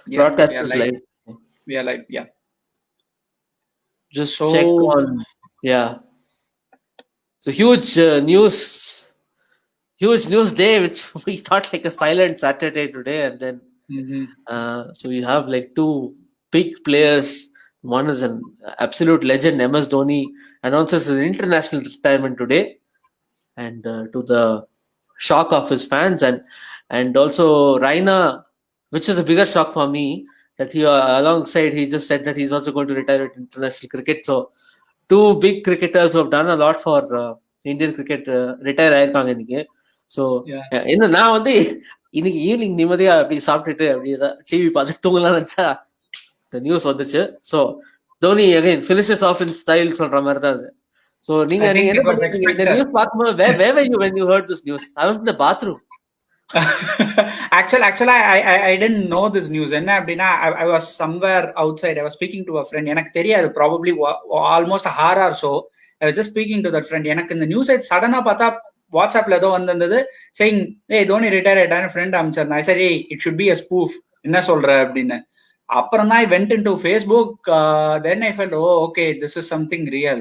Yeah, broadcast is live. we are live. Yeah. Just So check on. Yeah. So huge news day, which we thought like a silent Saturday today, and then so you have like two big players. One is an absolute legend, MS Dhoni, announces his international retirement today, and to the shock of his fans, and also Raina, which is a bigger shock for me, that he alongside he just said that he's also going to retire at international cricket. So two big cricketers who have done a lot for Indian cricket retire ஆயிருக்காங்க இன்னைக்கு. So என்ன நான் வந்து இன்னைக்கு evening நிம்மதியா அப்படி சாப்பிட்டுட்டு அப்படி டிவி பார்த்துட்டு தூங்கலாம்னு நினைச்சா இந்த நியூஸ் வந்துச்சு. So Dhoni again finishes off in style சொல்ற மாதிரி தான் அது. So நீங்க என்ன பண்ணீங்க இந்த நியூஸ் பார்க்கும்போது where were you when you heard this news? I was in the bathroom. Actually, I didn't know this news. என்ன அப்படின்னா I was somewhere outside. I was speaking to a friend. எனக்கு தெரியாது, probably almost a hour or so. I was just speaking to that friend. எனக்கு இந்த news சடனா பார்த்தா வாட்ஸ்அப்ல ஏதோ வந்திருந்தது, saying hey தோனி ரிட்டையர் ஆயிட்டான ஃப்ரெண்ட் அமிச்சார். I said hey it should be a spoof, என்ன சொல்ற அப்படின்னு. அப்புறம் தான் I went into Facebook. Then I felt oh okay, this is something real.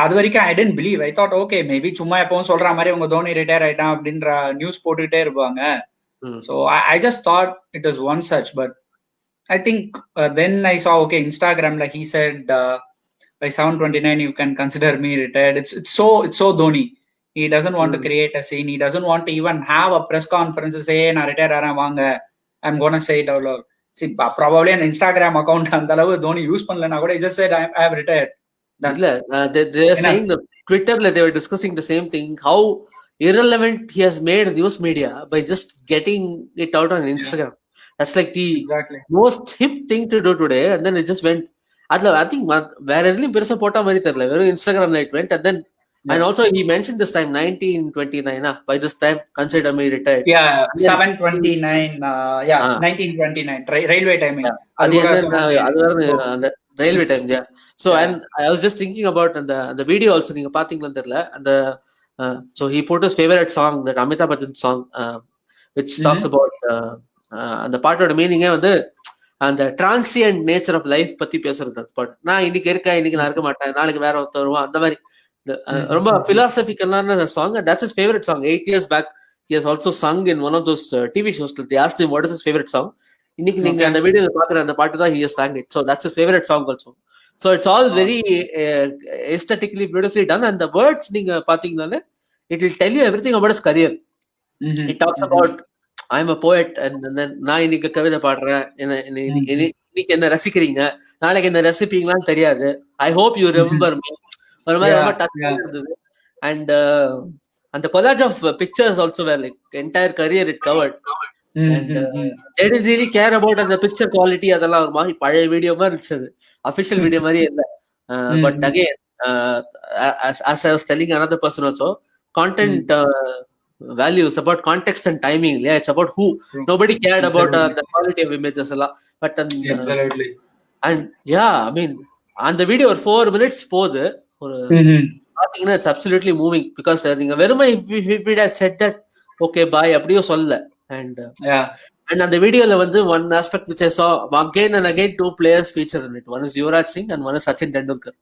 அது வரைக்கும் I didn't believe. I thought okay maybe சும்மா எப்பவும் சொல்ற மாதிரி உங்க தோனி ரிட்டையர் ஆயிட்டான் அப்படின்ற நியூஸ் போட்டுக்கிட்டே இருப்பாங்க. So I just thought it is one such. But I think then I saw okay இன்ஸ்டாகிராம்ல he said by 7:29 you can consider me retired. It's so Dhoni. He doesn't want to create a scene. He doesn't want to even have a press conference to say நான் retire ஆறேன் வாங்க, I'm gonna say it out loud. See, probably an Instagram account அந்த அளவு Dhoni use பண்ணலனா கூட he just said I have retired. They are saying the Twitter, they were discussing the same thing, how irrelevant he has made news media by just getting it out on Instagram. That's like the most hip thing to do today, and then it just went. I think வேற எதுலயும் பெருசா போட்ட மாதிரி தெரியல, வெறும் இன்ஸ்டாகிராம்ல it went, and then and also he mentioned this time 1929 by this time consider me retired. 7:29 1929 railway timing. அந்த railway time. So and I was just thinking about the video also, நீங்க பாத்தீங்களான்னு தெரியல, அந்த so he put his favorite song, that Amitabh Bachchan song, which talks about அந்த பாட்டோட மீனிங்கே வந்து அந்த transient nature of life பத்தி பேசுறது. அந்த பாட்டு நான் இன்னைக்கு இருக்கேன், இன்னைக்கு நான் இருக்க மாட்டேன், நாளைக்கு வேற ஒருத்தர் வருவான், அந்த மாதிரி ரொம்ப பிலாசபிக்கலான song. That's his favorite song. 8 years back he has also sung in one of those TV shows. They asked him what is his favorite song. இன்னைக்கு நீங்க அந்த வீடியோல பாக்குற அந்த பாட்டு தான் he has sang it. So that's his favorite song also. So it's all very aesthetically beautifully done, and the words நீங்க பாத்தீங்கனாலே it will tell you everything about his career. It talks about I'm a poet, and then நான் இன்னைக்கு கவிதை பாடுறேன், இன்னைக்கு என்ன ரசிக்கிறீங்க, நாளைக்கு என்ன ரசிப்பீங்களான்னு தெரியாது, I hope you remember me. ஒரு மாதிரி ரொம்ப டச்சா இருந்தது. And the collage of pictures also were like entire career it covered. And they didn't really care about the picture quality. அதெல்லாம் ஒரு மாதிரி பழைய வீடியோ மாதிரி இருந்துச்சு, அஃபிஷியல் வீடியோ மாதிரியே இல்லை. But again, as I was telling another person also, content values about context and timing. Yeah, it's about who. Nobody cared about the quality of images எல்லாம். But absolutely. And yeah, I mean அந்த video ஒரு 4 minutes போகுது. ஒரு பாத்தீங்கன்னா it's absolutely moving, because நீங்க வெறுமை if it had said that okay bye அப்படியே சொல்லல. And அந்த வீடியோல வந்து one aspect which I saw again and again, two players feature in it. One is Yuvraj Singh and one is Sachin Tendulkar.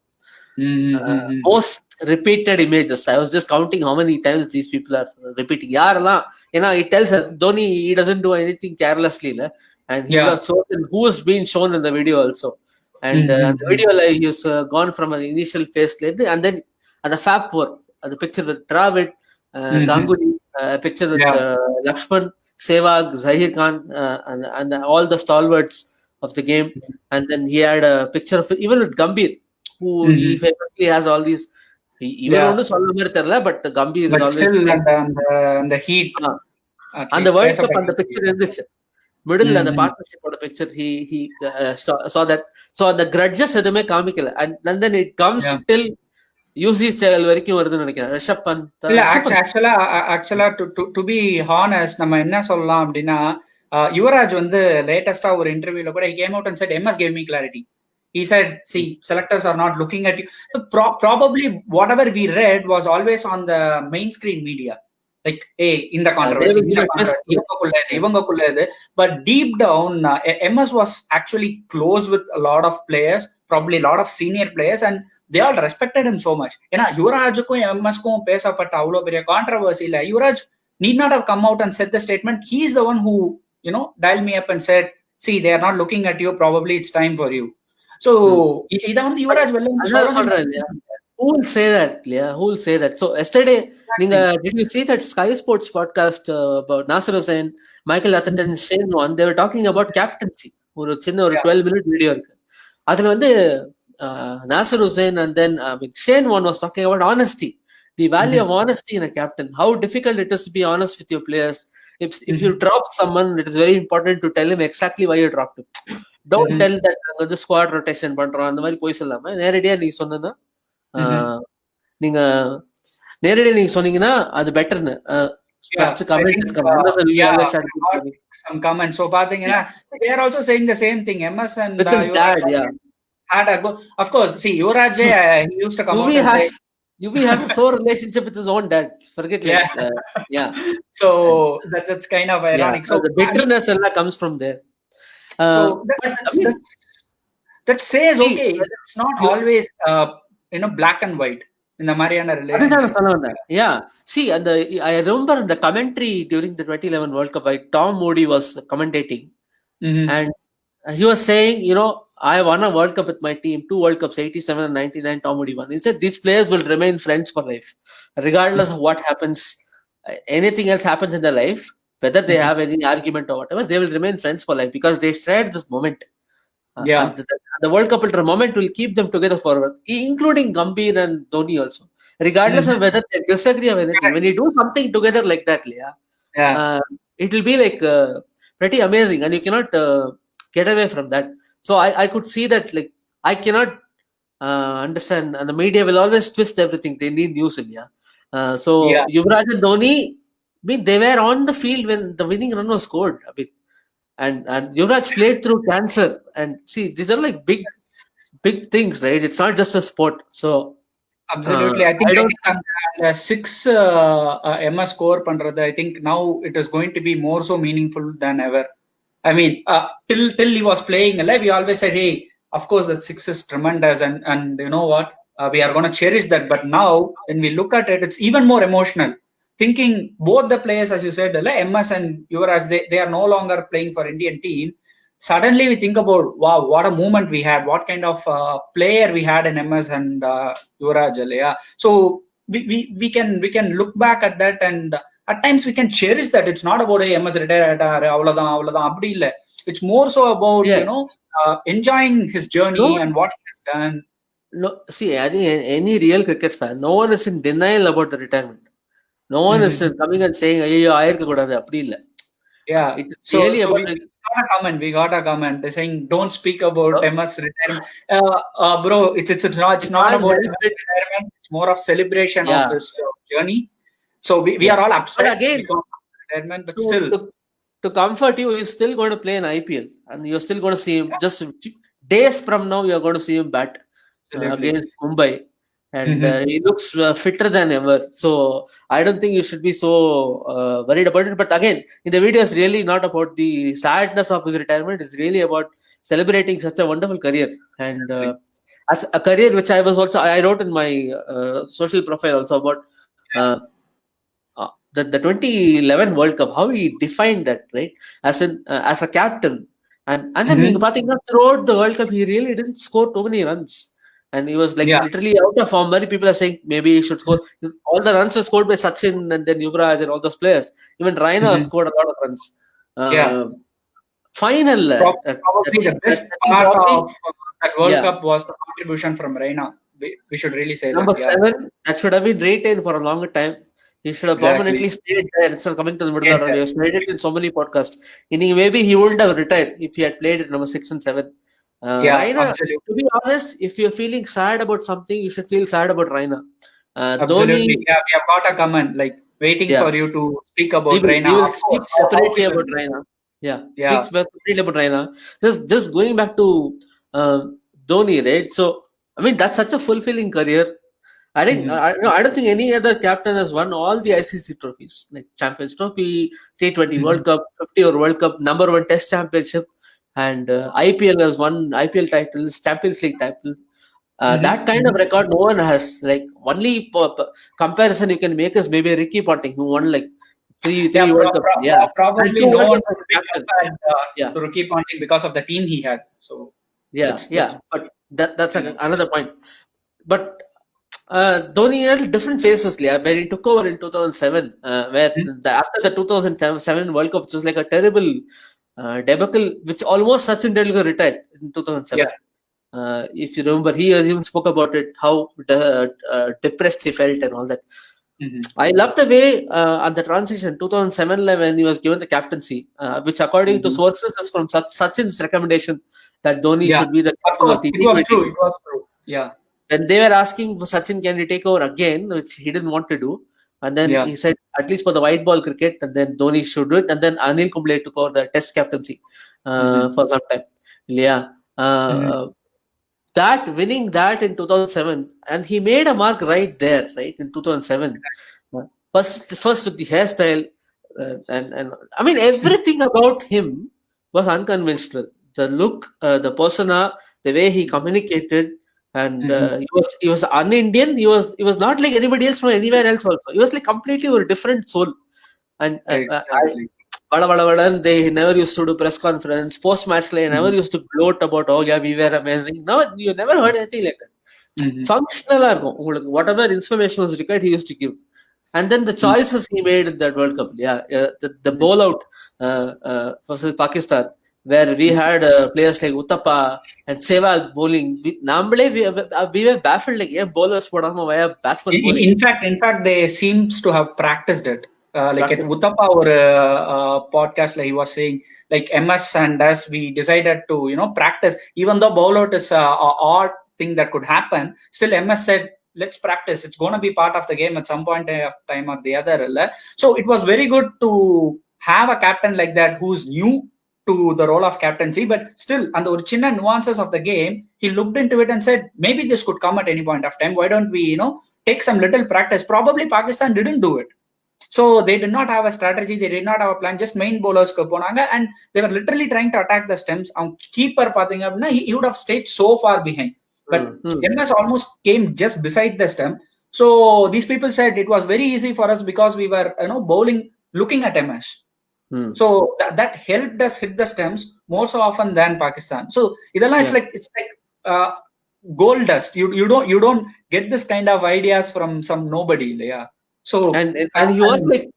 Most repeated images. I was just counting how many times these people are repeating. யாரெல்லாம், ஏன்னா it tells Dhoni he doesn't do anything carelessly, and he would have chosen who has been shown in the video also. And the video he has gone from an initial phase, and then the Fab Four, the picture with Dravid, Ganguly, picture with Lakshman, Sehwag, Zahir Khan, and all the stalwarts of the game. And then he had a picture of even with Gambhir, who he famously has all these. Even only சொல்ல மாதிரி தெரியல, but Gambhir is always the heat. And the World Cup and the picture இருந்துச்சு middle, அந்த பார்ட்னர்ஷிப்போட picture he saw that. So அந்த grudges எதுவுமே காமிக்கல. And then it comes till UC channel வரைக்கும் வருதுன்னு நினைக்கிறேன். ரிஷப் பந்த் ஆக்சுவலா டு பி ஹானஸ்ட் நம்ம என்ன சொல்லலாம் அப்படின்னா, யுவராஜ் வந்து லேட்டஸ்டா ஒரு இன்டர்வியூல கூட he came out and said MS gave me clarity. He said, see, selectors are not looking at you. Probably whatever we read was always on the main screen media. like hey in the they controversy will give a twist. இவங்கக்குள்ள இது but deep down MS was actually close with a lot of players, probably a lot of senior players, and they all respected him so much. ஏன்னா யுவராஜுக்கும் எம்எஸ்க்கும் பேசப்பட்ட அவ்வளவு பெரிய controversy இல்ல. Yuvraj need not have come out and said the statement. He is the one who dialed me up and said, see, they are not looking at you, probably it's time for you. So இத வந்து யுவராஜ் வெளில சொல்றேன். Who will say that? Yeah, who will say that? So yesterday, did you see that Sky Sports podcast about Nasir Hussain, Michael Atherton, Shane Warne? They were talking about captaincy. ஒரு சின்ன ஒரு 12-minute video இருக்கு. அதுல வந்து Nasir Hussain and then Shane Warne was talking about honesty, the value of honesty in a captain. How difficult it is to be honest with your players. If you drop someone, it is very important to tell him exactly why you dropped him. Don't tell that the squad rotation பண்றோம் அந்த மாதிரி போய் சொல்லாம நேரடியா நீங்க சொன்னா நீங்க நேரடியா நீங்க சொன்னீங்கன்னா அது பெட்டர்னு. First comment is coming. Some comments. So பாத்தீங்கன்னா they are also saying the same thing. MS and with his dad, had a go. Of course, see Yuvraj, he used to come out and say UV has a sore relationship with his own dad. Forget So that's kind of ironic. So the bitterness comes from there. So that says okay, it's not always black and white in the Mariana relationship. Yeah, see, and I remember the commentary during the 2011 World Cup, Tom Moody was commentating, and he was saying, I won a World Cup with my team, 2 World Cups, 87 and 99, Tom Moody won. He said these players will remain friends for life, regardless of what happens, anything else happens in their life, whether they have any argument or whatever, they will remain friends for life because they shared this moment. The World Cup moment will keep them together forever, including Gambhir and Dhoni also. Regardless of whether they disagree or anything, when you do something together like that, it will be like pretty amazing, and you cannot get away from that. So I could see that, like, I cannot understand, and the media will always twist everything. They need news in Yuvraj and Dhoni, they were on the field when the winning run was scored. And Yuvraj played through cancer, and see, these are like big things, right? It's not just a sport. So absolutely, I think the 6 MS score பண்றது, I think now it is going to be more so meaningful than ever. I mean, till he was playing alive, we always said, hey, of course that 6 is tremendous, and you know what, we are going to cherish that. But now when we look at it, it's even more emotional. Thinking both the players, as you said, MS and Yuvraj, they are no longer playing for Indian team. Suddenly we think about, wow, what a moment we had, what kind of player we had in MS and Yuvraj. So we can look back at that, and at times we can cherish that. It's not about MS retired avladhan apdi illa. It's more so about enjoying his journey and what he has done. No, see, I think any real cricket fan, no one is in denial about the retirement. No one is coming and saying, "Ayyo, ayirka kodadu apdi illa." Yeah, it's really about we got a comment. They're saying, "Don't speak about MS retirement." Bro, it's not about retirement. It's more of celebration of his journey. So we are all upset again, retirement, but still, to comfort you, he's still going to play in IPL, and you're still going to see him. Just days from now, you're going to see him bat against Mumbai. And he looks fitter than ever. So I don't think you should be so worried about it. But again, in the video, it's really not about the sadness of his retirement. It's really about celebrating such a wonderful career. And as a career which I wrote in my social profile also about the 2011 World Cup, how he defined that, right? As a captain. And then throughout the World Cup, he really didn't score too many runs. And he was literally out of form. Many people are saying maybe he should score. All the runs were scored by Sachin and then Yuvraj and all those players. Even Raina scored a lot of runs. Final. Probably the best part of that World Cup was the contribution from Raina. We should really say number 7. That should have been retained for a longer time. He should have permanently stayed there instead of coming to the middle order. We have said it in so many podcasts. Maybe he wouldn't have retired if he had played at number 6 and 7. Raina, to be honest, if you're feeling sad about something, you should feel sad about Raina. Absolutely. Dhoni, we have got a comment waiting for you to speak about Raina. We will speak separately about Raina. Speak separately about Raina. Just going back to Dhoni, right? So, I mean, that's such a fulfilling career. I think no, I don't think any other captain has won all the ICC trophies, like Champions Trophy, T20 World Cup, 50 over World Cup, number one Test Championship, and IPL has won IPL titles, Champions League title. That kind of record no one has. Like only comparison you can make is maybe Ricky Ponting, who won like three World Cup. Yeah, and probably two no World one Cups as could a be captain. compared Yeah, to Ricky Ponting because of the team he had. So yeah. But that's another point. But Dhoni had different phases. Yeah, when he took over in 2007, where after the 2007 World Cup, which was like a terrible debacle, which almost Sachin Tendulkar retired in 2007. If you remember, he even spoke about it, how depressed he felt and all that. I love the way on the transition 2007 when he was given the captaincy, which according to sources is from Sachin's recommendation that Dhoni should be the captain of the It was T20 true. team. It was true. Yeah. When they were asking Sachin, can he take over again, which he didn't want to do. And then he said, at least for the white ball cricket, and then Dhoni should do it. And then Anil Kumble took over the test captaincy for some time. Yeah. That winning that in 2007, and he made a mark right there, right, in 2007. First with the hairstyle, and I mean, everything about him was unconventional. The look, the persona, the way he communicated, and he was un-Indian. He was not like anybody else from anywhere else. Also, he was like completely a different soul. And they never used to do press conference. Post match, they never used to gloat about, oh yeah, we were amazing. No, you never heard anything like that. Functional, whatever information was required, he used to give. And then the choices he made in that World Cup, the bowl out versus Pakistan, where we had players like Uttapa and Sehwag bowling. We were baffled, like, yeah, bowlers why batsmen bowling. In fact, they seems to have practiced it. Like at Uttapa or podcast, like he was saying, like MS and us, we decided to practice. Even though bowl out is a odd thing that could happen, still MS said, let's practice. It's going to be part of the game at some point of time or the other. So it was very good to have a captain like that who's new to the role of captaincy, but still, on the Chinna nuances of the game, he looked into it and said, maybe this could come at any point of time. Why don't we, take some little practice? Probably Pakistan didn't do it. So they did not have a strategy. They did not have a plan. Just main bowlers and they were literally trying to attack the stumps. Keeper, he would have stayed so far behind. But MS almost came just beside the stump. So these people said it was very easy for us because we were bowling looking at MS. So that helped us hit the stumps more so often than Pakistan. So it's like gold dust. You don't get this kind of ideas from some nobody. Yeah. So and he was like,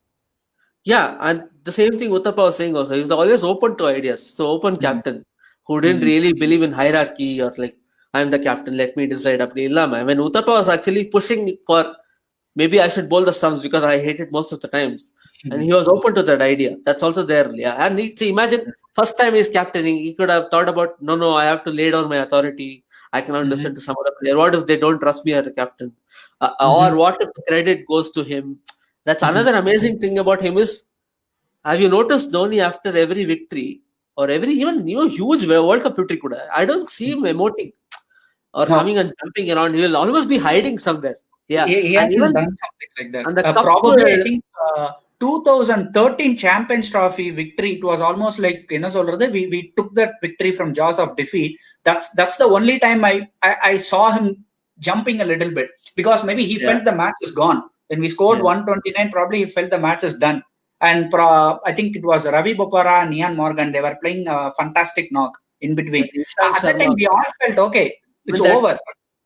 and the same thing Uttapa was saying also. He's always open to ideas. So open captain who didn't really believe in hierarchy or like, I'm the captain, let me decide. When Uttapa was actually pushing for, maybe I should bowl the stumps because I hate it most of the times. And he was open to that idea. That's also there. Yeah. And imagine first time he's captaining, he could have thought about, no, I have to lay down my authority. I cannot listen to some other player. What if they don't trust me as a captain? Or what if the credit goes to him? That's another amazing thing about him is, have you noticed Dhoni after every victory or even huge World Cup victory, I don't see him emoting or coming and jumping around. He will always be hiding somewhere. Yeah, he hasn't done something like that. And probably I think 2013 Champions Trophy victory. It was almost like we took that victory from jaws of defeat. That's the only time I saw him jumping a little bit because maybe he felt the match is gone. When we scored 129, probably he felt the match is done. And I think it was Ravi Bopara and Ian Morgan. They were playing a fantastic knock in between. At that time, we all felt okay. It's over.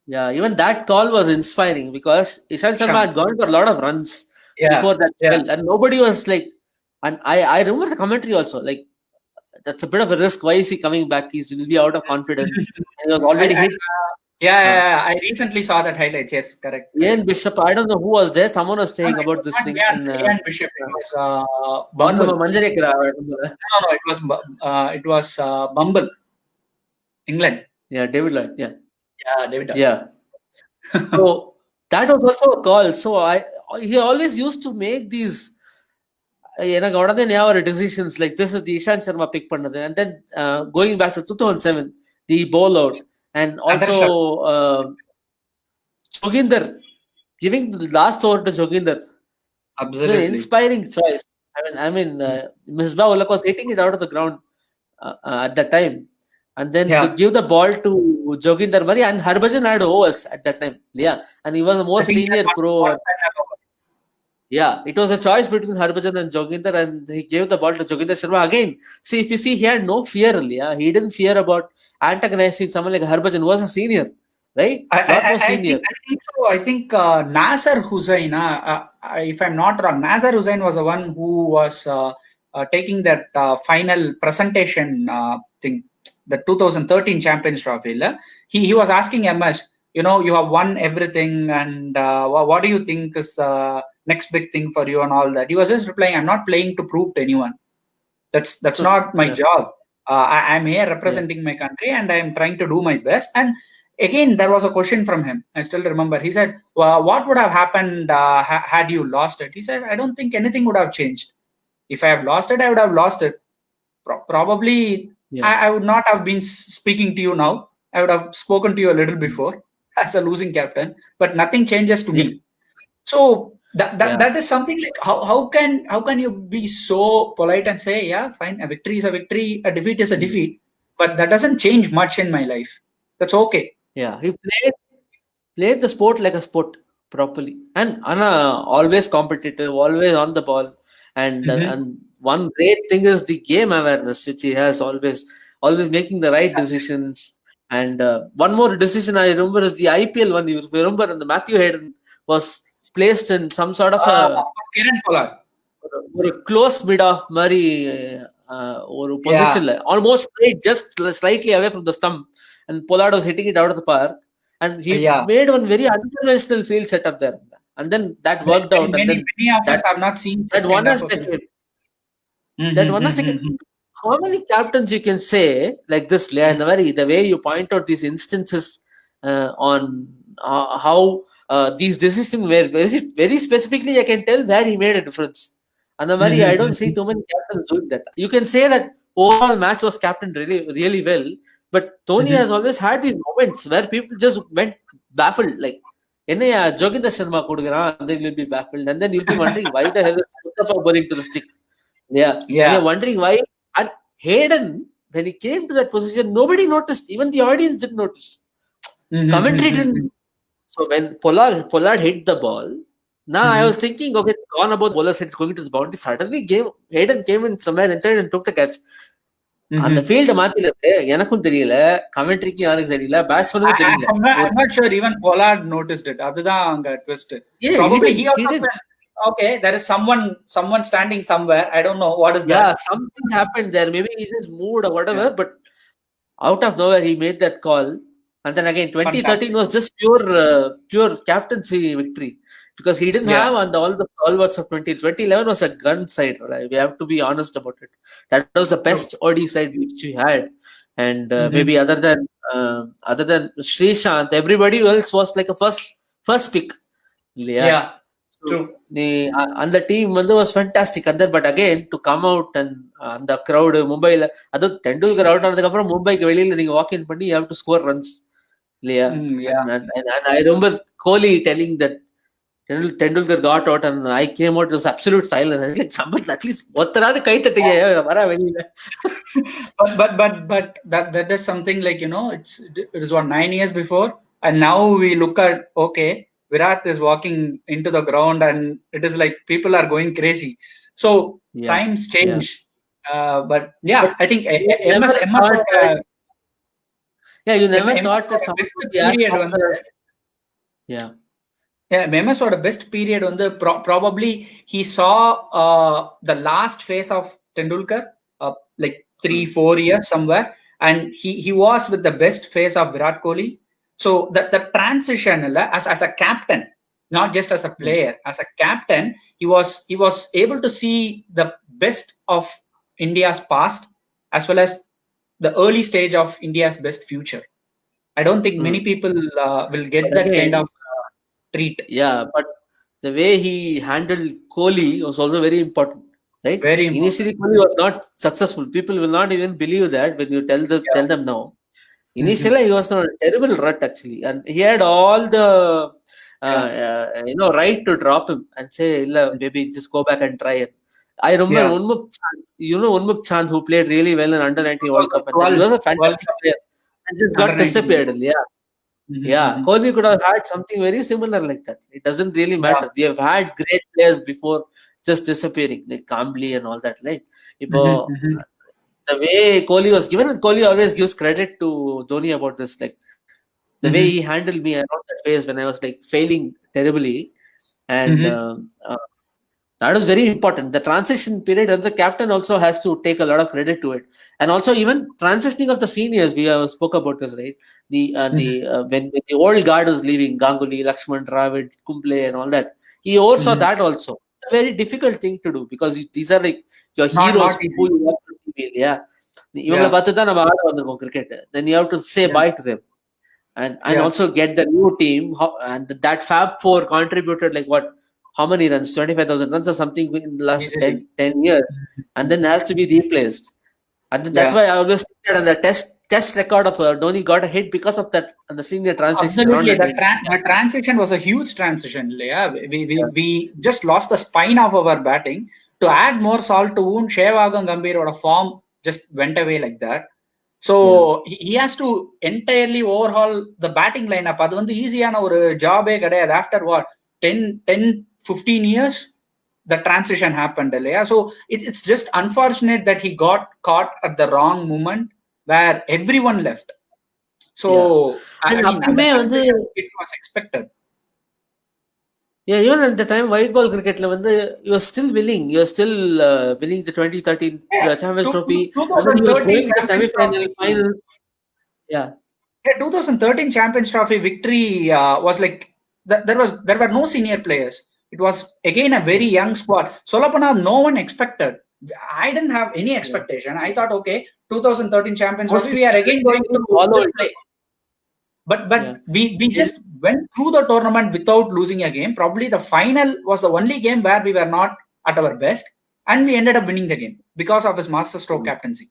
Yeah, even that call was inspiring because Ishant Sharma had gone for a lot of runs before that spell, and nobody was like. And I remember the commentary also, like, that's a bit of a risk. Why is he coming back? He's will be out of confidence. He was already hit. I recently saw that highlights. Yes, correct. Ian Bishop, I don't know who was there. Someone was saying about this thing. Ian Bishop. It was Bumble. No, it was Bumble, England. Yeah, David Lloyd. Yeah. Yeah, David. Yeah. So that was also a call. So he always used to make these decisions like this is the Ishant Sharma pick pannadu. And then going back to 2007, the bowl out and also Joginder giving the last over to Joginder. It's an Absolutely. inspiring choice. Misbah Ulak was hitting it out of the ground at that time. And then to Yeah. give the ball to Joginder Murray, and Harbhajan had overs at that time. Yeah. And he was a more I think senior that pro. one. Yeah, it was a choice between Harbhajan and Joginder, and he gave the ball to Joginder Sharma. Again, see, if you see, he had no fear. Yeah, he didn't fear about antagonizing someone like Harbhajan, who was a senior, right? Lot more senior. I think so. I think Nasser Hussain, if I'm not wrong, Nasser Hussain was the one who was taking that final presentation thing, the 2013 Champions Trophy. He was asking MS, you have won everything, and what do you think is the next big thing for you and all that? He was just replying, "I'm not playing to prove to anyone. That's not my job. I'm here representing my country, and I'm trying to do my best." And again, there was a question from him. I still remember. He said, "Well, what would have happened had you lost it?" He said, "I don't think anything would have changed. If I have lost it, I would have lost it. Probably, I would not have been speaking to you now. I would have spoken to you a little before as a losing captain, but nothing changes to me." So that is something like how can you be so polite and say, yeah, fine, a victory is a victory, a defeat is a defeat, but that doesn't change much in my life. That's okay. Yeah, he played the sport like a sport properly, and always competitive, always on the ball, and one great thing is the game awareness, which he has always making the right decisions. And one more decision I remember is the IPL one. You remember, and the Matthew Hayden was placed in some sort of Kiran Pollard. ஒரு close mid of மாதிரி ஒரு positionல almost just slightly away from the stump, and Pollard was hitting it out of the park, and he made one very unconventional field setup there, and then that worked out. And then many of us have not seen that won us the game. That won us the game. How many captains you can say like this, Leah, the way you point out these instances on how these decisions were very, very specifically, I can tell where he made a difference. And I don't see too many captains doing that. You can say that overall match was captained really, really well, but Dhoni has always had these moments where people just went baffled, like, Joginder Sharma kudukuran, and then you'll be baffled, and then you'll be wondering why the hell is Mustafa bowling to the stick. And you're wondering why. And Hayden, when he came to that position, nobody noticed. Even the audience didn't notice. Commentary didn't. So when Pollard hit the ball, now I was thinking, okay, it's gone about bowler's head going to the boundary. Suddenly, Hayden came in somewhere inside and took the catch. அந்த ஃபீல்ட மாத்தில எனக்கும் தெரியல, கமெண்ட்ரிக்கும் யாருக்கும் தெரியல, பேட்ஸ்மேனுக்கும் தெரியல. I'm not sure even Pollard noticed it. அதுதான் அங்க twist. Probably he also felt, okay, there is someone standing somewhere. I don't know what is that. Yeah, something happened there. Maybe he just moved or whatever, but out of nowhere he made that call. And then again, 2013 was just pure captaincy victory, because he didn't have on all the stalwarts of 2011 was a gun side. Right? We have to be honest about it. That was the best OD side which we had, and maybe other than Srishant, everybody else was like a first pick. Yeah. So and the team was fantastic. And then, but again, to come out and the crowd, Mumbai, adu Tendulkar out ஆனதுக்கு அப்புறம் மும்பைக்கு வெளியில நீங்க walk in பண்ணி you have to score runs. And I remember Kohli telling that Tendulkar got out and I came out, it was absolute silence. I was like, somebody at least ஒத்தராது கை தட்டுங்க வர வெளியில. But that is something like, it is 9 years before, and now we look at, okay, Virat is walking into the ground and it is like people are going crazy. So times change. But I think MS you never thought that MS or the best period on the probably he saw the last phase of Tendulkar, like 3-4 years somewhere, and he was with the best phase of Virat Kohli. So the transition as a captain, not just as a player, as a captain, he was able to see the best of India's past as well as the early stage of India's best future. I don't think many people will get that kind of treat. Yeah, but the way he handled Kohli was also very important, right? Very important. Initially, Kohli was not successful. People will not even believe that when you tell them now. Initially, he was on a terrible rut actually, and he had all the right to drop him and say, maybe just go back and try it. I remember Unmukh Chand, Unmukh Chand, who played really well in Under 19 World Cup, and then he was a fantastic player and just got disappeared. Yeah, Kohli could have had something very similar like that. It doesn't really matter. We have had great players before just disappearing, like Kambli and all that. Like, the way Kohli was given, and Kohli always gives credit to Dhoni about this. Like, the way he handled me around that phase when I was like failing terribly, and that was very important. The transition period, and the captain also has to take a lot of credit to it. And also, even transitioning of the seniors, we spoke about this, right? When the old guard was leaving, Ganguly, Lakshman, Dravid, Kumble, and all that, he oversaw that also. It's a very difficult thing to do because these are like your heroes who you watch on TV. Yeah, இவங்களை பார்த்து தான் நம்ம ஆட வந்திருக்கோம் cricket. Then you have to say bye to them, and also get the new team. And that Fab Four contributed like what? How many runs? 25,000 runs or something in the last 10 years, and then has to be replaced. And that's why I always think that the test record of Dhoni got a hit because of that and the senior transition. Absolutely, the transition was a huge transition. Yeah, we just lost the spine of our batting. To add more salt to wound, Sehwag and Gambhir form just went away like that. So he has to entirely overhaul the batting lineup. அது வந்து ஈஸியான ஒரு ஜாபே கிடையாது. After what 10-15 years, the transition happened. So it's just unfortunate that he got caught at the wrong moment where everyone left. So I mean, it was expected. Yeah, even at the time, white ball cricket, you were still winning. You were still winning the 2013 Champions Trophy. 2013 the semi-finals. Yeah, 2013 Champions Trophy victory was like there were no senior players. It was again a very young squad. Solapana, no one expected. I didn't have any expectation. I thought, okay, 2013 Champions Trophy, we are again going to play. But we just went through the tournament without losing a game. Probably the final was the only game where we were not at our best, and we ended up winning the game because of his masterstroke captaincy.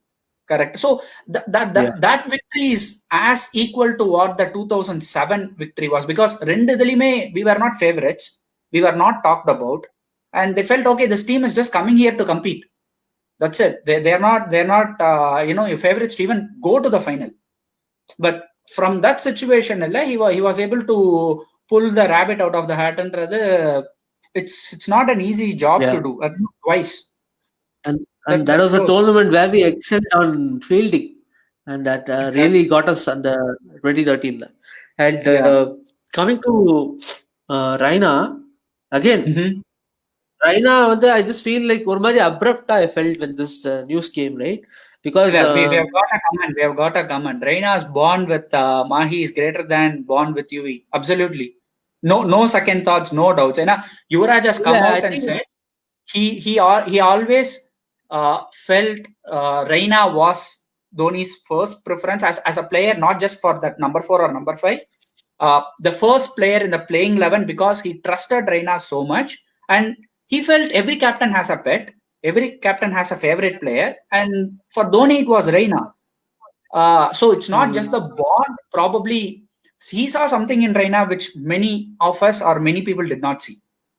Correct. So that victory is as equal to what the 2007 victory was, because we were not favorites. We were not talked about, and they felt, okay, this team is just coming here to compete. That's it. They're not your favorites to even go to the final. But from that situation, he was able to pull the rabbit out of the hat, and it's not an easy job to do twice. And that was a tournament where we excelled on fielding, and that really got us on the 2013. And coming to Raina again, Raina, I just feel like abrupt I felt when this news came, right? Because we have got a comment. Raina is born with Mahi is greater than born with Yui. Absolutely, no second thoughts, no doubts. Yuvraj has come out and said he always felt Raina was Dhoni's first preference as a player, not just for that number 4 or number 5. The first player in the playing 11, because he trusted Raina so much, and he felt every captain has a pet. Every captain has a favorite player, and for Dhoni it was Raina. So it's not just the bond. Probably he saw something in Raina which many of us or many people did not see.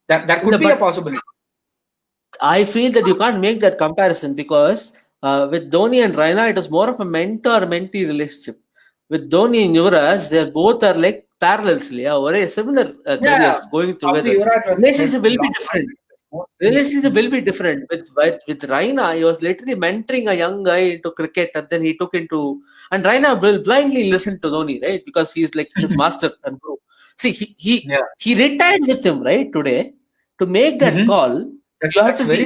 That could be a possibility. I feel that you can't make that comparison because with Dhoni and Raina, it is more of a mentor-mentee relationship. With Dhoni and Yuvraj, they both are like parallels, or a similar careers going together. Relationship will be different. With Raina, he was literally mentoring a young guy into cricket, and then he took into, and Raina will blindly listen to Dhoni, right? Because he's like his master and guru. See, he retired with him, right? Today, to make that call, you have to see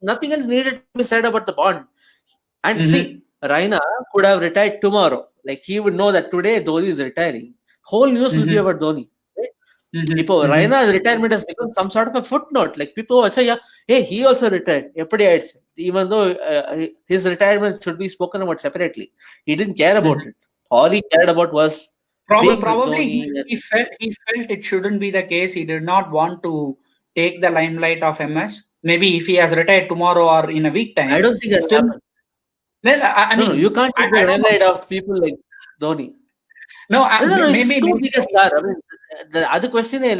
nothing else needed to be said about the bond. And see, Raina could have retired tomorrow. Like, he would know that today Dhoni is retiring. Whole news will be about Dhoni. Raina's retirement has become some sort of a footnote. Like, people will say, hey, he also retired. Even though his retirement should be spoken about separately. He didn't care about it. All he cared about was probably he felt it shouldn't be the case. He did not want to take the limelight of MS. Maybe if he has retired tomorrow or in a week time. I don't think that's still. Well, I mean, you can't take the limelight of people like Dhoni. Maybe biggest star. I mean, the other question is,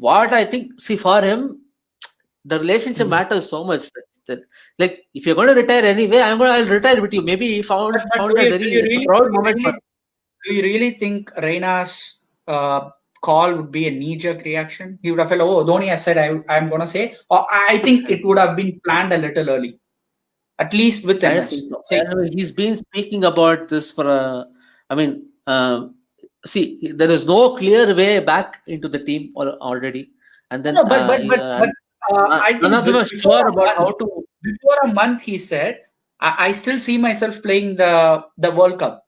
what I think, see, for him, the relationship matters so much that, like, if you're going to retire anyway, I'll retire with you. Maybe he found a very proud moment for him. Do you really think Raina's call would be a knee-jerk reaction? He would have felt, oh, Dhoni has said, I'm going to say, or I think it would have been planned a little early, at least with I don't MS. think so. He's been speaking about this for, I mean, see, there is no clear way back into the team already. And then, No, but I think none of them are sure about how to. Before a month, he said, I still see myself playing the World Cup.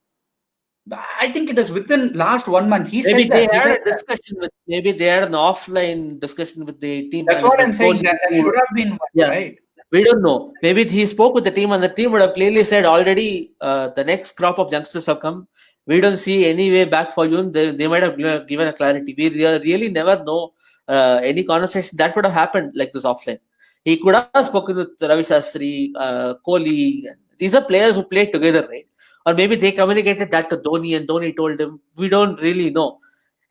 I think it is within last 1 month. He Maybe said they that. had a discussion with. Maybe they had an offline discussion with the team. That's what I'm saying. That should have been one, right? We don't know. Maybe he spoke with the team, and the team would have clearly said already, the next crop of youngsters have come. We don't see any way back for you. They might have given a clarity. We really never know any conversation that could have happened like this offline. He could have spoken with Ravi Shastri, Kohli. These are players who played together, right? Or maybe they communicated that to Dhoni, and Dhoni told him. We don't really know.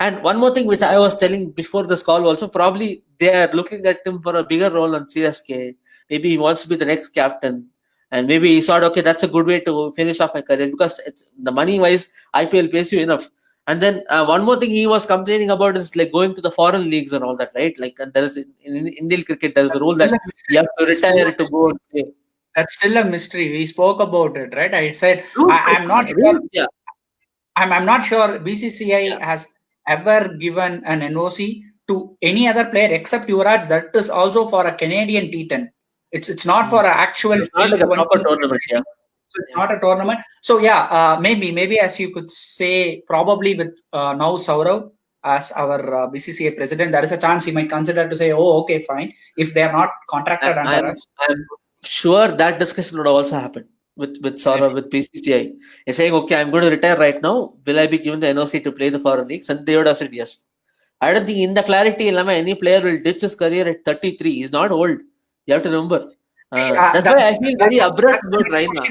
And one more thing which I was telling before this call also, probably they are looking at him for a bigger role on CSK. Maybe he wants to be the next captain. And maybe he thought, okay, that's a good way to finish off my career, because it's the money-wise, IPL pays you enough. And then one more thing he was complaining about is like going to the foreign leagues and all that, right? Like, and there is in Indian cricket, there is a rule that you have to retire to go and play. That's still a mystery. We spoke about it, right? I said I'm not sure. Yeah. I'm not sure BCCI has ever given an NOC to any other player except Yuvraj. That is also for a Canadian T10. It's not for an actual. It's not like a proper tournament, yeah. So it's not a tournament. So yeah, maybe as you could say, probably with now Saurav as our BCCI president, there is a chance he might consider to say, oh, okay, fine. If they are not contracted under us. I'm sure that discussion would also happen with Saurav, with BCCI. He's saying, okay, I'm going to retire right now. Will I be given the NOC to play the foreign leagues? And they would have said yes. I don't think in the clarity, any player will ditch his career at 33. He's not old. You have to remember. That's why I feel very abrupt about Raina.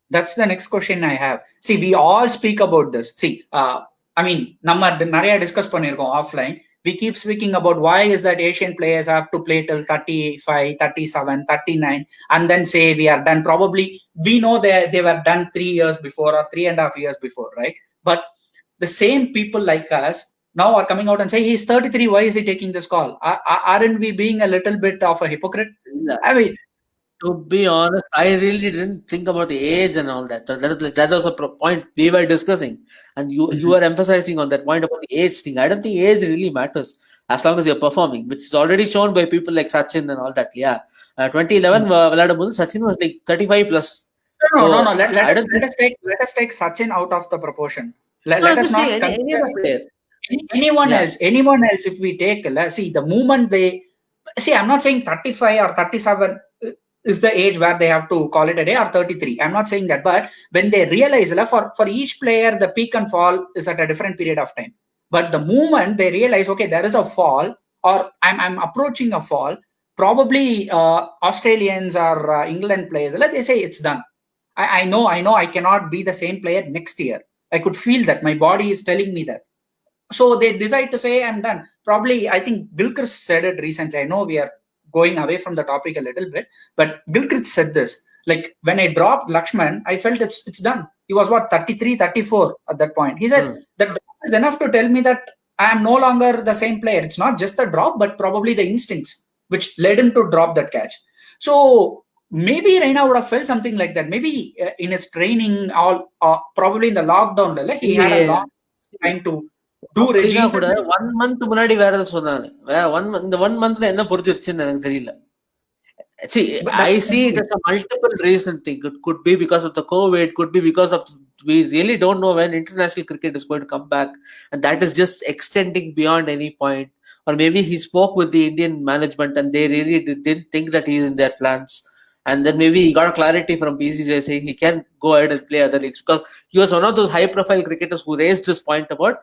That's the next question I have. See, we all speak about this. See, I mean, நம்ம நிறைய discuss பண்ணிருக்கோம் offline. We keep speaking about why is that Asian players have to play till 35, 37, 39 and then say we are done. Probably we know they were done 3 years before or 3.5 years before, right? But the same people like us now are coming out and say he's 33. Why is he taking this call? Aren't we being a little bit of a hypocrite? I mean, to be honest, I really didn't think about the age and all that. That was a point we were discussing, and you are emphasizing on that point about the age thing. I don't think age really matters as long as you're performing, which is already shown by people like Sachin and all that. Yeah, 2011 Sachin was like 35 plus. No. Let us take Sachin out of the proportion. Let us not any other player. Anyone else, if we take, see, the moment they see, I'm not saying 35 or 37 is the age where they have to call it a day, or 33. I'm not saying that, but when they realize for each player, the peak and fall is at a different period of time. But the moment they realize, okay, there is a fall, or I'm approaching a fall, probably Australians or England players, they say it's done. I know I cannot be the same player next year. I could feel that. My body is telling me that. So they decide to say, I'm done. Probably, I think Gilchrist said it recently. I know we are going away from the topic a little bit, but Gilchrist said this. Like, when I dropped Lakshman, I felt it's done. He was, 33, 34 at that point. He said, that drop is enough to tell me that I am no longer the same player. It's not just the drop, but probably the instincts, which led him to drop that catch. So maybe Raina would have felt something like that. Maybe in his training, probably in the lockdown, he had a long time to do regimes. 1 month முன்னாடி வேற ஏதாவது சொன்னாங்க. இந்த 1 monthல என்ன பொறுத்திருச்சுன்னு எனக்கு தெரியல. See, I see it as a multiple reason thing. It could be because of the COVID, could be because of we really don't know when international cricket is going to come back, and that is just extending beyond any point. Or maybe he spoke with the Indian management and they really didn't think that he's in their plans. And then maybe he got clarity from BCCI saying he can go ahead and play other leagues, because he was one of those high-profile cricketers who raised this point about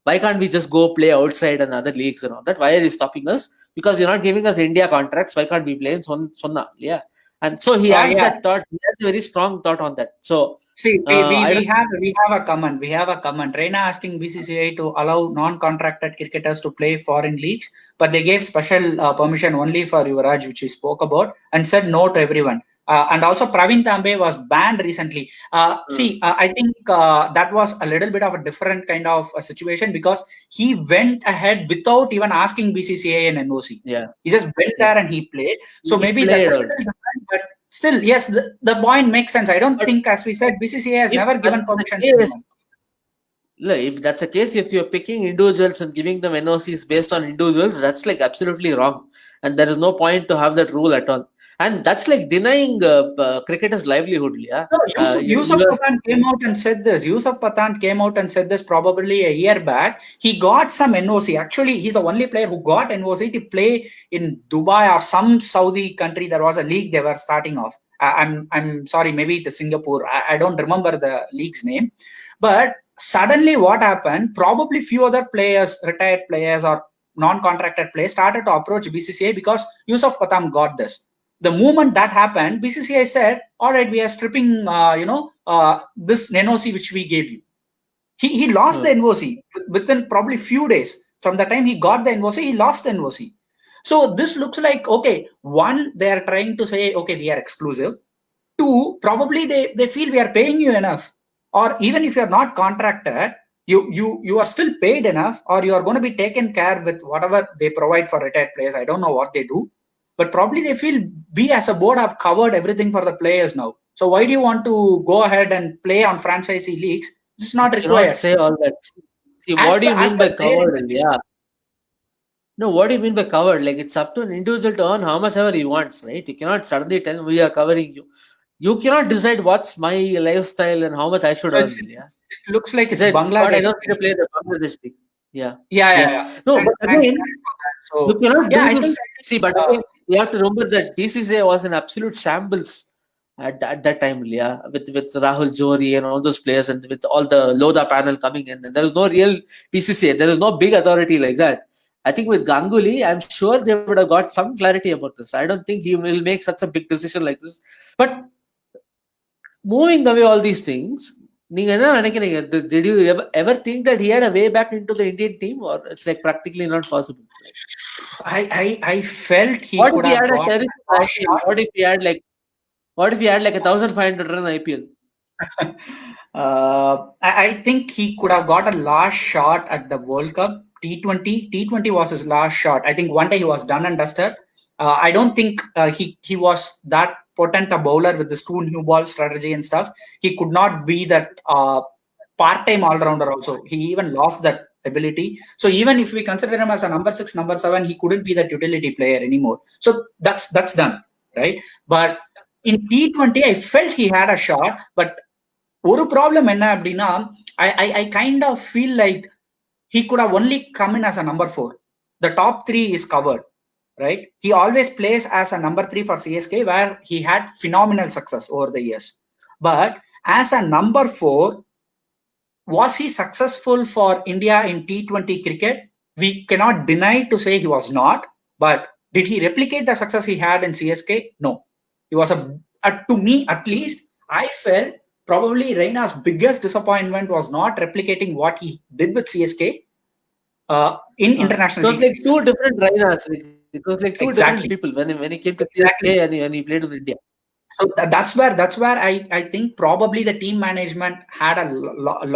why can't we just go play outside and other leagues and all that? Why are you stopping us? Because you're not giving us India contracts. Why can't we play in Sonna? Yeah. And so he has that thought. He has a very strong thought on that. So See, I we don't. have a comment. We have a comment. Raina asking BCCI to allow non-contracted cricketers to play foreign leagues, but they gave special permission only for Yuvraj, which we spoke about, and said no to everyone. And also, Praveen Tambe was banned recently. I think that was a little bit of a different kind of a situation because he went ahead without even asking BCCI and NOC. Yeah, He just went yeah. there and he played. So He maybe that's played a on. little different, but still, yes, the point makes sense. I don't But think, as we said, BCCI has if never that's given the permission to case, anyone. look, if that's the case, if you're picking individuals and giving them NOCs based on individuals, that's like absolutely wrong. And there is no point to have that rule at all. And that's like denying cricketers' livelihood. Yeah. No, You Yusuf are, Pathan came out and said this. Yusuf Pathan came out and said this probably a year back. He got some NOC. Actually, he's the only player who got NOC to play in Dubai or some Saudi country. There was a league they were starting off. I'm sorry, maybe it is Singapore. I don't remember the league's name. But suddenly, what happened? Probably few other players, retired players or non-contracted players, started to approach BCCI because Yusuf Pathan got this. The moment that happened, BCCI said, "All right, we are stripping, this NOC which we gave you." He lost the NOC within probably few days from the time he got the NOC. He lost the NOC. So this looks like, okay, one, they are trying to say, okay, we are exclusive. Two, probably they feel we are paying you enough, or even if you're not contracted, you are still paid enough, or you are going to be taken care with whatever they provide for retired players. I don't know what they do, but probably they feel we as a board have covered everything for the players now. So why do you want to go ahead and play on franchisee leagues? It's not cannot required. say all that. See, what do you As mean per by their covered? intention. Yeah. No, what do you mean by covered? Like it's up to an individual to earn how much ever he wants, right? You cannot suddenly tell we are covering you. You cannot decide what's my lifestyle and how much I should So earn. Yeah. it looks like He it's said, God, I Bangladesh. don't need to play the Bangladesh league. Yeah. Yeah. No, Thanks, but thanks again, for that. you So cannot yeah, do I think this. See, but again, we have to remember that BCCI was an absolute shambles at that time, yeah, with Rahul Johri and all those players and with all the Lodha panel coming in. And there is no real BCCI. There is no big authority like that. I think with Ganguly, I'm sure they would have got some clarity about this. I don't think he will make such a big decision like this. But moving away all these things, நீங்க என்ன நினைக்கிறீங்க? Did you ever think that he had a way back into the Indian team, or it's like practically not possible? I felt he What if could he have had a got terrific a IPL? shot. What if he had like 1,500 run IPL? I think he could have got a last shot at the World Cup. T20 was his last shot. I think one day he was done and dusted. I don't think he was that potent a bowler with this two new ball strategy and stuff. He could not be that part-time all-rounder also. He even lost that ability. So even if we consider him as a number 6, number 7, he couldn't be that utility player anymore. So that's done, right? But in T20, I felt he had a shot, but ஒரு problem என்ன அப்படின்னா I kind of feel like he could have only come in as a number 4. The top 3 is covered, right? He always plays as a number 3 for CSK, where he had phenomenal success over the years. But as a number 4, was he successful for India in T20 cricket? We cannot deny to say he was not. But did he replicate the success he had in CSK? No. He was to me at least, I felt probably Raina's biggest disappointment was not replicating what he did with CSK in international It was like cricket. two different Rainas. It was like two different Exactly. people when he came to Exactly. CSK and he played with India. So that's where I think probably the team management had a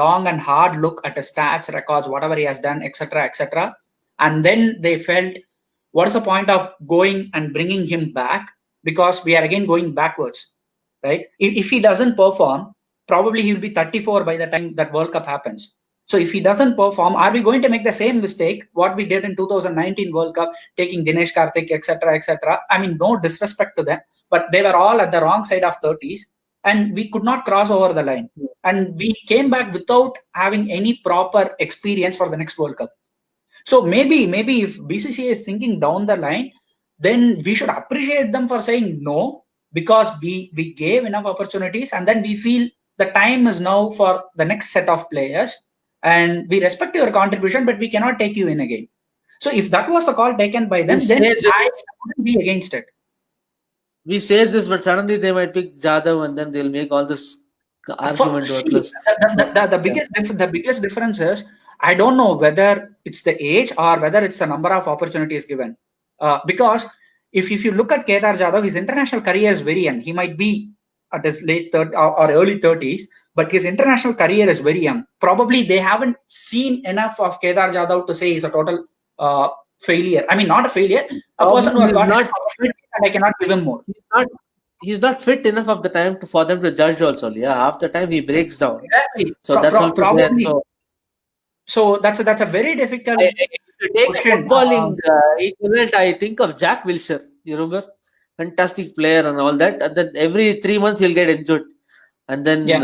long and hard look at his stats, records, whatever he has done, etc., and then they felt, what is the point of going and bringing him back, because we are again going backwards, right? If he doesn't perform, probably he will be 34 by the time that World Cup happens. So if he doesn't perform, are we going to make the same mistake what we did in 2019 World Cup, taking Dinesh Karthik, etc.? I mean, no disrespect to them, but they were all at the wrong side of 30s, and we could not cross over the line. And we came back without having any proper experience for the next World Cup. So maybe if BCCI is thinking down the line, then we should appreciate them for saying no, because we gave enough opportunities, and then we feel the time is now for the next set of players, and we respect your contribution, but we cannot take you in again. So if that was a call taken by them, then I wouldn't be against it. We say this, but suddenly they might pick Jadhav and then they'll make all this argument worthless. The biggest difference is, I don't know whether it's the age or whether it's the number of opportunities given. Because if you look at Kedar Jadhav, his international career is very young. He might be at his late 30s or early 30s, but his international career is very young. Probably they haven't seen enough of Kedar Jadhav to say he's a total failure. I mean, not a failure. A person who has got not fit, and I cannot give him more. He's not fit enough of the time for them to judge also. Yeah, half the time he breaks down. Exactly. So that's probably. There. So that's a very difficult. To take a footballing equivalent, I think of Jack Wilshere. You remember? Fantastic player and all that. And then every 3 months he'll get injured. And then judge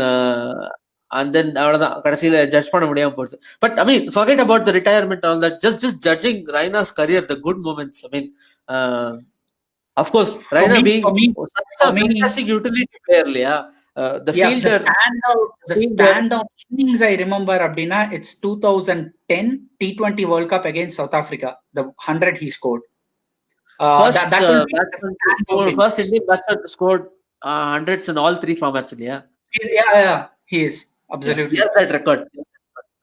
பண்ண முடியாம போகுது. But I mean, forget about the retirement and all that. Just judging Raina's career, the good moments. I mean, of course, Raina being a fantastic utility player, the fielder. The standout innings I remember, Abdina, it's 2010 T20 World Cup against South Africa, the 100 he scored. First Indian batsman scored hundreds in all 3 formats. He is absolutely. He has that record.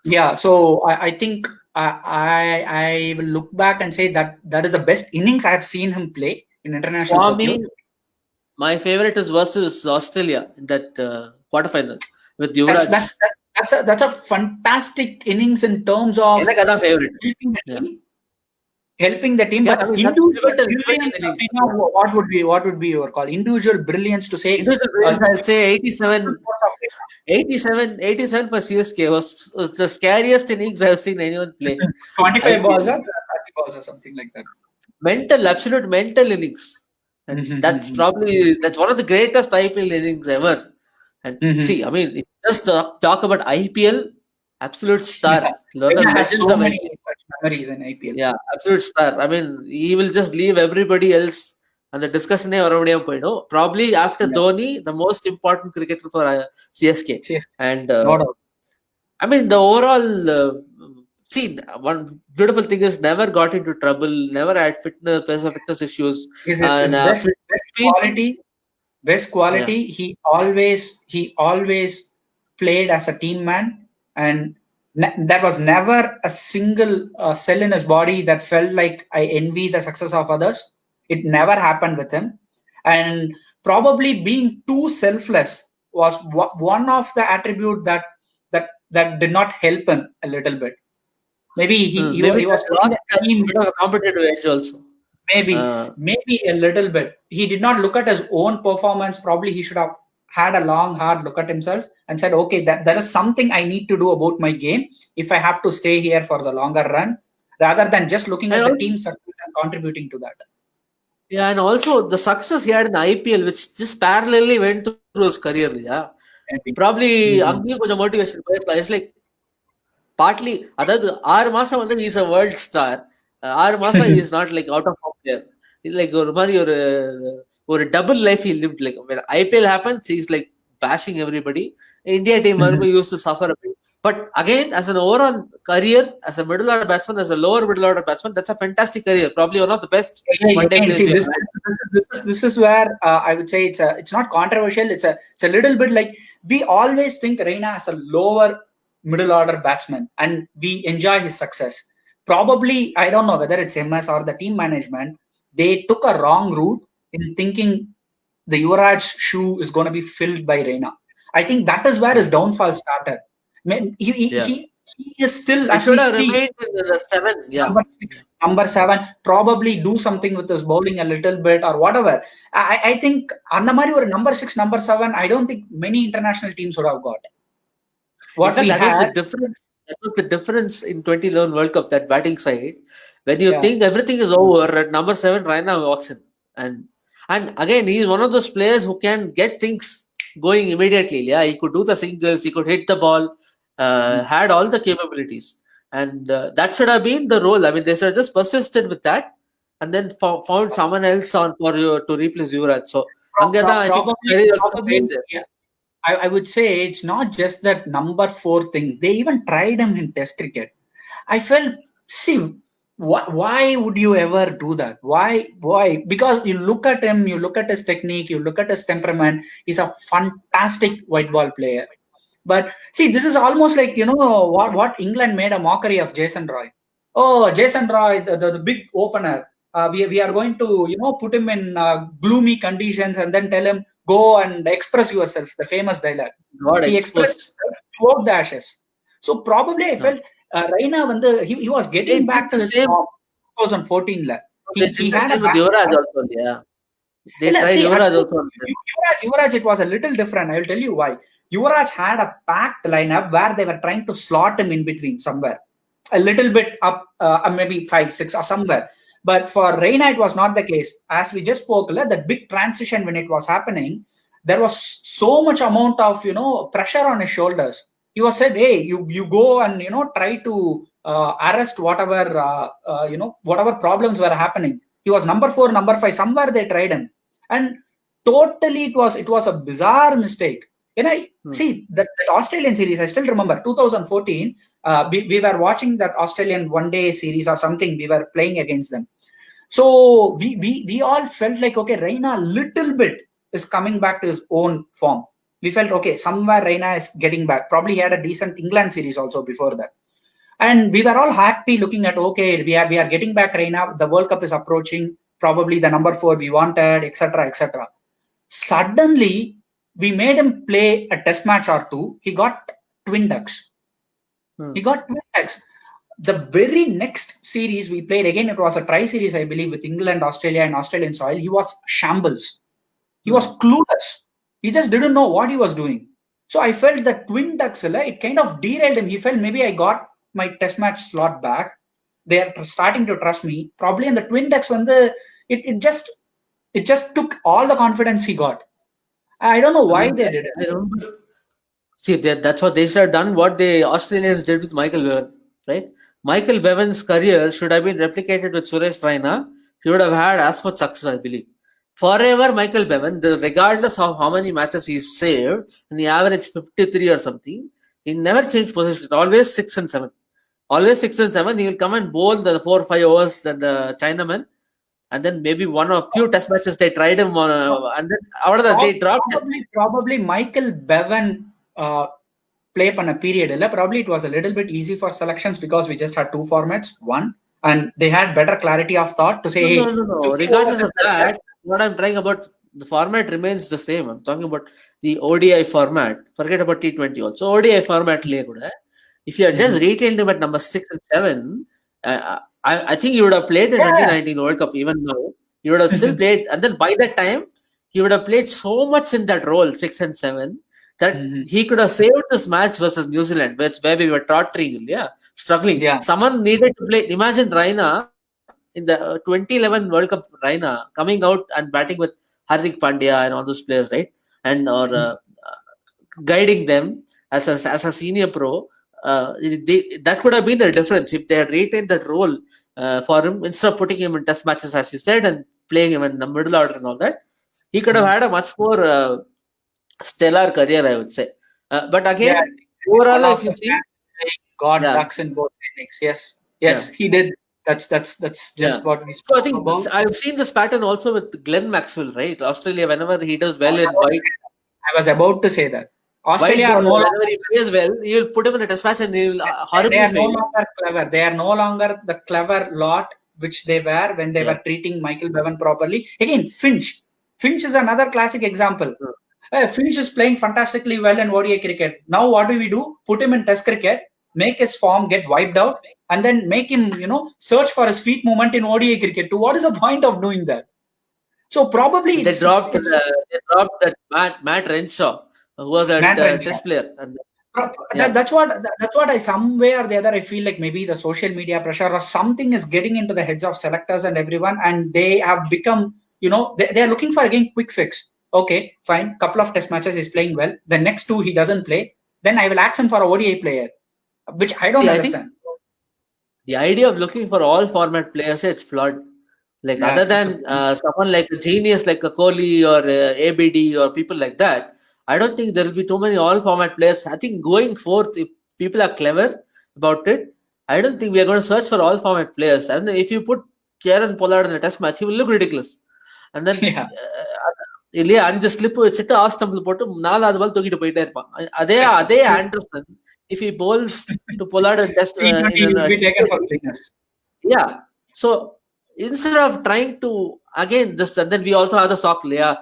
Yeah, so I think I will look back and say that is the best innings I have seen him play in international circuit. For me, my favorite is versus Australia in that quarterfinal with Yuvraj. That's a fantastic innings in terms of helping the team. But what would be your call? Individual brilliance to say. Individual brilliance, I'll say 87 for CSK was the scariest innings I've seen anyone play. 25 balls or 30 balls or something like that. Absolute mental innings. And that's one of the greatest IPL innings ever. And see, I mean, just talk about IPL, absolute star. So many such memories in IPL. Yeah, absolute star. I mean, he will just leave everybody else and the discussion. Probably after Dhoni, the most important cricketer for CSK. And I mean, the overall. See, one beautiful thing is never got into trouble, never had fitness issues. Best quality. Yeah. He always played as a team man, and there was never a single cell in his body that felt like I envy the success of others. It never happened with him, and probably being too selfless was one of the attribute that did not help him a little bit. Maybe he was lost a bit of a competitive edge also. Maybe a little bit. He did not look at his own performance. Probably he should have had a long, hard look at himself and said, okay, there is something I need to do about my game if I have to stay here for the longer run, rather than just looking at the team success and contributing to that. Yeah, and also the success he had in IPL, which just parallelly went through his career. Yeah, probably motivation. It's like partly, அதாவது 6 மாசம் வந்து he's a world star. 6 மாசம் he is not like out of form player. Like ஒரு மாதிரி ஒரு double life he lived. Like when IPL happens, he's like bashing everybody. India team used to suffer a bit. But again, as an overall career, as a middle order batsman, as a lower middle order batsman, that's a fantastic career. Probably one of the best. This is where I would say it's not controversial. It's a little bit like we always think Raina as a lower middle order batsman and we enjoy his success. Probably, I don't know whether it's MS or the team management, they took a wrong route in thinking the Yuvraj shoe is going to be filled by Raina. I think that is where his downfall started. He is still number 7. Probably do something with his bowling a little bit or whatever. I think Andamari or number 6, number 7, I don't think many international teams would have got. That was the difference in 2011 World Cup, that batting side. When you think everything is over, at number 7, Raina walks in. And again, he is one of those players who can get things going immediately. Yeah, he could do the singles, he could hit the ball, had all the capabilities. And that should have been the role. I mean, they should have just persisted with that and then found someone else to replace Yuvraj. So, I would say it's not just that number 4 thing. They even tried him in Test cricket. I felt, Why would you ever do that? Why? Because you look at him, you look at his technique, you look at his temperament. He's a fantastic white ball player. But see, this is almost like, what England made a mockery of Jason Roy. Oh, Jason Roy, the big opener. We are going to, put him in gloomy conditions and then tell him, go and express yourself, the famous dialogue. Got He expressed exposed. himself throughout the Ashes. So probably I No. felt Raina, he was They getting did back to the his same. form 2014. They He did the had a same with back. Yuvraj also. Yeah. They Yeah, tried see, Yuvraj also. Yuvraj, it was a little different. I will tell you why. Yuvraj had a packed lineup where they were trying to slot him in between somewhere, a little bit up, maybe 5, 6 or somewhere. But for Reina, it was not the case. As we just spoke, that big transition when it was happening, there was so much amount of pressure on his shoulders. He was said, "Hey, you go and try to arrest whatever whatever problems were happening." He was number 4, number 5. Somewhere they tried him, and totally it was a bizarre mistake. And I see that Australian series. I still remember 2014. We were watching that Australian one day series or something. We were playing against them. So we all felt like, okay, Reina little bit is coming back to his own form. We felt, okay, somewhere Reina is getting back. Probably he had a decent England series also before that. And we were all happy looking at, okay, we are getting back Reina. The World Cup is approaching. Probably the number 4 we wanted, etc., etc. Suddenly, we made him play a test match or two. He got twin ducks. He got twin ducks. The very next series we played, again, it was a tri series, I believe, with England, Australia, and Australian soil. He was shambles. He was clueless. He just didn't know what he was doing. So I felt that twin ducks, it kind of derailed him. He felt maybe I got my test match slot back. They are starting to trust me. Probably in the twin ducks, it just took all the confidence he got. I don't know I why mean, they did it. I remember. See, that's what they should have done. What the Australians did with Michael Bevan, right? Michael Bevan's career should have been replicated with Suresh Raina. He would have had as much success, I believe. Forever, Michael Bevan, regardless of how many matches he saved, and he averaged 53 or something, he never changed position. Always 6 and 7. Always 6 and 7. He will come and bowl the 4 or 5 overs that the Chinaman, and then maybe one or few test matches they tried him on, and then out of that they dropped him. Probably Michael Bevan play பண்ண period probably it was a little bit easy for selections because we just had 2 formats, one, and they had better clarity of thought to say, No, hey, no, no, no. 50 overs Regardless is of that, what I'm trying about, the format remains the same. I'm talking about the ODI format. Forget about T20 also. ODI format liye kuda, if you had just retained him at number 6 and 7, I think you would have played the 2019 World Cup even now. You would have still played, and then by that time, he would have played so much in that role, 6 and 7, that he could have saved this match versus New Zealand, where we were tottering, struggling. Yeah. Someone needed to play. Imagine Raina in the 2011 World Cup, Raina coming out and batting with Hardik Pandya and all those players, right? And or guiding them as a senior pro. That could have been the difference if they had retained that role for him instead of putting him in test matches, as you said, and playing him in the middle order and all that. He could have had a much more stellar career, I would say. But again, overall, if you see, God, ducks in both innings. Yes, he did. That's just what we spoke so I think about. I've seen this pattern also with Glenn Maxwell, right? Australia, whenever he does well in white. I was about to say that. Australia White are ball, no whenever he plays well, you'll put him in a test match and he will they horribly are no fail. longer clever. They are no longer the clever lot which they were when they were treating Michael Bevan properly. Again, Finch. Finch is another classic example. Finch is playing fantastically well in ODI cricket. Now what do? Put him in Test cricket, make his form get wiped out, and then make him, search for his feet movement in ODI cricket too. What is the point of doing that? So probably They dropped that Matt Renshaw, who was a test player. And that's what I some way or the other I feel like maybe the social media pressure or something is getting into the heads of selectors and everyone, and they have become, they are looking for again quick fix. Okay, fine, couple of test matches he's playing well, the next 2 he doesn't play, then I will ask him for a ODI player, which I don't understand. The idea of looking for all format players, it's flawed. Like other than someone like a genius like a Kohli or ABD or people like that, I don't think there will be too many all format players. I think going forth, if people are clever about it, I don't think we are going to search for all format players. And if you put Kieran Pollard in a test match, he will look ridiculous. And then Yeah. இல்லையா அஞ்சு slip வச்சுட்டு of stumble போட்டு 4வது பால் தூக்கிட்டு போயிட்டே இருப்பான். அதே Anderson if he bowls to Pollard and test be taken for cleaners. Yeah. So instead of trying to again this, and then we also have the stock layer.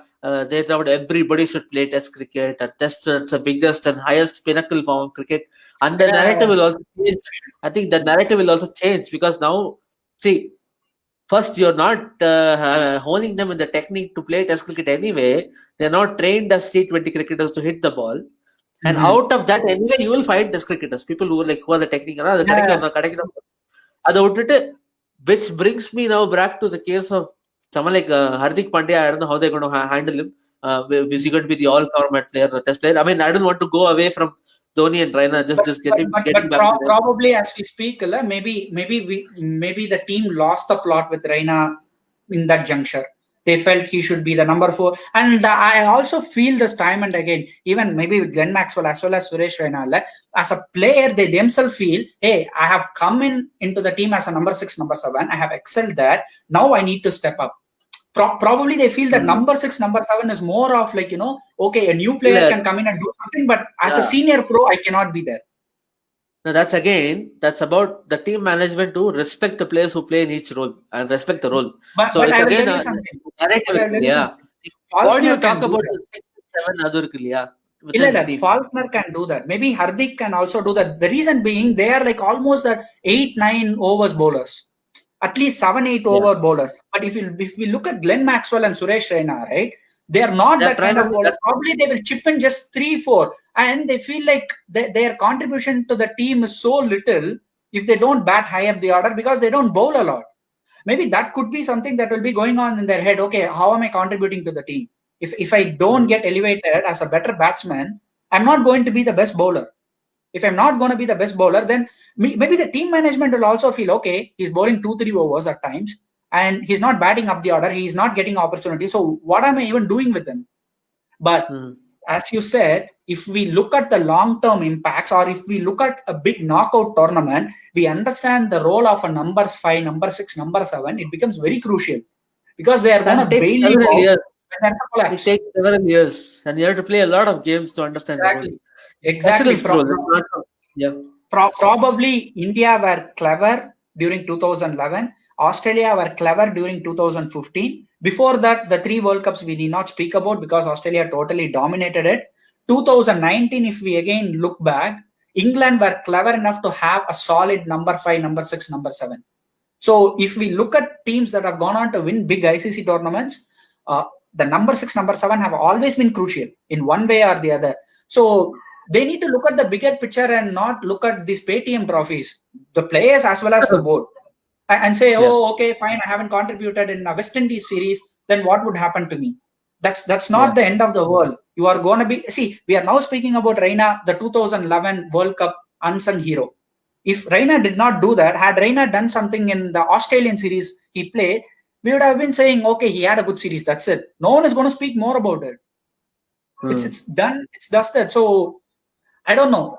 They thought everybody should play test cricket. That's the biggest and highest pinnacle form of cricket. And the narrative will also change. I think the narrative will also change because now, see, first you're not honing them in the technique to play test cricket anyway. They're not trained as T20 cricketers to hit the ball. And out of that, anyway, you will find test cricketers. People who are the technical. Which brings me now back to the case of someone like Hardik Pandya. I don't know how they're going to handle him. Is he going to be the all-format player or test player? I mean, I don't want to go away from Dhoni and Raina. Just getting back. Probably as we speak, maybe the team lost the plot with Raina in that juncture. They felt he should be the number 4. And I also feel this time and again, even maybe with Glenn Maxwell as well as Suresh Raina, as a player, they themselves feel, hey, I have come into the team as a number 6, number 7. I have excelled there. Now I need to step up. Probably they feel that number 6, number 7 is more of like, okay, a new player can come in and do something, but as a senior pro, I cannot be there. Now that's about the team management to respect the players who play in each role and respect the role. But it's again narrative. What do you talk about the 6 and 7 Adurkiliya? Faulkner can do that. Maybe Hardik can also do that. The reason being they are like almost that 8-9 overs bowlers. At least 7-8 over bowlers. But if we look at Glenn Maxwell and Suresh Raina, right? They are not that kind of bowlers. Probably they will chip in just 3-4. And they feel like their contribution to the team is so little if they don't bat high up the order because they don't bowl a lot. Maybe that could be something that will be going on in their head. Okay, how am I contributing to the team? If I don't get elevated as a better batsman, I'm not going to be the best bowler. If I'm not going to be the best bowler, then maybe the team management will also feel, okay, he's bowling 2-3 overs at times and he's not batting up the order. He's not getting opportunity. So what am I even doing with him? But as you said, if we look at the long-term impacts or if we look at a big knockout tournament, we understand the role of a number 5, number 6, number 7. It becomes very crucial because they are going to bail you out. It takes several years and you have to play a lot of games to understand the role. Exactly. Probably India were clever during 2011. Australia were clever during 2015. Before that, the 3 World Cups we need not speak about because Australia totally dominated it. 2019, if we again look back, England were clever enough to have a solid number 5, number 6, number 7. So if we look at teams that have gone on to win big ICC tournaments, the number 6, number 7 have always been crucial in one way or the other. So they need to look at the bigger picture and not look at these Paytm trophies, the players as well as the board, and say, oh, okay, fine, I haven't contributed in a West Indies series, then what would happen to me? That's not the end of the world. You are going to be, see, we are now speaking about Raina, the 2011 World Cup unsung hero. If Raina did not do that, had Raina done something in the Australian series he played, we would have been saying, okay, he had a good series, that's it. No one is going to speak more about it. It's done, it's dusted. So I don't know.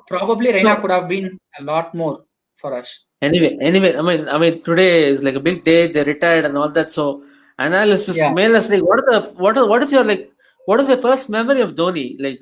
Probably Raina could have been a lot more for us. Anyway, I mean, today is like a big day. They retired and all that. So analysis, mail us like, what is your first memory of Dhoni? Like,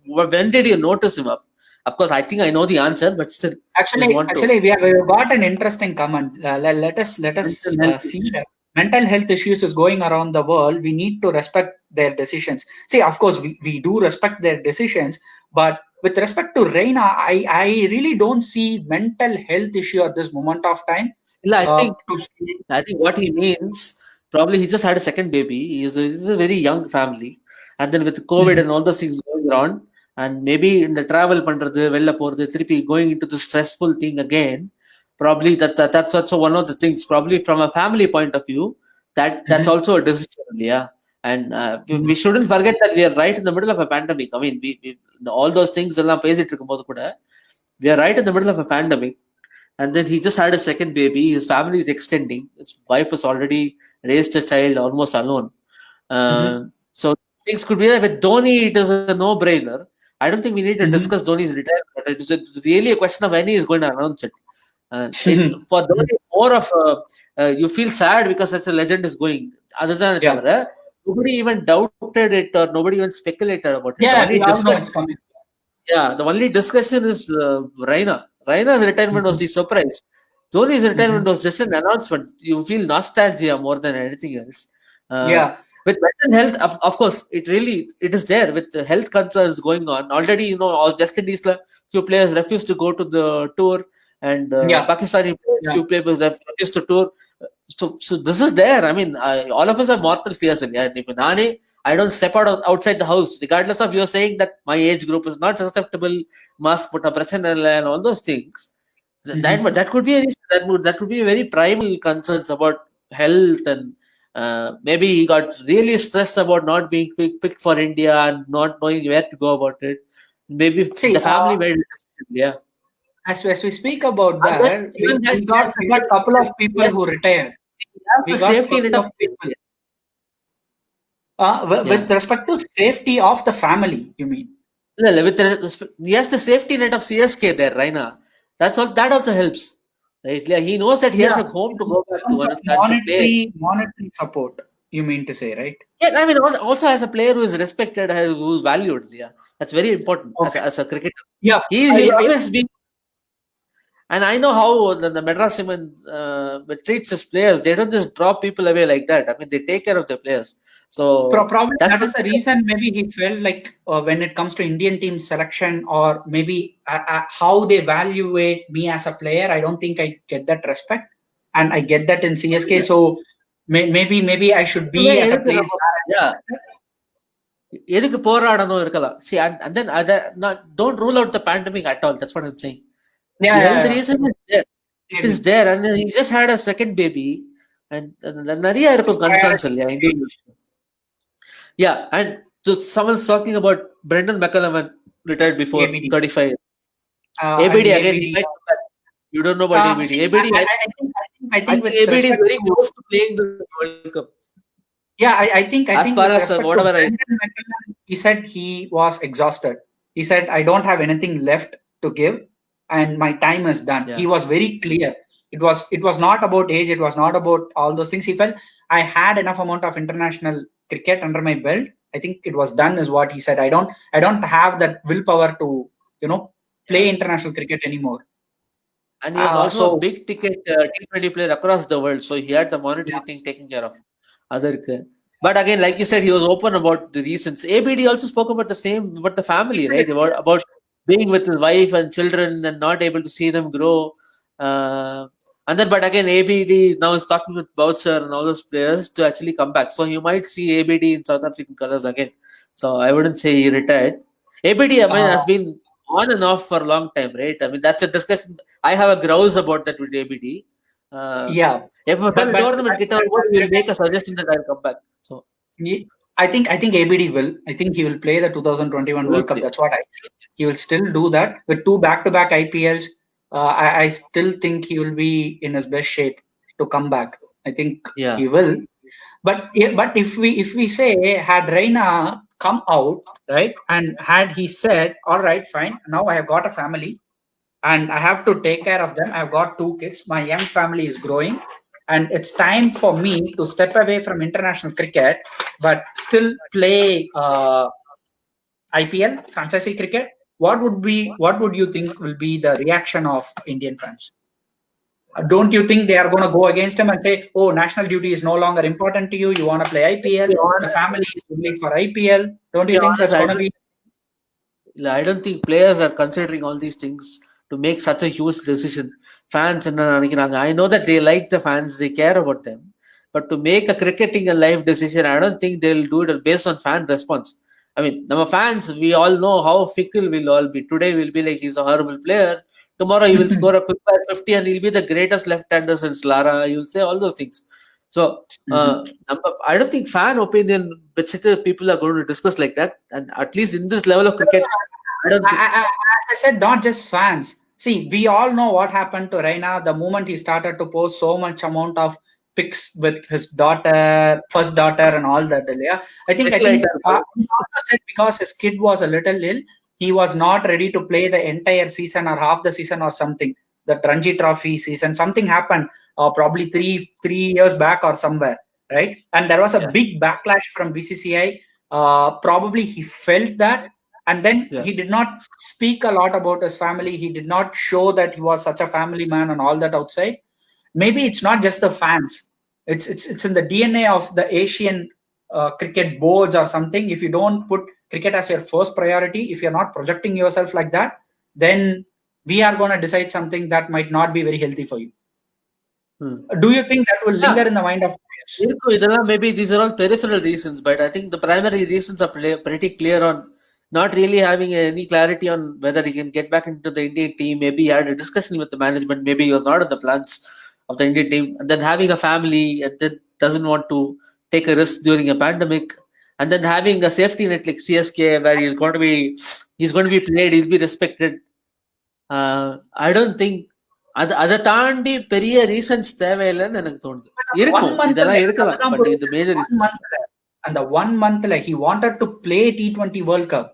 when did you notice him up? Of course, I think I know the answer, but still. Actually, we have got an interesting comment. Let us see that mental health issues is going around the world. We need to respect their decisions. See, of course, we do respect their decisions, but with respect to Raina, I really don't see mental health issue at this moment of time. I think what he means, probably he just had a second baby. He's a very young family, and then with COVID and all those things going on, and maybe in the travel பண்றது வெளில போறது திருப்பி going into the stressful thing again. Probably that's also one of the things. Probably from a family point of view, that's also a decision. Yeah. And we shouldn't forget that we are right in the middle of a pandemic. I mean, we all those things we are right in the middle of a pandemic. And then he just had a second baby. His family is extending. His wife has already raised a child almost alone. So things could be there. With Dhoni, it is a no-brainer. I don't think we need to discuss Dhoni's retirement. It's really a question of when he is going to announce it. It's for Dhoni more of you feel sad because such a legend is going. Other than that, nobody even doubted it or nobody even speculated about it. Yeah, The only we all know discussion, it's coming. the only discussion is Raina. Raina's retirement was the surprise. Dhoni's retirement was just an announcement. You feel nostalgia more than anything else. With mental health, of course, it is there with the health concerns going on. Already, all West Indies, few players refused to go to the tour, and Pakistani players, few players refused to tour. So this is there. I mean, all of us are mortal fears. I don't step outside the house, regardless of you saying that my age group is not susceptible, mask put up and all those things. That could be a reason. That could be a very primal concerns about health, and maybe he got really stressed about not being picked for India and not knowing where to go about it. Maybe the family made it. Yeah. As we speak about that, we got a couple of people who retired. We got safety net of people. With respect to safety of the family, you mean? Yes, the safety net of CSK there, Raina. That also helps. Right? He knows that he has a home to go back to and to play. Monetary support, you mean to say, right? Yeah, I mean, also as a player who is respected, who's valued. Yeah, that's very important as a cricketer. Yeah, he'll always be. And I know how the Madras Women treats his players. They don't just drop people away like that. I mean, they take care of their players. So probably that is the reason maybe he felt like when it comes to Indian team selection, or maybe how they evaluate me as a player, I don't think I get that respect, and I get that in CSK. So maybe I should be at a place. எதுக்கு போராடணும் இருக்கலாம். See, and then don't rule out the pandemic at all. That's what I'm saying. Yeah, the health reason is there. It is there, and then he just had a second baby, and நிறைய இருக்கும் concerns இல்லையா. Yeah, and so someone's talking about Brendan McCullum retired before 35. ABD again. He might come back. You don't know about ABD. ABD. I think ABD is very close to playing the World Cup. Yeah, I think as far as whatever he said, he was exhausted. He said, I don't have anything left to give, and my time is done. He was very clear. It was not about age. It was not about all those things. He felt I had enough amount of international cricket under my belt. I think it was done, is what he said. I don't have that willpower to play international cricket anymore. And he was also a big ticket T20 player across the world, so he had the monetary thing taken care of. But again, like you said, he was open about the reasons. ABD also spoke about the same, about the family, right? About being with his wife and children and not able to see them grow. And then, but again, ABD now is talking with Boucher and all those players to actually come back. So you might see ABD in South African colors again. So I wouldn't say he retired. ABD, I mean, has been on and off for a long time, right? I mean, that's a discussion. I have a grouse about that with ABD. If a tournament get out, we'll make a suggestion that I'll come back. So I think ABD will. I think he will play the 2021 World Cup. That's what I think. He will still do that with 2 back-to-back IPLs. I still think he will be in his best shape to come back. I think he will. But if we say, had Raina come out, right, and had he said, all right, fine, now I have got a family and I have to take care of them. I've got 2 kids. My young family is growing, and it's time for me to step away from international cricket, but still play IPL, franchise cricket. What would you think will be the reaction of Indian fans? Don't you think they are going to go against him and say, oh, national duty is no longer important to you, you want to play IPL, the family is only for IPL? Don't you think that's going to be? I don't think players are considering all these things to make such a huge decision. Fans, I know that they like the fans, they care about them, but to make a cricketing a live decision, I don't think they'll do it based on fan response. I mean, our fans, we all know how fickle we'll all be. Today we'll be like, he's a horrible player. Tomorrow he will score a quick 50 and he'll be the greatest left-hander since Lara. You'll say all those things. So I don't think fan opinion, which people are going to discuss like that. And at least in this level of cricket, I don't think. As I said, not just fans. See, we all know what happened to Raina the moment he started to post so much amount of pics with his first daughter and all that. Yeah, I think he also said because his kid was a little ill, he was not ready to play the entire season or half the season or something. The Ranji Trophy season, something happened, probably three years back or somewhere, right? And there was a big backlash from BCCI. Probably he felt that, and then he did not speak a lot about his family. He did not show that he was such a family man and all that outside. Maybe it's not just the fans. It's in the DNA of the Asian cricket boards or something. If you don't put cricket as your first priority, if you're not projecting yourself like that, then we are going to decide something that might not be very healthy for you. Do you think that will linger in the mind of players? Maybe these are all peripheral reasons, but I think the primary reasons are pretty clear on not really having any clarity on whether he can get back into the Indian team. Maybe he had a discussion with the management. Maybe he was not on the plans of the Indian team. And then having a family and then doesn't want to take a risk during a pandemic. And then having a safety net like CSK where he's going to be played, he'll be respected. I don't think அதை தாண்டி பெரிய reasons தேவையில்லைன்னு எனக்கு தோணுது. இருக்கும், இதெல்லாம் இருக்கலாம், but இந்த major reasons. And the 1 month he wanted to play T20 World Cup.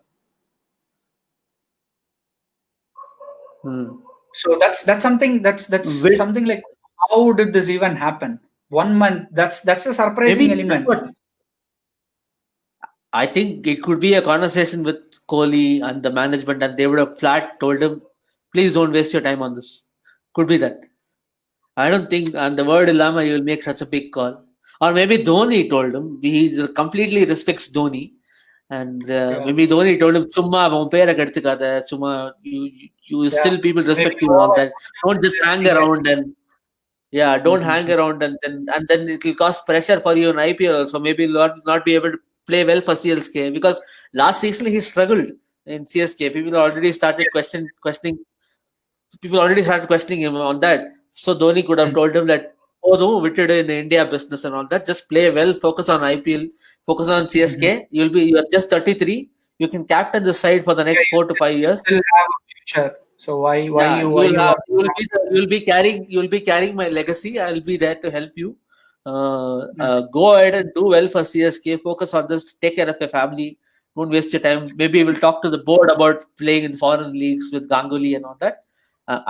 So that's something something like, how did this even happen? 1 month, that's a surprising element. I think it could be a conversation with Kohli and the management, and they would have flat told him, please don't waste your time on this. Could be that. I don't think on the word Illama you will make such a big call. Or maybe Dhoni told him. He completely respects Dhoni. And maybe Dhoni told him, Chumma, Chumma, you still people respect you all that. Don't just hang around and don't hang around and then it will cause pressure for you in IPL. So maybe not be able to play well for CSK, because last season he struggled in CSK. People already started questioning him on that. So Dhoni could have told him that, no, we did in the India business and all that. Just play well, focus on IPL, focus on CSK. You are just 33. You can captain the side for the next 4 to 5 years. Still have a future. So why you'll be carrying my legacy. I'll be there to help you. Go ahead and do well for CSK. Focus on this. Take care of your family. Don't waste your time. Maybe we'll talk to the board about playing in foreign leagues with Ganguly and all that.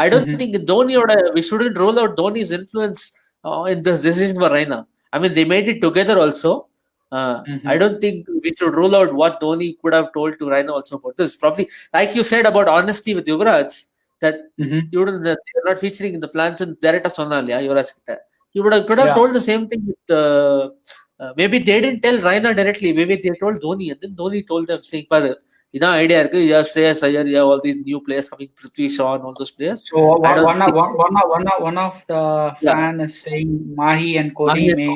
I don't think Dhoni we shouldn't rule out Dhoni's influence in this decision for Raina. I mean, they made it together also. I don't think we should rule out what Dhoni could have told to Raina also about this. Probably, like you said about honesty with Yuvraj, that they're not featuring in the plans and director Sonalya, Yuvraj. You could have told the same thing with. Maybe they didn't tell Raina directly. Maybe they told Dhoni, and then Dhoni told them, saying, "Idha idea irukku. Yeah, Shreyas Iyer, yeah, all these new players coming, Prithvi Shaw, and all those players." So one of the fan is saying Mahi and Kohli may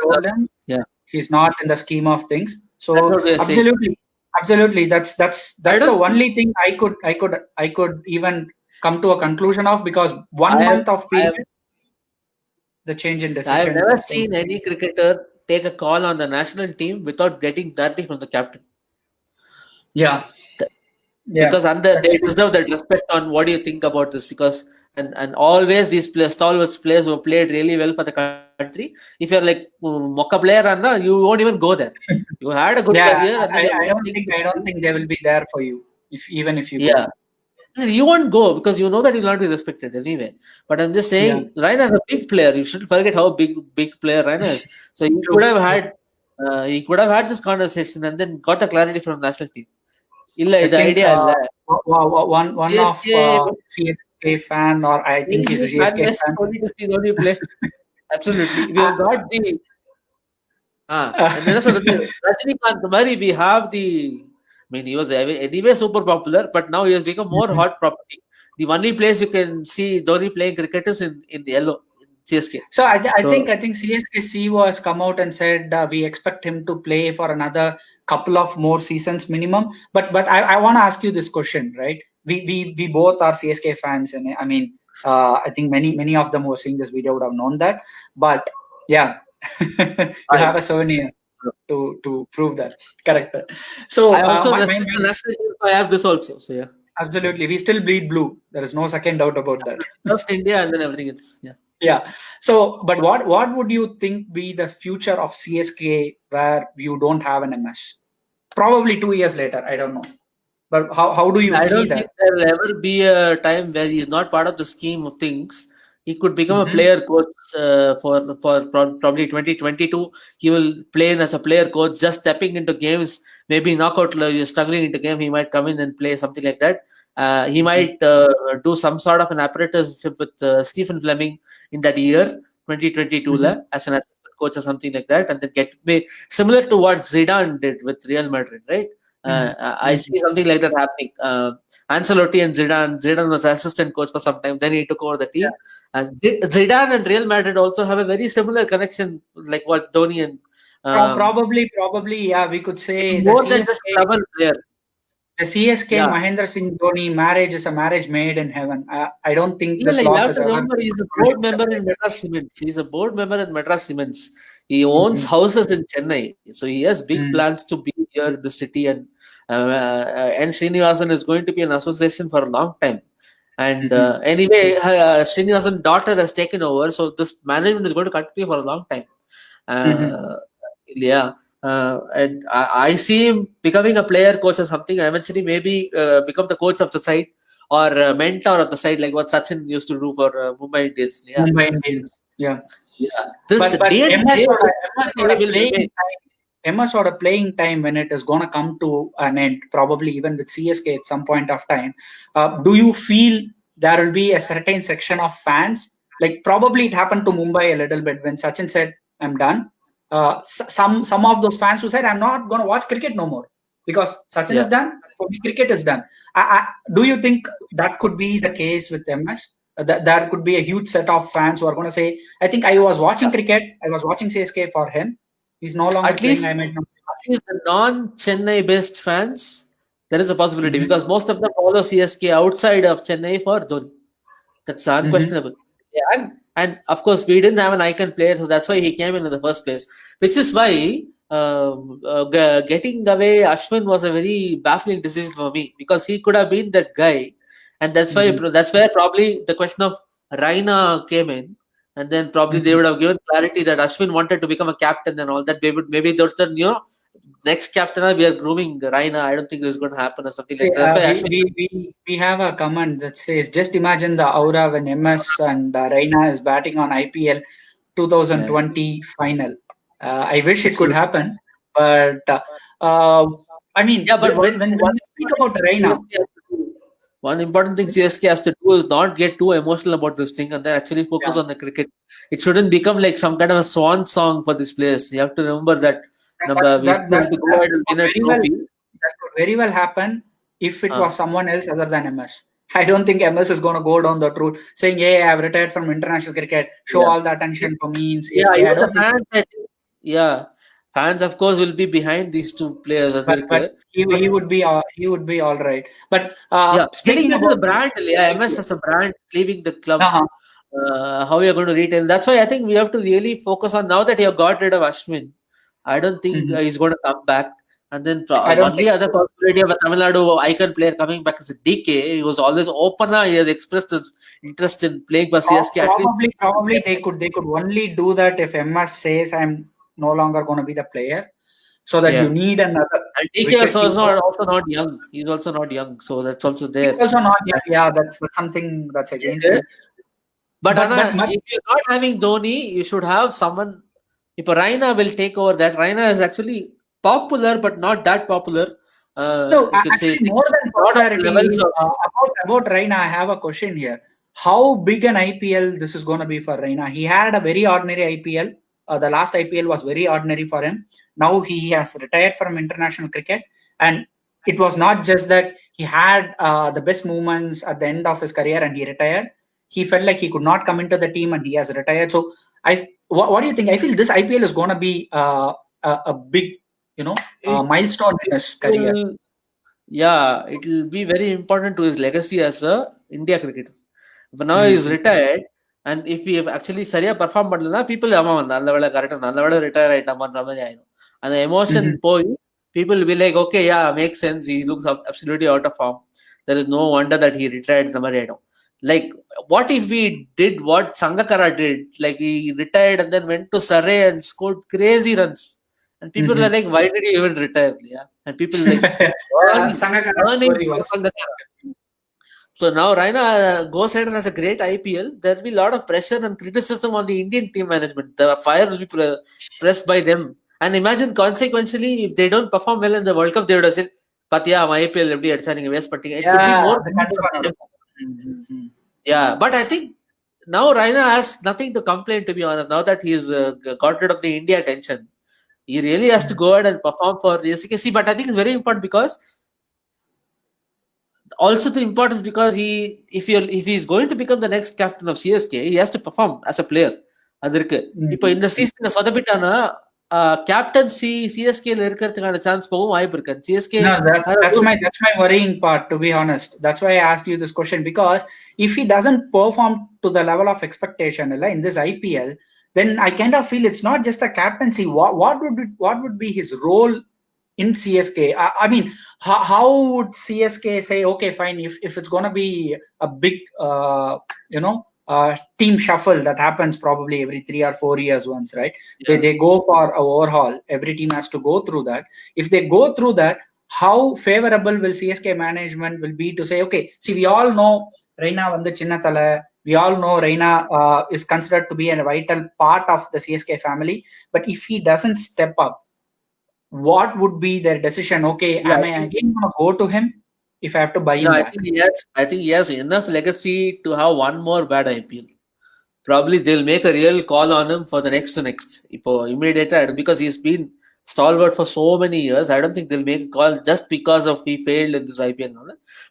told him. Yeah, he's not in the scheme of things. So absolutely, that's the only thing I could even come to a conclusion of, because 1 month of period, the change in decision. I have never seen any cricketer take a call on the national team without getting directly from the captain. Yeah. Because they deserve that respect on what do you think about this, because and always these stalwart players who played really well for the country. If you're like Mokka player, you won't even go there. You had a good career. I don't think they will be there for you even if you go. You won't go because you know that you'll not be respected anyway. But I'm just saying, Raina is a big player. You shouldn't forget how big player Raina is. So he could have had this conversation and then got the clarity from the national team. The idea one of CSK fan, or I think he's a CSK fan. Only to see Dhoni play. Absolutely. We have got the and then Rajinikanth Mari, we have the. I mean, he was anyway super popular, but now he has become more hot property. The only place you can see Dhoni playing cricket is in the yellow, CSK. So I think CSK CEO has come out and said we expect him to play for another couple of more seasons minimum. But I want to ask you this question, right? We both are CSK fans, and I mean, I think many of them who are seeing this video would have known that. But yeah, you have a souvenir to prove that character. So I also national team, I have this also. So yeah, absolutely, we still bleed blue. There is no second doubt about that. Just India and then everything else. Yeah. So, but what would you think be the future of CSK where you don't have an MS? Probably 2 years later. I don't know. But how do you I see don't that? think there will ever be a time where he's not part of the scheme of things. He could become a Mm-hmm. player coach probably 2022. He will play in as a player coach, just stepping into games. Maybe knockout, you're struggling into game, he might come in and play something like that. He might do some sort of an apprenticeship with Stephen Fleming in that year, 2022, Mm-hmm. as an assistant coach or something like that, and then get similar to what Zidane did with Real Madrid, right? I see something like that happening. Ancelotti and Zidane was assistant coach for some time. Then he took over the team. And Zidane and Real Madrid also have a very similar connection, like what Dhoni and Probably, yeah. We could it's say the more than just CSK, level player. the CSK Yeah, Mahendra Singh Dhoni marriage is a marriage made in heaven. I don't think yeah. this You lock have is to ever remember, he's a going to board be member in separated. Madras Cements. He's a board member in Madras Cements. He owns Mm-hmm. houses in Chennai, so he has big plans to be here in the city. And Srinivasan is going to be an association for a long time. And Mm-hmm. anyway, Srinivasan's daughter has taken over, so this management is going to continue for a long time. Mm-hmm. Uh, yeah, and I see him becoming a player coach or something. Eventually, maybe become the coach of the side or mentor of the side, like what Sachin used to do for Mumbai Indians. Yeah, Mumbai Indians. Yeah. yeah. This But DNA MS sort of will playing remain. time, MS sort of playing time when it is going to come to an end, probably even with CSK at some point of time. Do you feel there will be a certain section of fans? Like probably it happened to Mumbai a little bit when Sachin said, "I'm done." Some of those fans who said, "I'm not going to watch cricket no more because Sachin Yeah. is done. For me, cricket is done." Do you think that could be the case with MS? That there could be a huge set of fans who are going to say, I think I was watching cricket. I was watching CSK for him. He's no longer At playing. least, I might not. the non-Chennai based fans, there is a possibility Mm-hmm. because most of them follow CSK outside of Chennai for Dhoni. That's Mm-hmm. unquestionable. Yeah, and of course we didn't have an icon player, so that's why he came in the first place. Which is why getting away Ashwin was a very baffling decision for me because he could have been that guy, and Mm-hmm. that's where probably the question of Raina came in, and then probably they Mm-hmm. would have given clarity that Ashwin wanted to become a captain and all that. They would maybe thought that next captain we are grooming Raina. I don't think this is going to happen or something See, like that. That's why Ashwin. we have a comment that says, just imagine the aura when MS and Raina is batting on IPL Yeah, 2020 final. I wish it could absolutely. happen, but uh, I mean, Yeah, but when we speak about Raina, one important thing CSK has to do is not get too emotional about this thing and then actually focus yeah, on the cricket. It shouldn't become like some kind of a swan song for these players. You have to remember that we still have to go ahead and win a trophy. that could very well happen if it Uh, was someone else other than MS. I don't think MS is going to go down that route saying, "Hey, I've retired from international cricket. Show yeah. all the attention for me in Yeah, CSK." I even the don't think, fans, I think, yeah. Fans, of course, will be behind these two players. but But he would be all right. But yeah, getting speaking back to the about this, brand, yeah, MS as a brand leaving the club, uh-huh. how you're going to retain. That's why I think we have to really focus on now that you have got rid of Ashwin. I don't think Mhm. he's going to come back. And then I don't only think other so. possibility of a Tamil Nadu icon player coming back is a DK. He was always opener. He has expressed his interest in playing for CSK. At least, Probably they could only do that if MS says I'm no longer going to be the player, so that you yeah. need another And DK wicket keeper. also not young. He's also not young, so that's also He's there. also not yet. Yeah, that's something that's against Yeah. me. But But Anna, much. if you're not having Dhoni, you should have someone. If Raina will take over that, Raina is actually popular, but not that popular. No, You can say actually, more than lot of levels popularity, of. about Raina, I have a question here. How big an IPL this is going to be for Raina? He had a very ordinary IPL. The last IPL was very ordinary for him. Now he has retired from international cricket, and it was not just that he had the best moments at the end of his career and he retired. He felt like he could not come into the team and he has retired. So, what do you think? I feel this IPL is going to be a big, It, milestone in his it career. will, yeah, it will be very important to his legacy as a India cricketer. But now he is Mhm. retired, and if he actually சரியா perform பண்ணலனா people நல்ல வேளை கரெக்டா நல்ல வேளை retire ஆயிட்டாமான்ற மாதிரி ஆயிடும். அந்த எமோஷன் Mhm. போய் people will be like, okay, yeah, makes sense. He looks absolutely out of form. There is no wonder that he retired இந்த மாதிரி ஆயிடும். Like, what if we did what Sangakkara did? Like, he retired and then went to Surrey and scored crazy runs. And people are like, why did you even retire? Yeah. And people like, earning. So now Raina goes ahead and has a great IPL. There will be a lot of pressure and criticism on the Indian team management. The fire will be pressed by them. And imagine consequentially, if they don't perform well in the World Cup, they would have said, Patya, IPL, waste. It could be more. Yeah, but I think now Raina has nothing to complain, to be honest. Now that he's got rid of the India tension, he really has to go ahead and perform for SKC. But I think it's very important because also the importance because if he's going to become the next captain of CSK, he has to perform as a player. அதற்கு இப்போ இந்த சீசன்ல சொதப்பிட்டானா captaincy சிஎஸ்கேல இருக்கிறதுக்கான chance போகும் வாய்ப்பு இருக்கு. CSK that's my worrying part, to be honest. That's why I asked you this question, because if he doesn't perform to the level of expectation in this IPL, then I kind of feel it's not just a captaincy. What would be his role in CSK? I mean, how would CSK say, okay, fine, if it's going to be a big team shuffle that happens probably every 3 or 4 years once, right? Yeah. They go for an overhaul. Every team has to go through that. If they go through that, how favorable will CSK management will be to say, okay, see, we all know Raina vandu Chinna Thala. We all know Raina is considered to be a vital part of the CSK family. But if he doesn't step up, what would be their decision? Okay, am I again going to go to him if I have to buy him back? I think he has enough legacy to have one more bad IPL. Probably they'll make a real call on him for the next to next. Immediately, because he's been stalwart for so many years, I don't think they'll make a call just because of he failed in this IPL.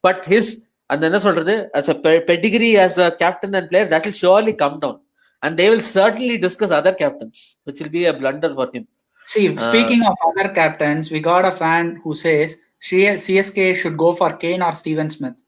But his, and then as a pedigree as a captain and player, that will surely come down. And they will certainly discuss other captains, which will be a blunder for him. See, speaking of other captains, we got a fan who says CSK should go for Kane or Steven Smith.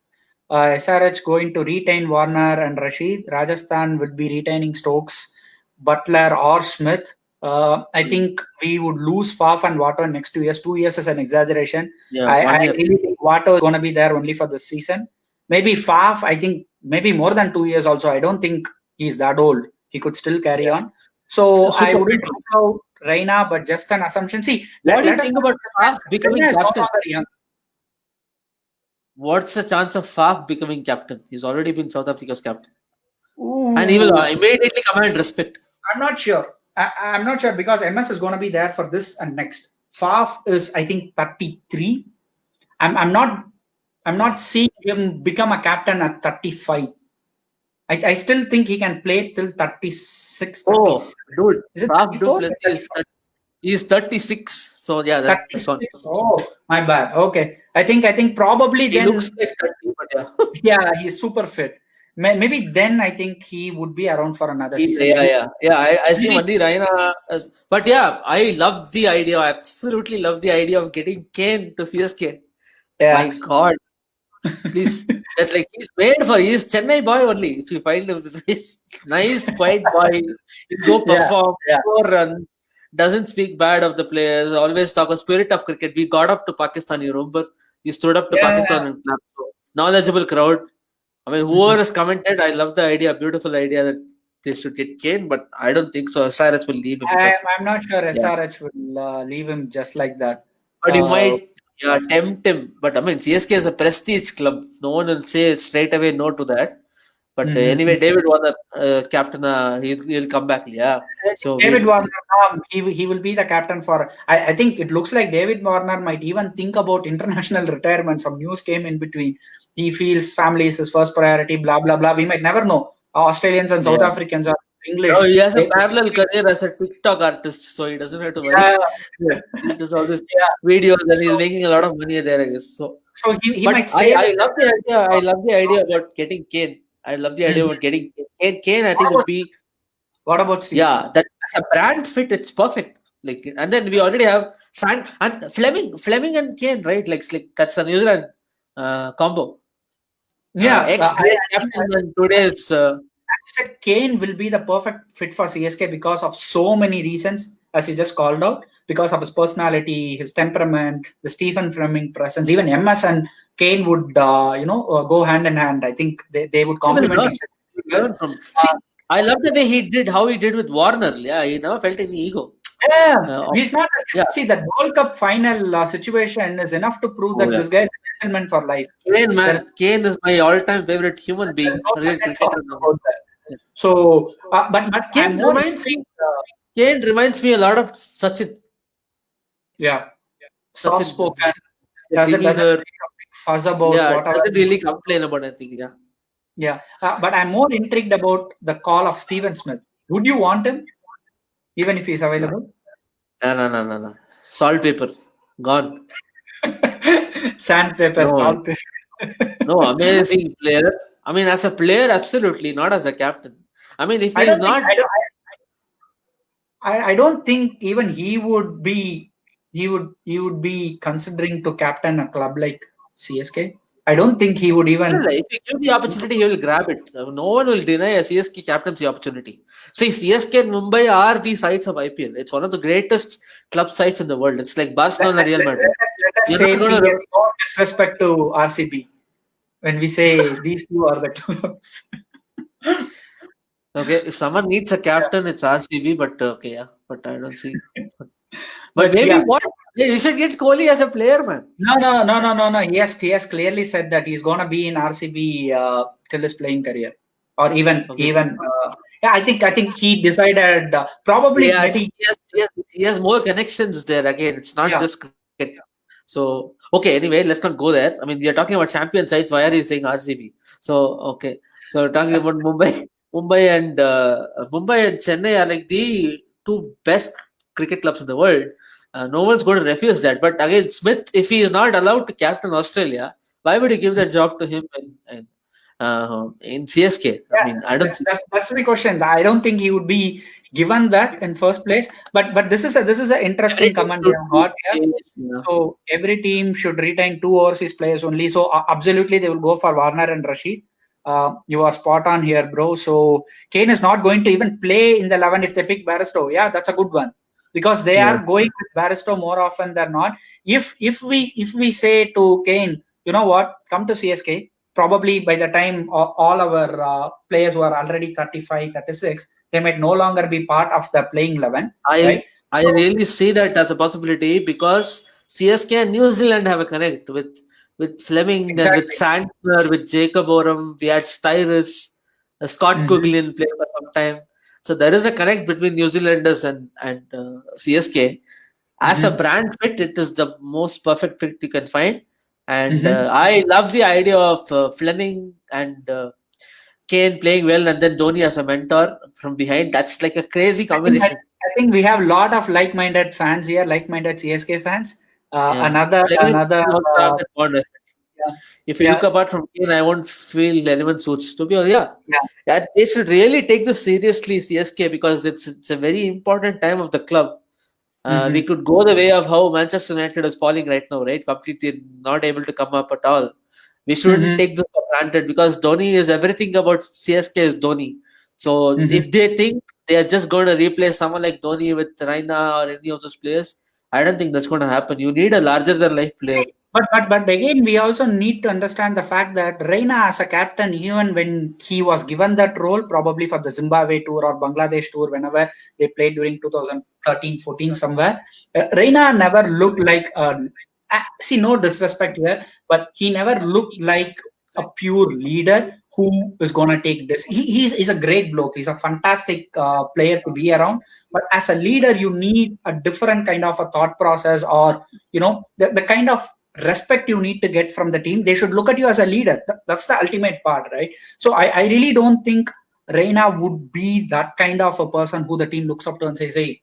SRH going to retain Warner and Rashid. Rajasthan would be retaining Stokes, Butler or Smith. I think we would lose Faf and Watto in next 2 years. 2 years is an exaggeration. Yeah, I really think Watto is going to be there only for this season. Maybe Faf, I think maybe more than 2 years also. I don't think he's that old. He could still carry on. So I wouldn't talk about Raina, but just an assumption. See, what do you think about Faf becoming captain? What's the chance of Faf becoming captain? He's already been South Africa's captain. Ooh. And he will immediately command respect. I'm not sure. I'm not sure because MS is going to be there for this and next. Faf is, I think, 33. I'm not seeing him become a captain at 35. I still think he can play till 36. 37. Oh, dude. Is it 34? He's 36. So, yeah. That's 36. Oh, my bad. Okay. I think probably he then... looks like 30, but yeah. Yeah, he's super fit. Maybe then I think he would be around for another season. Yeah. I see only Raina. But yeah, I love the idea. I absolutely love the idea of getting Kane to CSK. Yeah. My God. Please. That's like he's Chennai boy only. If you find him, he's nice, quiet boy. He go perform, 4 runs, doesn't speak bad of the players, always talk of spirit of cricket. We got up to Pakistan, you remember? We stood up to Pakistan and clapped. Knowledgeable crowd. I mean, whoever has commented, I love the idea, beautiful idea that they should get Kane, but I don't think so. SRH will leave him. I'm not sure SRH will leave him just like that. But he might tempt him. But I mean, CSK is a prestige club. No one will say straight away no to that. But anyway, David Warner, captain, he'll come back. Yeah. So David Warner, he will be the captain for. I think it looks like David Warner might even think about international retirement. Some news came in between. He feels family is his first priority. Blah blah blah. We might never know. Australians and South Africans are English. Oh, he has a parallel career as a TikTok artist, so he doesn't have to worry. He does all these videos and he's making a lot of money there, I guess. So he might stay. I love the idea. I love the idea about getting Kane. I love the idea about getting Kane. I think would be. What about Steve? Yeah, that's a brand fit. It's perfect. Like, and then we already have and Fleming and Kane, right? Like that's a New Zealand combo. Yeah, ex-great captain and today's. Kane will be the perfect fit for CSK because of so many reasons, as you just called out. Because of his personality, his temperament, the Stephen Fleming presence, even MS and Kane would, go hand in hand. I think they would complement each other. See, I love the way how he did with Warner. Yeah, he never felt any ego. He's not. Yeah. See, the World Cup final situation is enough to prove that this guy is a gentleman for life. Kane, man. Kane is my all-time favorite human There's being. no Real second cricketer. thoughts about that. So, but I'm Kane more reminds intrigued, Kane reminds me a lot of Sachin. soft-spoken. The Doesn't demeanor. make a big fuss about whatever. Doesn't really complain about anything. But I'm more intrigued about the call of Steven Smith. Would you want him, even if he's available? No. Salt paper. Gone. Sandpaper, salt paper. No, amazing player. I mean, as a player, absolutely, not as a captain. I mean, if he's not... I don't think even he would be considering to captain a club like CSK. I don't think he would even. If you give the opportunity, he will grab it. No one will deny a CSK captaincy opportunity. See, CSK and Mumbai are the sides of IPL. It's one of the greatest club sides in the world. It's like Barcelona, Real Madrid. Let us say we have no disrespect to RCB when we say these two are the clubs. Okay, if someone needs a captain, it's RCB, but but I don't see. But maybe what? You should get Kohli as a player, man. No. He has clearly said that he's gonna be in RCB till his playing career, or even. I think he decided probably. I think he has more connections there. Again, it's not just cricket. So anyway, let's not go there. I mean, we are talking about champion sides. Why are you saying RCB? So talking about Mumbai and Chennai are like the two best cricket clubs in the world. No one's going to refuse that. But again, Smith, if he is not allowed to captain Australia, why would you give that job to him in CSK? I mean, I don't. That's the question. I don't think he would be given that in first place. But this is an interesting comment we have got here. So every team should retain 2 overseas players only. So absolutely, they will go for Warner and Rashid. You are spot on here, bro. So Kane is not going to even play in the 11 if they pick Barstow. Yeah, that's a good one. Because they are going with Barstow more often than not. If we say to Kane, you know what, come to CSK, probably by the time all our players who are already 35, 36, they might no longer be part of the playing 11. I really see that as a possibility because CSK and New Zealand have a connect with Fleming, and with Santner, with Jacob Oram. We had Styrus, Scott Coughlan play for some time. So there is a connect between New Zealanders and CSK. As a brand fit, it is the most perfect fit you can find. And I love the idea of Fleming and Kane playing well, and then Dhoni as a mentor from behind. That's like a crazy combination. I think we have a lot of like-minded fans here, like-minded CSK fans. If you look apart from Kane, I won't feel anyone suits. To be honest, they should really take this seriously, CSK, because it's a very important time of the club. We could go the way of how Manchester United is falling right now, right? Completely not able to come up at all. We shouldn't take this for granted because Dhoni is everything about CSK is Dhoni. So if they think they are just going to replace someone like Dhoni with Raina or any of those players, I don't think that's going to happen. You need a larger than life player. But again, we also need to understand the fact that Raina as a captain, even when he was given that role, probably for the Zimbabwe tour or Bangladesh tour, whenever they played during 2013-14 somewhere, Raina never looked like, see, no disrespect here, but he never looked like a pure leader who is going to take this. He's a great bloke. He's a fantastic player to be around. But as a leader, you need a different kind of a thought process, or, the kind of respect you need to get from the team. They should look at you as a leader. That's the ultimate part, right? So I really don't think Raina would be that kind of a person who the team looks up to and says, hey,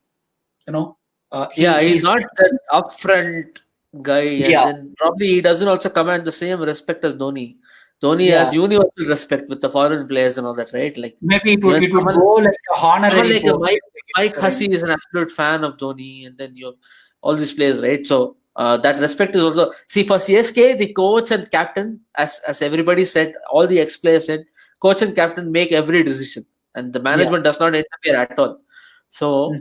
he's not that upfront guy, and then probably he doesn't also command the same respect as Dhoni. Dhoni has universal respect with the foreign players and all that, right? Like maybe it would go like a honorary. Like Mike Hussey is an absolute fan of Dhoni, and then you have all these players, right? So that respect is also, see, for CSK, the coach and captain, as everybody said, all the ex-players said, coach and captain make every decision, and the management does not interfere at all. So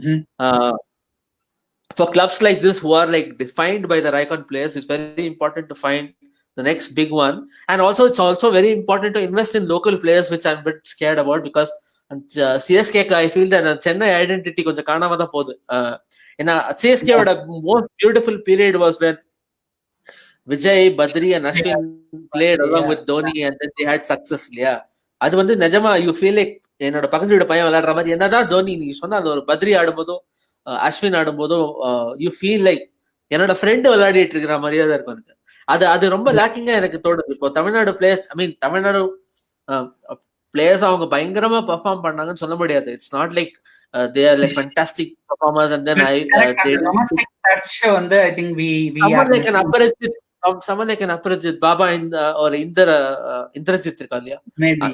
for clubs like this who are like defined by their icon players, it's very important to find the next big one. And also, it's also very important to invest in local players, which I'm a bit scared about, because And CSK, I feel that Chennai identity கொஞ்சம் காணாம தான் போகுது. ஏன்னா CSK-ஓட most beautiful period was when Vijay, Badri and Ashwin played along with Dhoni and then they had success. இல்லையா அது வந்து நிஜமா you feel like என்னோட பக்கத்து வீடு பையன் விளையாடுற மாதிரி. என்னதான் தோனி நீ சொன்னா அந்த ஒரு பத்ரி ஆடும்போதோ அஸ்வின் ஆடும்போதோ யூ ஃபீல் லைக் என்னோட ஃப்ரெண்டு விளையாடிட்டு இருக்கிற மாதிரியே தான் இருக்கும் எனக்கு. அது ரொம்ப லேக்கிங்கா எனக்கு தோணுது. இப்போ தமிழ்நாடு பிளேயர்ஸ், தமிழ்நாடு பிளேயர்ஸ் அவங்க பயங்கரமா பெர்ஃபார்ம் பண்ணாங்கன்னு சொல்ல முடியாது. It's not like they are like fantastic performers and then domestic touch வந்து I think we someone like an Aparajit Baba or Indrajit irukka இல்லையா,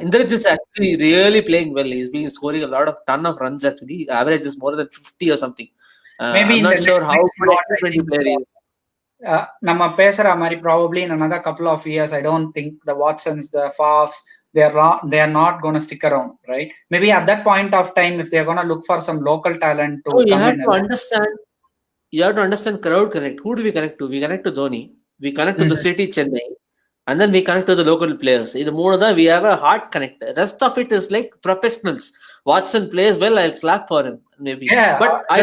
Indrajit is actually really playing well. He's been scoring a lot of ton of runs actually. Average is more than 50 or something. Maybe I'm not sure how good a player he is. நம்ம பேசுற மாதிரி probably in another couple of years I don't think the Watsons, the Fafs, they are not going to stick around, right? Maybe at that point of time if they are going to look for some local talent to come in. You have to understand crowd connect. Who do we connect to? We connect to Dhoni, we connect to the city Chennai, and then we connect to the local players. In the more that we have a heart connect. The rest of it is like professionals. Watson plays well, I'll clap for him maybe. Yeah, but I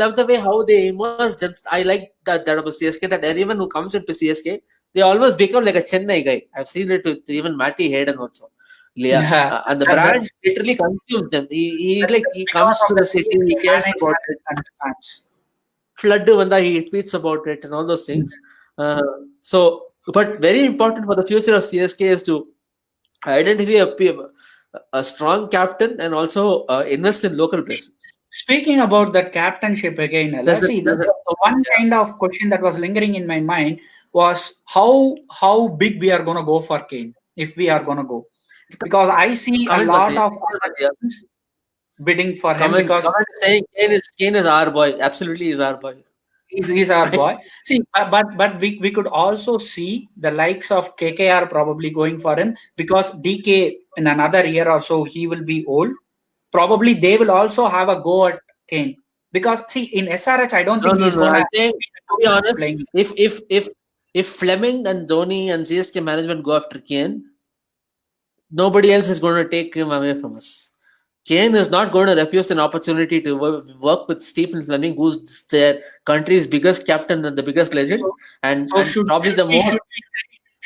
love the way how they immerse them. I like that about CSK, that everyone who comes into CSK, they always become like a Chennai guy. I've seen it with even Matty Hayden also. And the brand literally consumes them. He comes to the city, he cares about it. Flood vanda, he tweets about it and all those things. So but very important for the future of CSK is to identify a strong captain and also invest in local players. Speaking about that captainship again, the one kind of question that was lingering in my mind was how big we are going to go for Kane, if we are going to go, because I see a lot of teams bidding for him. Because saying Kane is our boy. Absolutely is our boy. He's our boy. See, but we could also see the likes of KKR probably going for him, because DK in another year or so he will be old. Probably they will also have a go at Kane, because see in SRH I don't think he's going to be honest. If Fleming and Dhoni and CSK management go after Kane, nobody else is going to take him away from us. Kane is not going to refuse an opportunity to work with Stephen Fleming, who's their country's biggest captain and the biggest legend, and probably the most.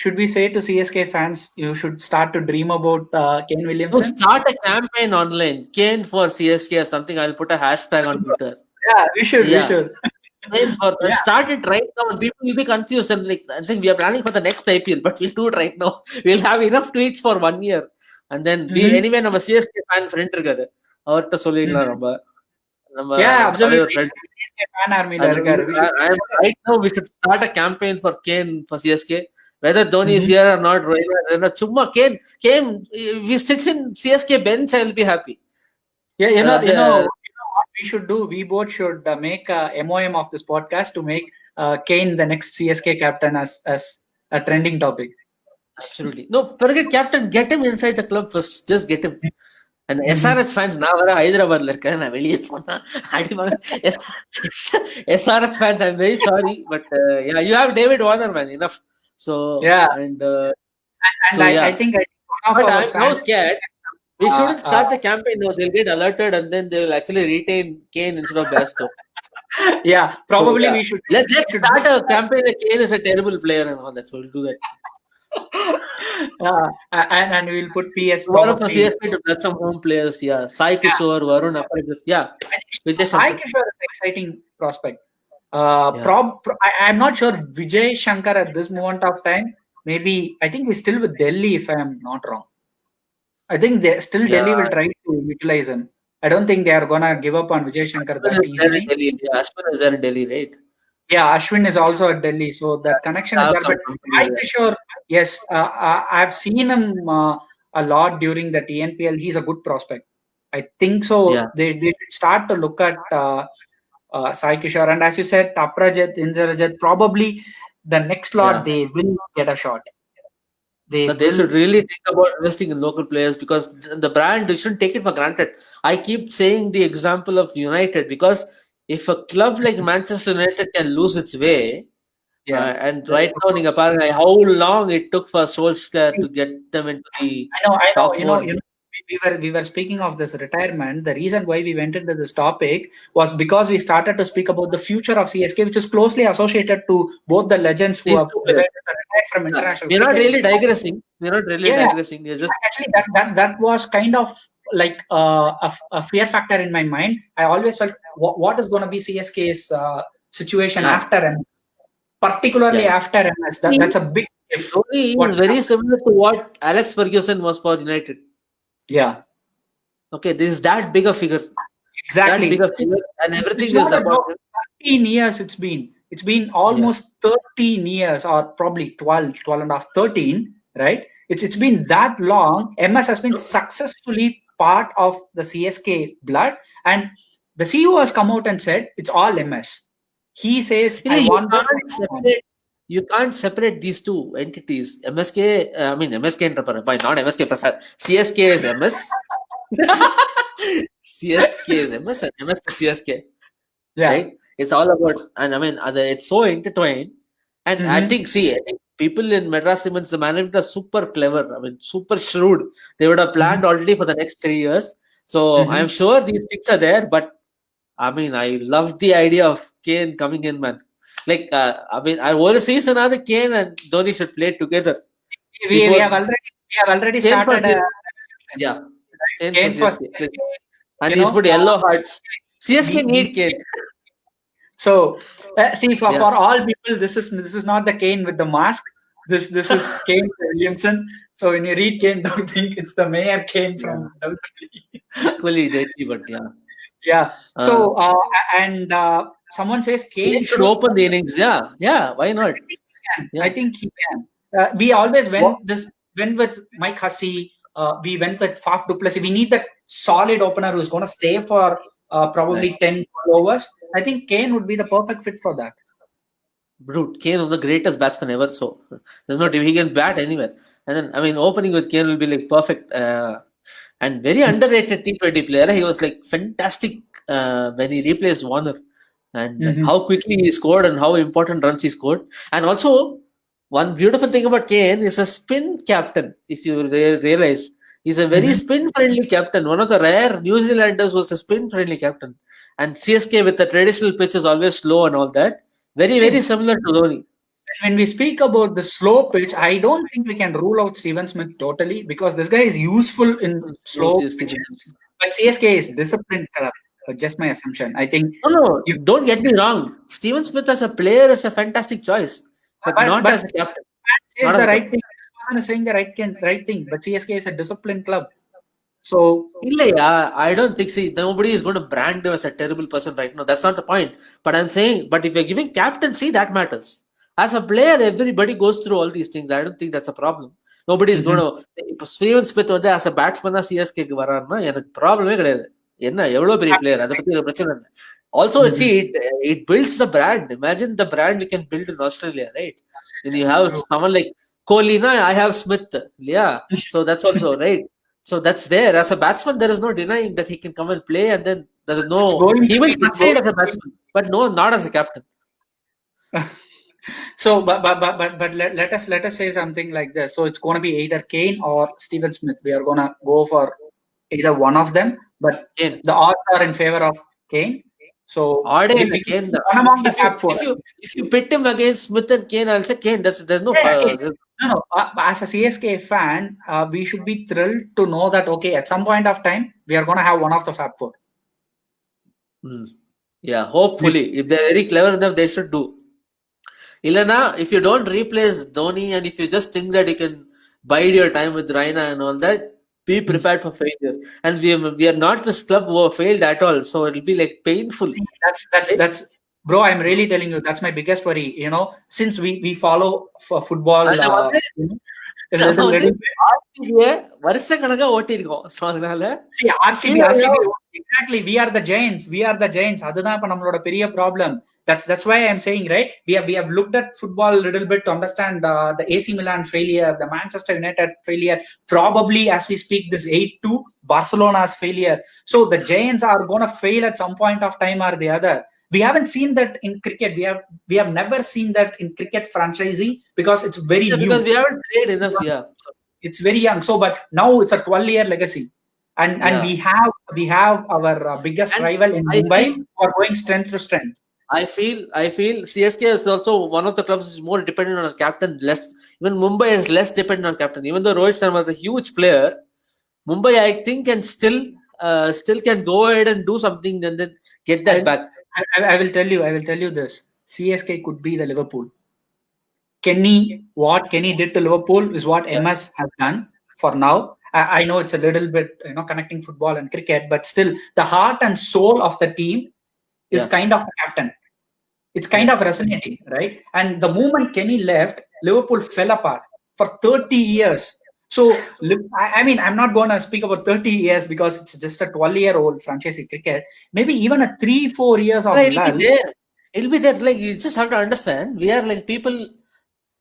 Should we say to CSK fans, you should start to dream about Kane Williamson? Start a campaign online, Kane for CSK or something. I'll put a hashtag on Twitter. Yeah, we should. Start it right now, and people will be confused. And like I think we are planning for the next IPL, but we'll do it right now. We'll have enough tweets for 1 year. And then anyway நம்ம CSK fan friend இருக்காரு, அவர்ட்ட சொல்லிடலாம் நம்ம CSK fan army ல இருக்காரு. Right now we should start a campaign for Kane for CSK, whether Dhoni is here or not. Raina சும்மா Kane if he sits in CSK bench, I will be happy. Yeah, you know what we should do? We both should make a MOM of this podcast to make Kane the next CSK captain as a trending topic. Absolutely. No, forget captain. Get him inside the club first. Just get him. And SRH fans, நான் வர ஹைதராபாத்ல இருக்கேன், நான் வெளியே போனா அடிவாங்க. SRH fans, I'm very sorry, but yeah, you have David Warner, man, enough. So yeah, and I think but I'm now scared. We shouldn't start the campaign now. They'll get alerted and then they'll actually retain Kane instead of Basto. Yeah, probably we should. Let's start a campaign like Kane is a terrible player and all that. So we'll do that. And we'll put PS. One of the CSK to get some home players. Yeah, Sai Kishore, Varun, yeah. Sai Kishore is an exciting prospect. I'm not sure Vijay Shankar at this moment of time. Maybe I think we're still with Delhi, if I am not wrong. I think Delhi will try to utilize him. I don't think they are gonna give up on Vijay Shankar that easily. Ashwin is there in Delhi, right? Yeah, Ashwin is also at Delhi, so that connection is there. But Sai Kishore, yes, I've seen him a lot during the TNPL. He's a good prospect. I think so. Yeah. They should start to look at Sai Kishore, and as you said, Taprajit, Indrajit, probably the next lot they will get a shot. They should really think about investing in local players, because the brand, you shouldn't take it for granted. I keep saying the example of United, because if a club like Manchester United can lose its way, and right now, how long it took for Solskjaer to get them into the I know. we were speaking of this retirement. The reason why we went into this topic was because we started to speak about the future of CSK, which is closely associated to both the legends who These have two players. decided to retire from Yeah. international We're not cricket. really digressing. We're not really Yeah, digressing. We're just actually, that was kind of like a fear factor in my mind. I always felt what is going to be CSK's situation yeah. after MS, particularly Yeah. after MS. That's a big if. Dhoni What? is very similar to what Alex Ferguson was for United. Yeah, Okay, this is that bigger figure. That exactly. bigger figure, and everything It's is not a about joke. him. 13 years it's been. It's been Yeah. almost 13 years, or probably 12 and a half, 13, right? It's been that long. MS has been successfully part of the CSK blood, and the CEO has come out and said it's all MS. He says, You know, I want this. you can't separate these two entities. MSK, I mean MSK by not MSK Prasad. CSK is MS. CSK is MS and MS is CSK. Yeah. Right? It's all about, and I mean, it's so intertwined. And I think people in Madras Cements, the management are super clever. I mean, super shrewd. They would have planned already for the next 3 years. So I'm sure these things are there. But I mean, I love the idea of Kane coming in, man. Like, I mean, I want to see another Kane and Dhoni should play together We, we before have already we have already Kane for started yeah, Kane for Kane for CSK. And you he's know put yellow hearts. CSK we, need Kane. So see, Yeah. for all people, this is not the Kane with the mask. This is Kane Williamson. So when you read Kane, don't think it's the mayor Kane from WWE. Equally deadly, but yeah. Yeah. So and someone says Kane Kane should should open the innings. Yeah. Why not? I think he can. We always went with Mike Hussey. We went with Faf du Plessis. We need that solid opener who's going to stay for probably 10 overs. I think Kane would be the perfect fit for that. Brute. Kane was the greatest batsman ever. So there's no he can bat anywhere. And then I mean, opening with Kane will be like perfect. And very underrated T20 player. He was like fantastic when he replaced Warner, and how quickly he scored and how important runs he scored. And also, one beautiful thing about Kane is a spin captain. If you realize, he's a very spin-friendly captain. One of the rare New Zealanders was a spin-friendly captain. And CSK with the traditional pitch is always slow and all that. Very, very similar to Dhoni. When we speak about the slow pitch, I don't think we can rule out Steven Smith totally, because this guy is useful in slow pitches. But CSK is disciplined. Just my assumption. I think. No, don't get me wrong. Steven Smith as a player is a fantastic choice, but not as a captain. Says the right thing. This person is saying the right thing. But CSK is a disciplined club. So I don't think nobody is going to brand him as a terrible person right now. That's not the point. But I'm saying, but if you're giving captaincy, that matters. As a player, everybody goes through all these things. I don't think that's a problem. Nobody is going to. Steven Smith as a batsman CSK க்கு வராருன்னா எனக்கு ப்ராப்ளமே கிடையாது. என்ன எவ்வளவு பெரிய player, அதை பத்தி பிரச்சனை இல்லை. Also, see, it builds the brand. Imagine the brand we can build in Australia, right? When you have someone like Kohli, I have Smith. Yeah. So that's also right. So that's there. As a batsman, there is no denying that he can come and play, and then there is no. He will succeed as a batsman, but no, not as a captain. So, but let us say something like this. So it's going to be either Kane or Steven Smith. We are going to go for either one of them, but Kane. The odds are in favor of Kane. So Kane. If you pit him against Smith and Kane, I'll say Kane. There's no. No. As a CSK fan, we should be thrilled to know that at some point of time we are going to have one of the Fab Four. Yeah, hopefully, if they're very clever enough, they should do. Ilana, if you don't replace Dhoni and if you just think that you can bide your time with Raina and all that, be prepared for failure. And we are not this club who have failed at all, so it'll be like painful. See, that's bro. I'm really telling you, that's my biggest worry. Since we follow for football. வருஷக்கணக்கா ஓட்டிருக்கோம். So அதனால RCB exactly, we are the giants. அதுதான் இப்ப நம்மளோட பெரிய problem. That's why I'm saying, right, we have looked at football a little bit to understand the AC Milan failure, the Manchester United failure, probably as we speak this 8-2 Barcelona's failure. So the giants are going to fail at some point of time or the other. We haven't seen that in cricket. We have never seen that in cricket franchisee, because it's very new. Because we haven't played enough. Yeah, it's very young. So, but now it's a 12-year legacy. and we have our biggest And rival in Mumbai who are going strength to strength. I feel CSK is also one of the clubs which is more dependent on a captain. Less, even Mumbai is less dependent on captain. Even though Rohit Sharma is a huge player, Mumbai I think can still can go ahead and do something and then get that back. I will tell you this. CSK could be the Liverpool. What Kenny did to Liverpool is what MS has done for now. I know it's a little bit, connecting football and cricket, but still the heart and soul of the team is kind of the captain. It's kind of resonating, right? And the moment Kenny left, Liverpool fell apart for 30 years. So, I mean, I'm not going to speak about 30 years because it's just a 12-year-old franchise in cricket. Maybe even a 3-4 years of It'll be there. It'll be there. Like, you just have to understand. We are like people,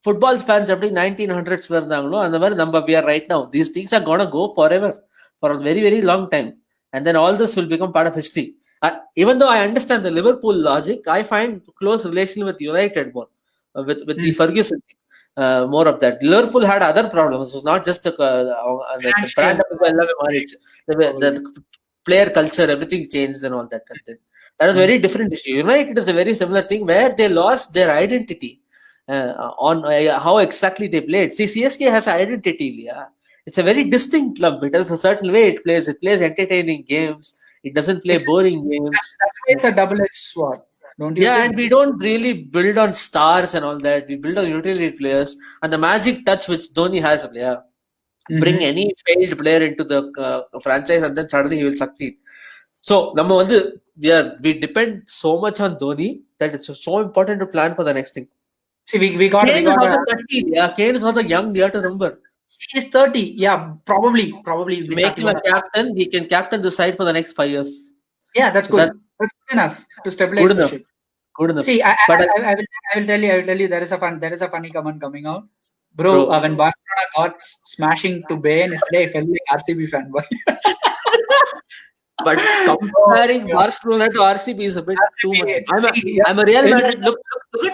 football fans, every 1900s, and we are right now. These things are going to go forever, for a very, very long time. And then all this will become part of history. Even though I understand the Liverpool logic, I find close relation with United more, with the Ferguson thing. More of that. Liverpool had other problems. It was not just the player culture, everything changed and all that. That was a very different issue. United is a very similar thing where they lost their identity on how exactly they played. See, CSK has identity. Yeah. It's a very distinct club. It has a certain way it plays. It plays entertaining games. It doesn't play boring games. That's why it's a double-edged sword. Don't you think? And we don't really build on stars and all that. We build on utility players and the magic touch which Dhoni has. Bring any failed player into the franchise and then suddenly he will succeed. So, we depend so much on Dhoni that it's so important to plan for the next thing. See, we got. Kane is also 30. Yeah, Kane is also young. You have to remember. He's 30. Yeah, probably. Make him a captain. He can captain the side for the next 5 years. Yeah, that's good. That's good enough to stabilize the ship. Good enough. See, I will tell you. There is a funny comment coming out, bro. When Barcelona got smashing to Bayern yesterday, I felt like RCB fanboy. But comparing Barcelona to RCB is a bit too much. I'm a Real Madrid.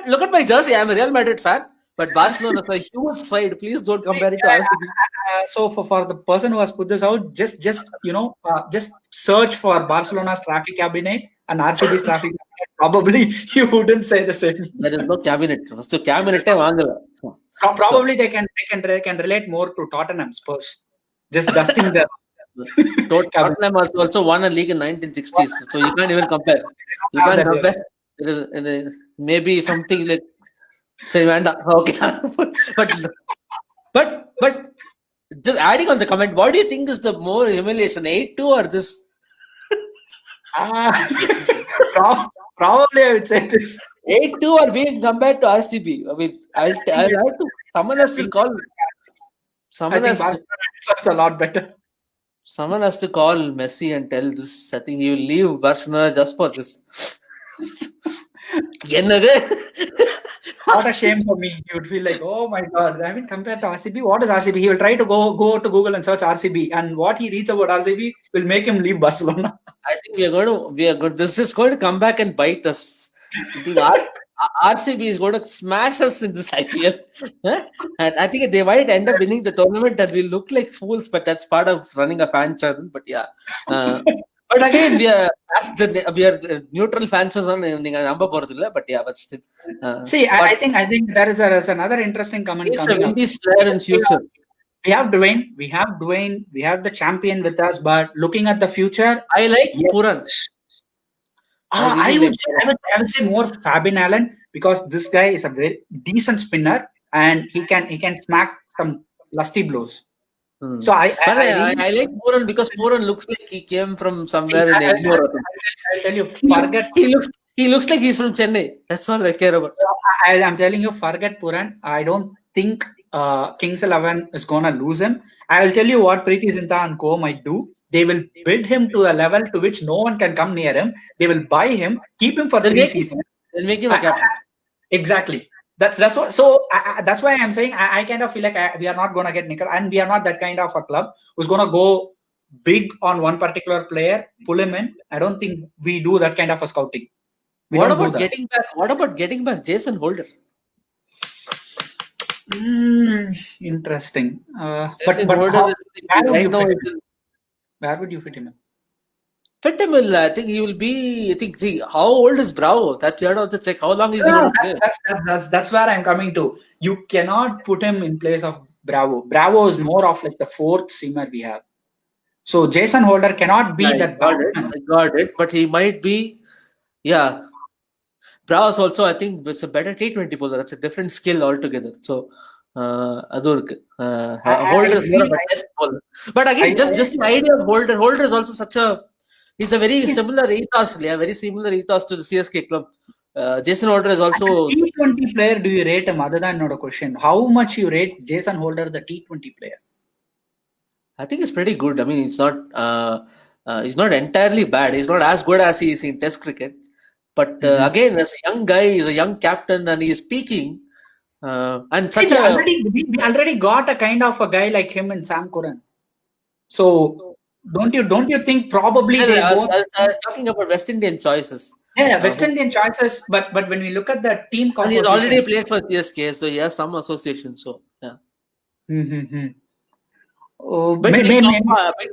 Look at my jersey. I'm a Real Madrid fan. But Barcelona is a huge side. Please don't compare it to RCB. So for the person who has put this out, just search for Barcelona's traffic cabinet and RCB's traffic cabinet. Probably you wouldn't say the same. There is no cabinet. So cabinet probably they can relate more to Tottenham Spurs. Just dusting the. Tottenham has also won a league in 1960s, so you can't even compare. You can't compare. It is, maybe something like okay. but just adding on the comment, what do you think is the more humiliation, 8-2 or this? Probably I would say this. 8-2 or being compared to RCB. I mean, I'll have to. Someone has to call. It's a lot better. Someone has to call Messi and tell this. I think he will leave Barcelona just for this. What a shame for me. He would feel like, oh my God, I mean, compared to RCB, what is RCB? He will try to go to Google and search RCB, and what he reads about RCB will make him leave Barcelona. I think we are going. This is going to come back and bite us. RCB is going to smash us in this IPL. And I think they might end up winning the tournament and we'll look like fools, but that's part of running a fan channel. But yeah. But again, we are neutral fans, but yeah, but still. See, I think there is another interesting comment. It's a Windies player in future. We have Dwayne, we have the champion with us, but looking at the future, I like Puran. I would say more Fabian Allen, because this guy is a very decent spinner and he can smack some lusty blows. So I like Puran because Puran looks like he came from somewhere in Egmore. I'll tell you, he looks like he's from Chennai. That's all I care about. I'm telling you, forget Puran. I don't think Kings 11 is gonna lose him. I'll tell you what Preeti Zinta and co might do. They will build him to a level to which no one can come near him. They will buy him, keep him for 3 seasons. They'll make him a captain. Exactly. That's what. So that's why I'm saying I kind of feel like we are not going to get nickel, and we are not that kind of a club who's going to go big on one particular player, pull him in. I don't think we do that kind of a scouting. What about getting back Jason Holder? Interesting. Where would you fit him in? Fit him will, I think he will be. I think. See, how old is Bravo? That you have to check. How long is he going to play? That's where I'm coming to. You cannot put him in place of Bravo. Bravo is more of like the fourth seamer we have. So Jason Holder cannot be Yeah, that batsman. I got it. But he might be. Yeah, Bravo's also. I think it's a better T20 bowler. That's a different skill altogether. So. அது இருக்கு. Holder is more of a test bowler. But again, just the idea of Holder. Holder is also such a. He's a very similar ethos. Yeah, very similar ethos to the CSK club. Jason Holder is also. T20 player, do you rate him? Other than not a question. How much you rate Jason Holder, the T20 player? I think it's pretty good. I mean, he's not entirely bad. He's not as good as he is in Test cricket. But again, as a young guy, he's a young captain, and he is speaking. And such we already got a kind of a guy like him in Sam Curran. So don't you think probably I was talking about West Indian choices. Yeah, West Indian choices. But when we look at the team composition, and he's already played for CSK, so he has some association. So yeah. Bit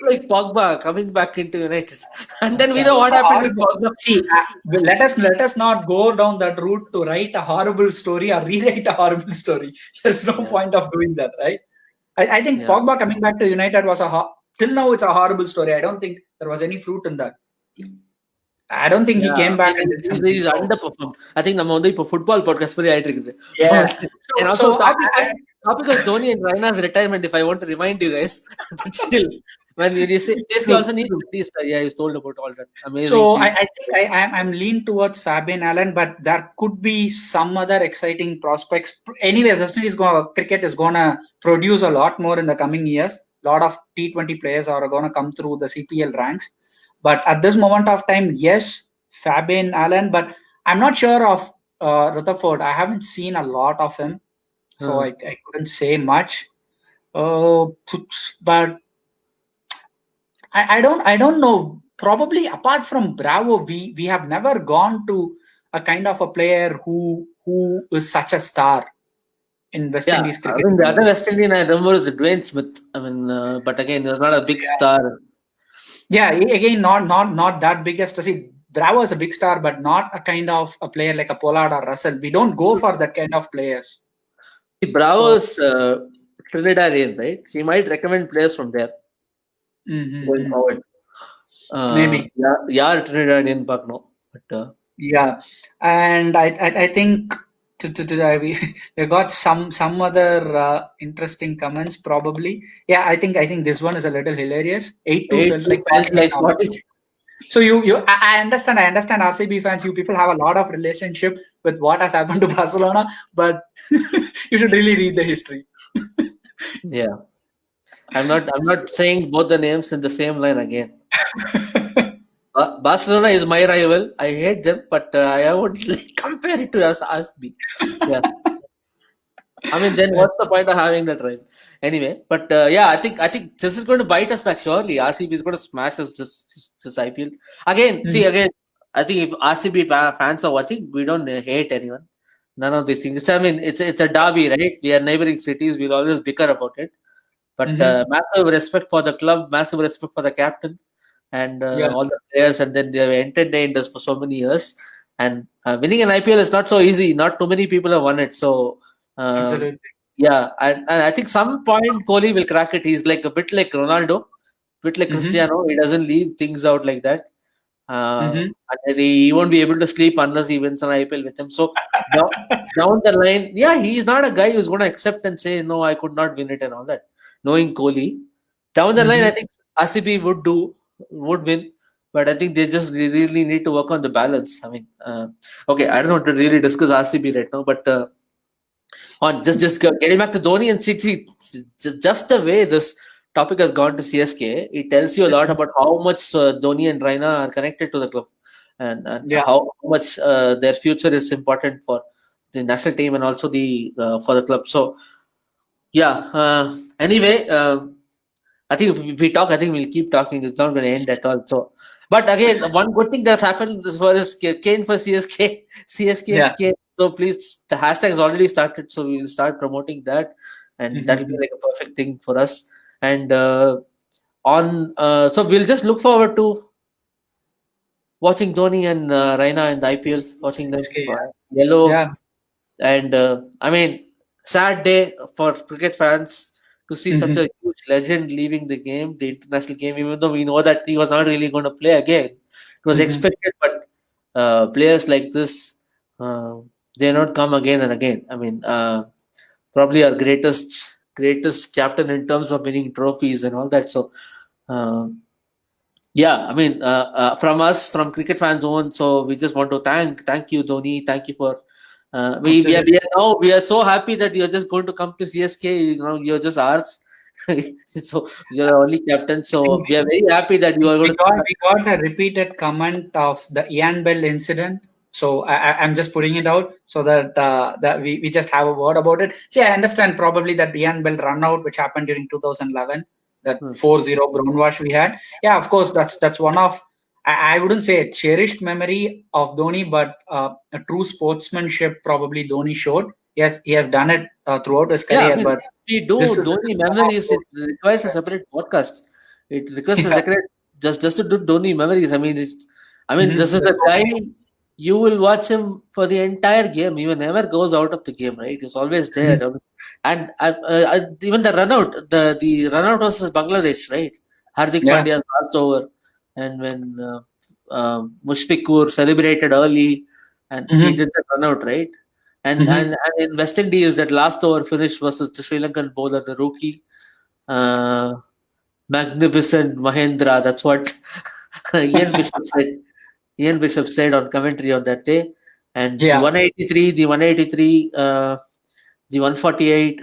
like Pogba coming back into United, and then we know what happened with Pogba. See, let us not go down that route to write a horrible story or rewrite a horrible story. There's no point of doing that, right? I think Pogba coming back to United was till now it's a horrible story. I don't think there was any fruit in that. I don't think he came back and did something. He's underperformed. I think நம்ம வந்து இப்போ football podcast மாதிரி ஆயிட்டு இருக்குது. And also topic is Dhoni and Raina's retirement. If I want to remind you guys, but still, when you say CSK also need to please, he's told about all that. Amazing. So I think I'm lean towards Fabian Allen, but there could be some other exciting prospects. Anyways, West Indies cricket is gonna produce a lot more in the coming years. A lot of T20 players are gonna come through the CPL ranks. But at this moment of time, yes, Fabian Allen, but I'm not sure of Rutherford. I haven't seen a lot of him, so I couldn't say much. But I don't know. Probably apart from Bravo, we have never gone to a kind of a player who is such a star in West Indies cricket. I mean, the other West Indian I remember is Dwayne Smith. I mean, but again, he was not a big star. Yeah, again, not that biggest. See, Bravo is a big star, but not a kind of a player like a Pollard or Russell. We don't go for that kind of players. Bravo is Trinidadian, right? So he might recommend players from there going forward. Maybe. Yeah, Trinidadian, but no. But yeah, and I think we got some other interesting comments probably. Yeah, I think this one is a little hilarious. 8-2 felt like what is. So I understand RCB fans. You people have a lot of relationship with what has happened to Barcelona, but you should really read the history. Yeah, I'm not saying both the names in the same line again. Barcelona is my rival. I hate them, but I would compare it to RCB. Yeah. I mean, then what's the point of having that rival? Anyway, but yeah, I think this is going to bite us back surely. RCB is going to smash us this IPL. Again, I think if RCB fans are watching, we don't hate anyone. None of these things. I mean, it's a derby, right? We are neighboring cities. We'll always bicker about it. But massive respect for the club, massive respect for the captain. And all the players, and then they have entertained us for so many years. And winning an IPL is not so easy. Not too many people have won it. So, absolutely. Yeah, and I think some point Kohli will crack it. He's like a bit like Ronaldo, a bit like Cristiano. He doesn't leave things out like that. And he won't be able to sleep unless he wins an IPL with him. So down the line, yeah, he's not a guy who's going to accept and say, no, I could not win it and all that. Knowing Kohli, down the line, I think RCB would win, but I think they just really need to work on the balance. I mean, okay, I don't want to really discuss RCB right now, but on just getting back to Dhoni and see, just the way this topic has gone to CSK, it tells you a lot about how much Dhoni and Raina are connected to the club, and how much their future is important for the national team and also for the club. So, yeah. Anyway. I think if we talk, I think we'll keep talking. It's not going to end at all. So, but again, one good thing that's happened as far as Kane for CSK. Kane. So please, the hashtag has already started. So we'll start promoting that, and that will be like a perfect thing for us. And So we'll just look forward to watching Dhoni and Raina in the IPL, watching them yellow. Yeah. And I mean, sad day for cricket fans to see such a huge legend leaving the game, the international game, even though we know that he was not really going to play again. It was expected, but players like this, they not come again and again. I mean, probably our greatest captain in terms of winning trophies and all that. So, yeah, I mean, from us, from cricket fans own, so we just want to thank you, Dhoni. Thank you for we are so happy that you're just going to come to CSK. You know, you're just ours. So you're the only captain. So we are very happy that you are going to. We got a repeated comment of the Ian Bell incident. So I'm just putting it out so that that we just have a word about it. See, I understand probably that Ian Bell run out, which happened during 2011, that 4-0 groundwash we had. Yeah, of course, that's one of, I wouldn't say a cherished memory of Dhoni, but a true sportsmanship probably Dhoni showed. Yes, he has done it throughout his career. Yeah, I mean, but we do Dhoni memories. It requires a separate podcast. It requires a separate just to do Dhoni memories. I mean, this is a guy. You will watch him for the entire game. He never goes out of the game, right? He's always there. And even the run out, the run out versus Bangladesh, right? Hardik Pandya's last over, and when Mushfiqur celebrated early, and he did the run out, right? And in West Indies, that last over finish versus the Sri Lankan bowler, the rookie, magnificent Mahendra. That's what Ian Bishop said. Ian Bishop said on commentary on that day. And the 183, the 148.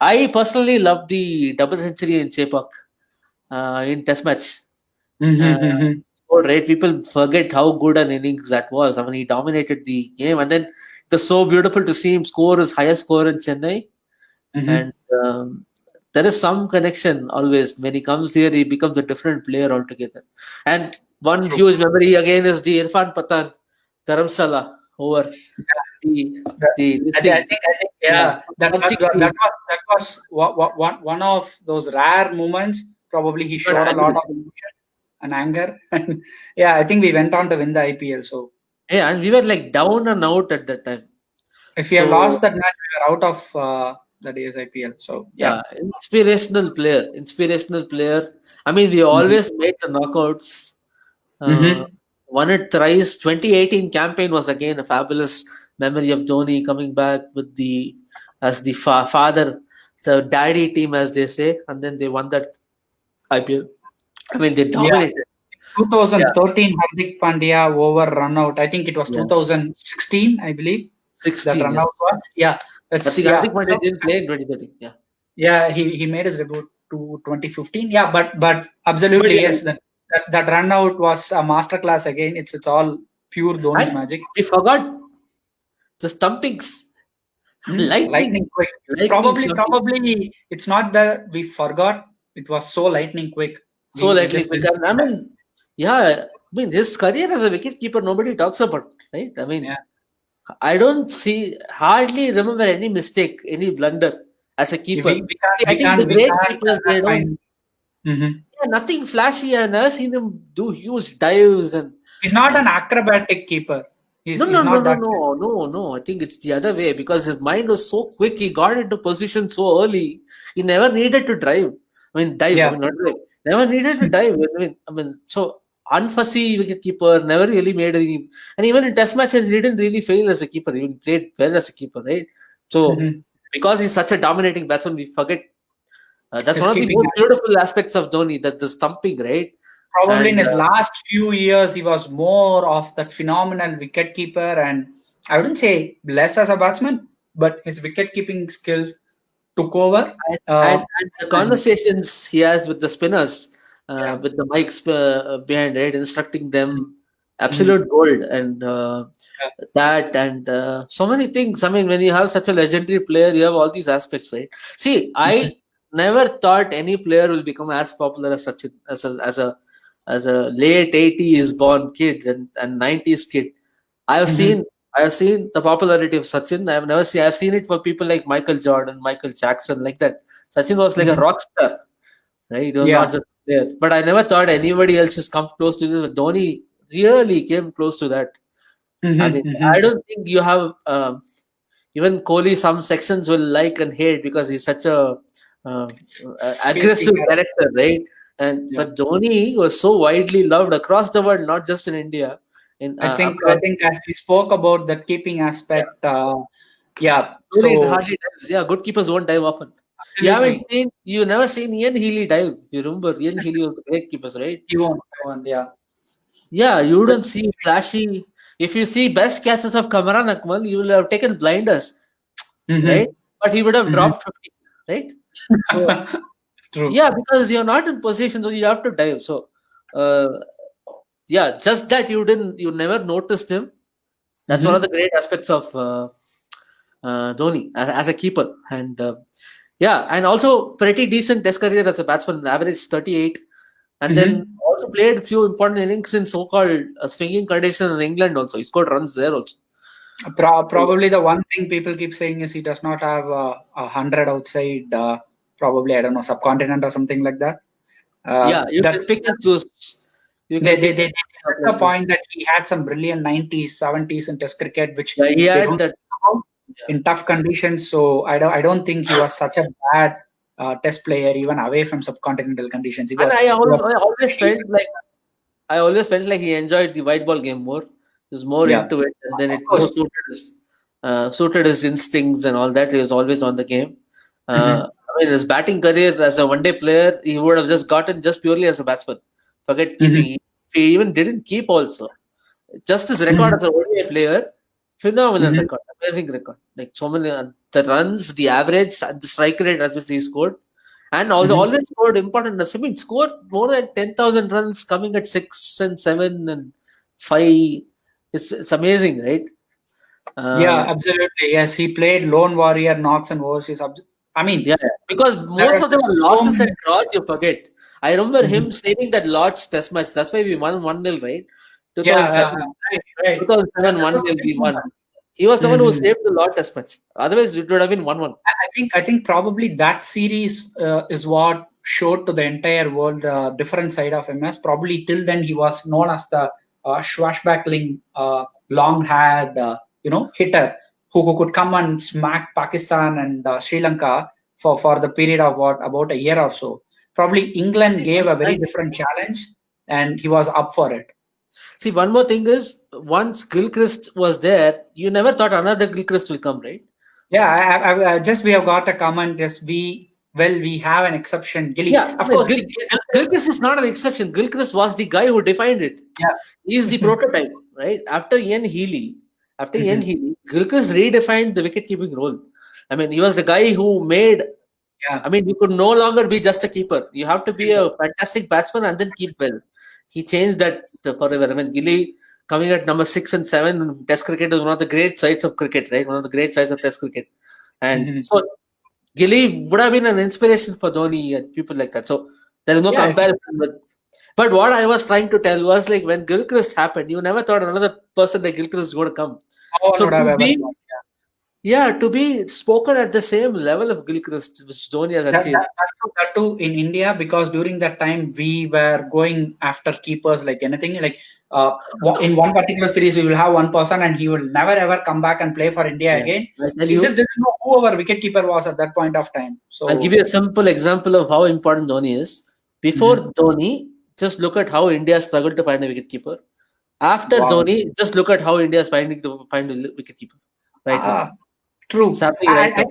I personally love the double century in Chepak in Test match. Right? People forget how good an innings that was. I mean, he dominated the game, and then it was so beautiful to see him score his highest score in Chennai. And there is some connection always. When he comes here, he becomes a different player altogether. And one huge memory again is the Irfan Pathan Dharamsala over that was one of those rare moments. Probably he showed a lot of emotion and anger. Yeah, I think we went on to win the IPL. So yeah, and we were like down and out at that time. If we have lost that match, we were out of that year's IPL. So yeah, inspirational player. I mean, we always made the knockouts. Won it thrice. 2018 campaign was again a fabulous memory of Dhoni coming back with as the father, the daddy team, as they say, and then they won that IPL. I mean, they dominated. 2013 Hardik Pandya over run out. I think it was 2016, I believe. 16. That run out was. Yeah. I think Hardik Pandya didn't play in 2013. Yeah. Yeah, he made his debut to 2015. Yeah, but absolutely yes. That run out was a masterclass again. It's all pure Dhoni's magic. We forgot the stumpings. Lightning quick. Probably it's not that we forgot. It was so lightning quick. So lightning quick. I mean, yeah. I mean, his career as a wicketkeeper, nobody talks about, right? I mean, I don't hardly remember any mistake, any blunder as a keeper. I think the great keepers, they don't. Yeah, nothing flashy. I've never seen him do huge dives, and he's not an acrobatic keeper. No. I think it's the other way because his mind was so quick. He got into position so early. He never needed to drive. I mean, dive. I mean, not drive. Never needed to dive. I mean, so unfussy wicketkeeper. Never really made any. And even in Test matches, he didn't really fail as a keeper. He played well as a keeper, right? So because he's such a dominating batsman, we forget. That's one of the most beautiful aspects of Dhoni, that the stumping, right? Probably in his last few years, he was more of that phenomenal wicketkeeper, and I wouldn't say less as a batsman, but his wicket-keeping skills took over. And the conversations he has with the spinners, with the mics behind, right, instructing them, absolute gold. And so many things. I mean, when you have such a legendary player, you have all these aspects, right? See, I never thought any player will become as popular as Sachin, as a late 80s born kid and 90s kid. I've seen the popularity of Sachin. I've seen it for people like Michael Jordan, Michael Jackson, like that. Sachin was like a rock star, right? He was not just player. But I never thought anybody else has come close to this. But Dhoni really came close to that. I mean, I don't think you have even Kohli. Some sections will like and hate because he's such a aggressive character, right? And but Dhoni was so widely loved across the world, not just in India. I think as we spoke about the keeping aspect, Dhoni hardly dives. Yeah, good keepers won't dive often. Absolutely. You never seen Ian Healy dive. You remember Ian Healy was a great keeper, right? He won't, yeah. Yeah, you don't see flashy. If you see best catches of Kamran Akmal, you will have taken blinders, right? But he would have dropped 50, right? So, True. Yeah, because you're not in position, so you have to dive. So, just that you never noticed him. That's one of the great aspects of Dhoni as a keeper, and and also pretty decent test career as a batsman, average 38, and then also played few important innings in so-called swinging conditions in England. Also, he scored runs there also. Probably the one thing people keep saying is he does not have 100 outside. Probably, I don't know, subcontinent or something like that. You can pick and choose. That's the point that he had some brilliant 90s, 70s in Test cricket, which he had that in tough conditions. So I don't think he was such a bad Test player, even away from subcontinental conditions. I always felt like he enjoyed the white ball game more. He was more into it, and then it suited his instincts and all that. He was always on the game. I mean, his batting career as a one-day player, he would have just gotten just purely as a batsman. Forget keeping. He even didn't keep also. Just his record as a ODI player, phenomenal record, amazing record. Like so many the runs, the average, the strike rate at which he scored, and always scored important runs. I mean, scored more than 10,000 runs, coming at 6 and 7 and 5. It's amazing, right? Absolutely. Yes, he played lone warrior, knocks and overseas. Because most of them are losses and draws. You forget. I remember him saving that Lord's Test match. That's why we won 1-0, right? 2007, right. 2007 1-0 we won. He was the one who saved the Lord Test match. Otherwise, it would have been 1-1. I think probably that series is what showed to the entire world the different side of MS. Probably till then he was known as the swashbuckling, long-haired, hitter who could come and smack Pakistan and Sri Lanka for the period of about a year or so. Probably England gave a very different challenge, and he was up for it. See, one more thing is, once Gilchrist was there, you never thought another Gilchrist will come, right? Yeah, we have got a comment. Yes, we have an exception. Of course, Gilchrist is not an exception. Gilchrist was the guy who defined it. Yeah, he's the prototype, right? After Ian Healy, Gilchrist redefined the wicket-keeping role. I mean, he was the guy who made. I mean, you could no longer be just a keeper. You have to be a fantastic batsman and then keep well. He changed that forever. I mean, Gilly coming at number 6 and 7 in Test cricket is one of the great sides of cricket, right? One of the great sides of Test cricket. And so Gilly would have been an inspiration for Dhoni and people like that. So there is no comparison. But what I was trying to tell was like when Gilchrist happened, you never thought another person like Gilchrist is going to come. To be spoken at the same level of Gilchrist, which Dhoni has achieved. That too in India, because during that time we were going after keepers like anything. Like in one particular series, we will have one person and he will never ever come back and play for India again. He just didn't know who our wicketkeeper was at that point of time. So I'll give you a simple example of how important Dhoni is. Before Dhoni, just look at how India struggled to find a wicketkeeper. After Dhoni, just look at how India is finding to find a wicketkeeper. Right now. True. I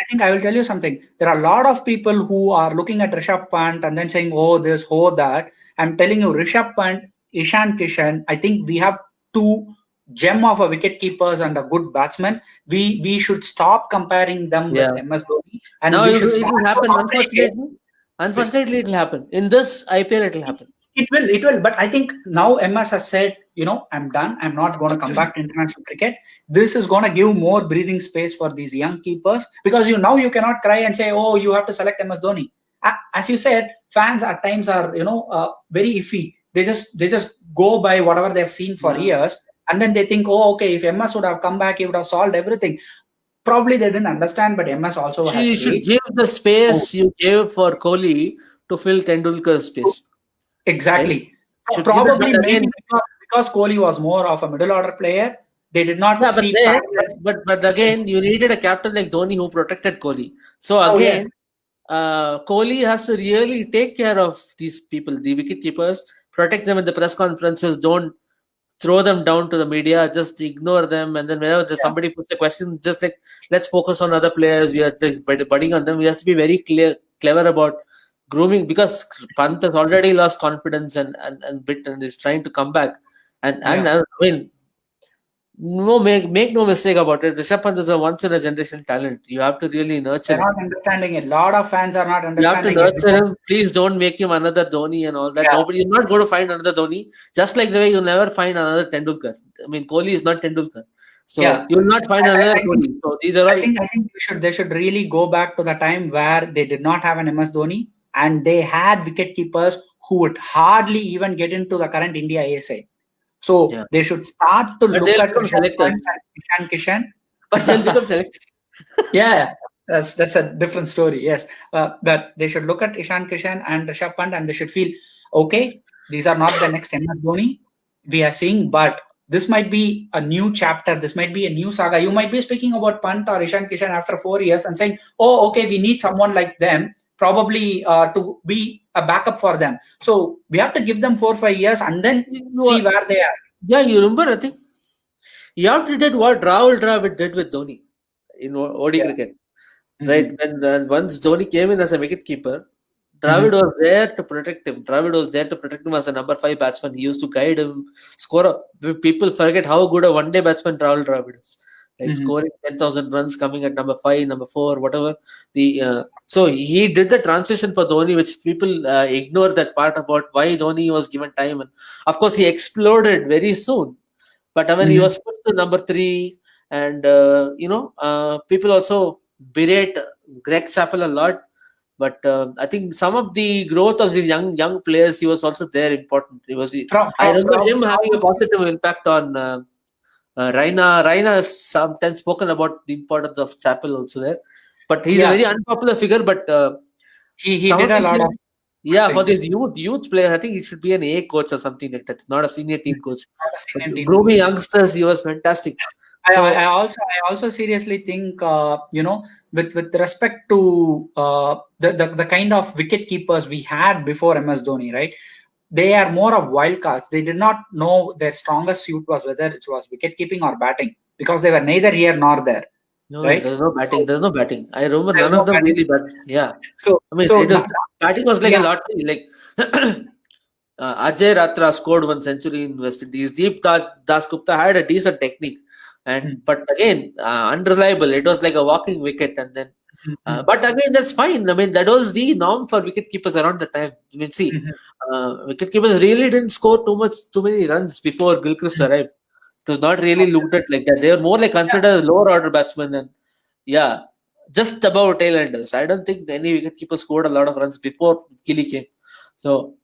think I will tell you something. There are a lot of people who are looking at Rishabh Pant and then saying, oh, this, oh, that. I'm telling you, Rishabh Pant, Ishan Kishan, I think we have two gem of a wicket keepers and a good batsman. We should stop comparing them with MS Dhoni. And now it will happen, unfortunately. It will happen. In this IPL, it will happen. It will. But I think now MS has said, I'm done. I'm not going to come back to international cricket. This is going to give more breathing space for these young keepers, because you cannot cry and say, oh, you have to select MS Dhoni. As you said, fans at times are, very iffy. They just go by whatever they've seen for years. And then they think, oh, okay, if MS would have come back, he would have solved everything. Probably they didn't understand, but MS also has. You should give the space you gave for Kohli to fill Tendulkar's space. Exactly. Right? Probably maybe because Kohli was more of a middle order player, they did not see patterns. But again, you needed a captain like Dhoni who protected Kohli. So again, Kohli has to really take care of these people, the wicket keepers, protect them in the press conferences. Don't throw them down to the media. Just ignore them, and then whenever somebody puts a question, just like let's focus on other players. We are just budding on them. We have to be very clever about grooming, because Pant has already lost confidence and is trying to come back. And I mean, make no mistake about it. Rishabh Pant is a once in a generation talent. You have to really nurture him. They're not understanding it. A lot of fans are not understanding it. You have to nurture him. Please don't make him another Dhoni and all that. Nobody, you're not going to find another Dhoni. Just like the way you'll never find another Tendulkar. I mean, Kohli is not Tendulkar. So you'll not find another Dhoni. So these are all. I think they should really go back to the time where they did not have an MS Dhoni and they had wicket keepers who would hardly even get into the current India A side. So they should start to look at Ishan Kishan. But they'll become selected. That's a different story. Yes, but they should look at Ishan Kishan and Rishabh Pant and they should feel, okay, these are not the next MS Dhoni we are seeing, but this might be a new chapter. This might be a new saga. You might be speaking about Pant or Ishan Kishan after 4 years and saying, oh, okay, we need someone like them, probably to be a backup for them. So we have to give them 4-5 years and then see where they are. Yeah, you remember, I think you have to do what Rahul Dravid did with Dhoni in OD cricket. Right? When once Dhoni came in as a wicketkeeper, Dravid was there to protect him. Dravid was there to protect him as a number 5 batsman. He used to guide him, score. People forget how good a one-day batsman Rahul Dravid is. Like scoring 10,000 runs, coming at number 5, number 4, whatever. So he did the transition for Dhoni, which people ignore that part about why Dhoni was given time. And of course, he exploded very soon. But I mean, he was put to number 3, and people also berate Greg Chappell a lot. But I think some of the growth of these young players, he was also there important. I remember him having a positive impact on Raina. Raina has sometimes spoken about the importance of Chappell also there. But he's a very unpopular figure. But he did a lot of for these youth players, I think he should be an A coach or something like that. Not a senior team coach. Grooming youngsters, he was fantastic. I also seriously think with respect to the kind of wicket keepers we had before MS Dhoni, right? They are more of wild cards. They did not know their strongest suit was whether it was wicket keeping or batting, because they were neither here nor there. No, right? There's no batting. I remember none of them really bat. Yeah. So I mean, batting was like a lottery. Like Ajay Ratra scored 1 century in West Indies. Deep Dasgupta had a decent technique, but again unreliable. It was like a walking wicket, and then. But again, that's fine. I mean, that was the norm for wicket keepers around the time. I mean, see, wicket keepers really didn't score too many runs before Gilchrist arrived. It was not really looked at like that. They were more like considered as lower order batsmen, and just about tailenders. I don't think any wicketkeeper scored a lot of runs before Gilly came. So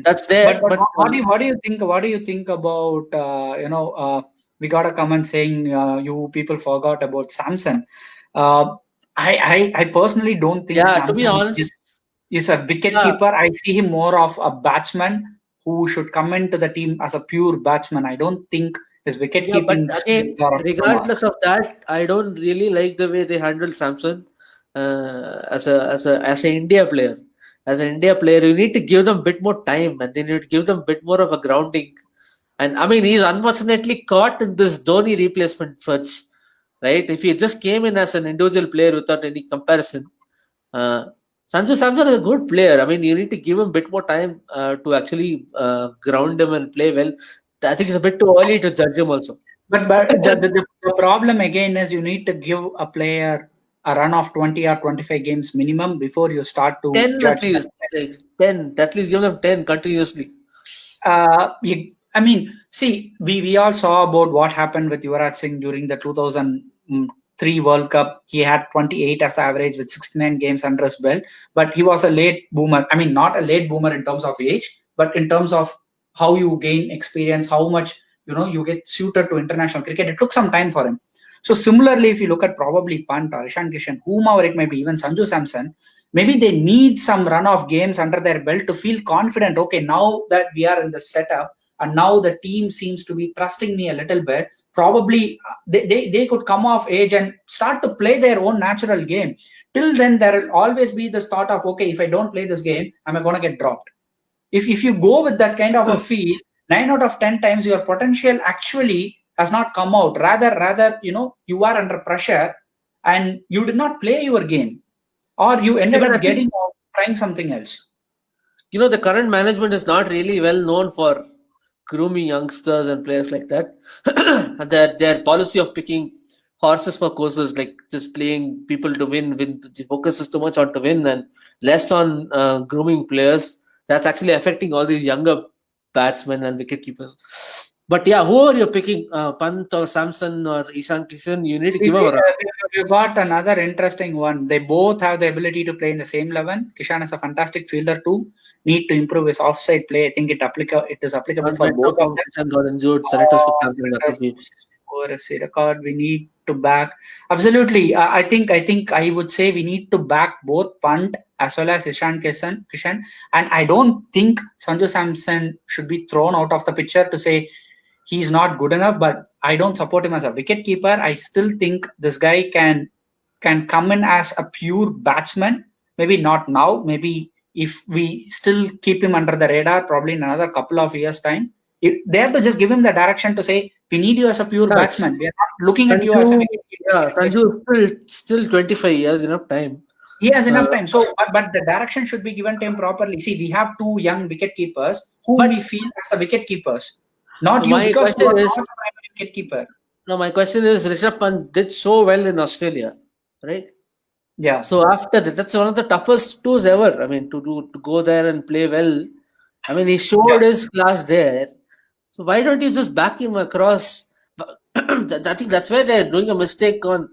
that's there. But what do you think? What do you think about we got a comment saying you people forgot about Samson. I personally don't think Samson, to be honest, is a wicket keeper. I see him more of a batsman who should come into the team as a pure batsman. I don't think his wicket keeping. But again, regardless of that, I don't really like the way they handled Samson as an India player. As an India player, you need to give them a bit more time, and then you need to give them a bit more of a grounding. And I mean, he's unfortunately caught in this Dhoni replacement search. Right? If he just came in as an individual player without any comparison, Sanju Samson is a good player. I mean, you need to give him a bit more time to actually ground him and play well. I think it's a bit too early to judge him also. But the problem again is you need to give a player a run of 20 or 25 games minimum before you start to 10 at least. 10. At least give them 10 continuously. I mean, see, we all saw about what happened with Yuvraj Singh during the 2003 World Cup. He had 28 as average with 69 games under his belt, but he was a late boomer. I mean, not a late boomer in terms of age, but in terms of how you gain experience, how much you get suited to international cricket. It took some time for him. So similarly, if you look at probably Pant or Ishan Kishan, whomever it may be, even Sanju Samson, maybe they need some run of games under their belt to feel confident. Okay, now that we are in the setup and now the team seems to be trusting me a little bit, probably they could come off age and start to play their own natural game. Till then, there will always be this thought of, okay, if I don't play this game, am I going to get dropped? If you go with that kind of a feel, 9 out of 10 times your potential actually has not come out. Rather, you are under pressure and you did not play your game, or you ended up getting out trying something else. The current management is not really well known for grooming youngsters and players like that. And their policy of picking horses for courses, like just playing people to win, the focus is too much on to win and less on grooming players. That's actually affecting all these younger batsmen and wicket keepers. But yeah, who are you picking? Pant or Samson or Ishan Kishan? You need to give a. You got another interesting one. They both have the ability to play in the same 11. Kishan is a fantastic fielder too. Need to improve his offside play. I think it is applicable for both of them. Kishan got injured. Selectors, for example, for a record, we need to back. Absolutely, I think I would say we need to back both Pant as well as Ishan Kishan, and I don't think Sanju Samson should be thrown out of the picture to say he's not good enough, but I don't support him as a wicket keeper. I still think this guy can come in as a pure batsman. Maybe not now. Maybe if we still keep him under the radar, probably in another couple of years' time. They have to just give him the direction to say, we need you as a pure batsman. We are not looking at you as a wicket keeper. Yeah, Sanju still 25 years, enough time. He has enough time. So, but the direction should be given to him properly. See, we have two young wicket keepers who we feel as the wicket keepers. Not you, because you are not a wicket keeper. No, my question is, Rishabh Pant did so well in Australia, right? Yeah. So after that, that's one of the toughest tours ever. I mean, to go there and play well. I mean, he showed his class there. So why don't you just back him across? I think that's where they're doing a mistake on,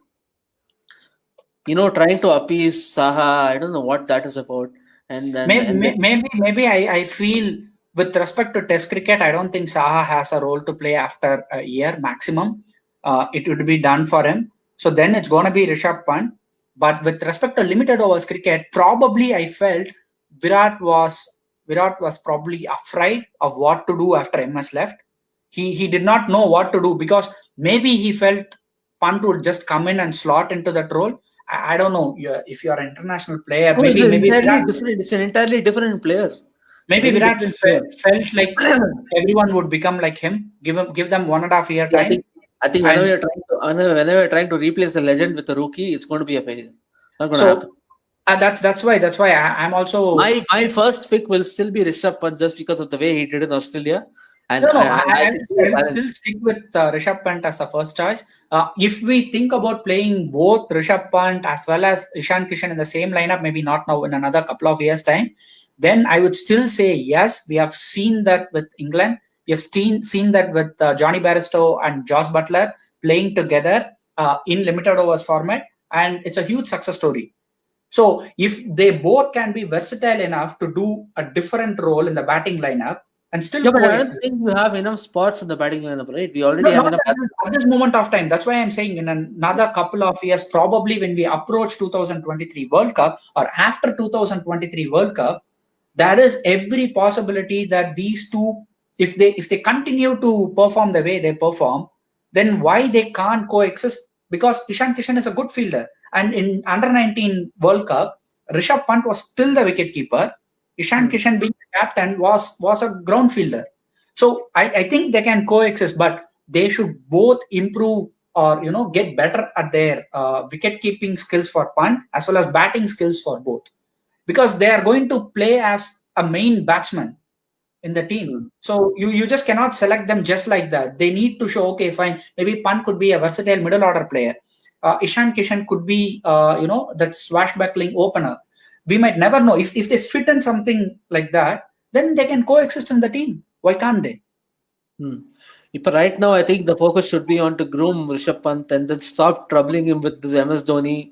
trying to appease Saha. I don't know what that is about. Maybe I feel, with respect to Test cricket, I don't think Saha has a role to play after a year maximum. It would be done for him. So then it's going to be Rishabh Pant. But with respect to limited overs cricket, probably I felt Virat was probably afraid of what to do after MS left. He did not know what to do because maybe he felt Pant would just come in and slot into that role. I don't know if you're an international player. Maybe it's an entirely different player. Maybe Virat felt like everyone would become like him. Give them 1.5 year time. I think whenever you're trying to replace a legend with a rookie, it's going to be a failure. Not going to happen. That's why I'm also. My first pick will still be Rishabh Pant just because of the way he did in Australia. And I will still stick with Rishabh Pant as the first choice. If we think about playing both Rishabh Pant as well as Ishan Kishan in the same lineup, maybe not now, in another couple of years' time, then I would still say yes. We have seen that with England. We have seen that with Johnny Bairstow and Josh Butler playing together in limited overs format, and it's a huge success story. So if they both can be versatile enough to do a different role in the batting lineup and still. Yeah, but I don't think you have enough spots in the batting lineup, right? We already have enough. At this moment of time, that's why I'm saying in another couple of years, probably when we approach 2023 World Cup or after 2023 World Cup, there is every possibility that these two, if they continue to perform the way they perform, then why they can't coexist? Because Ishan Kishan is a good fielder, and in under 19 World Cup, Rishabh Pant was still the wicket keeper. Ishan Kishan, being the captain, was a ground fielder. So I think they can coexist, but they should both improve or get better at their wicket keeping skills for Pant as well as batting skills for both, because they are going to play as a main batsman in the team. So you just cannot select them just like that. They need to show, okay, fine, maybe Pant could be a versatile middle order player. Ishan Kishan could be, that swashbuckling opener. We might never know. If they fit in something like that, then they can coexist in the team. Why can't they? But right now, I think the focus should be on to groom Rishabh Pant and then stop troubling him with this MS Dhoni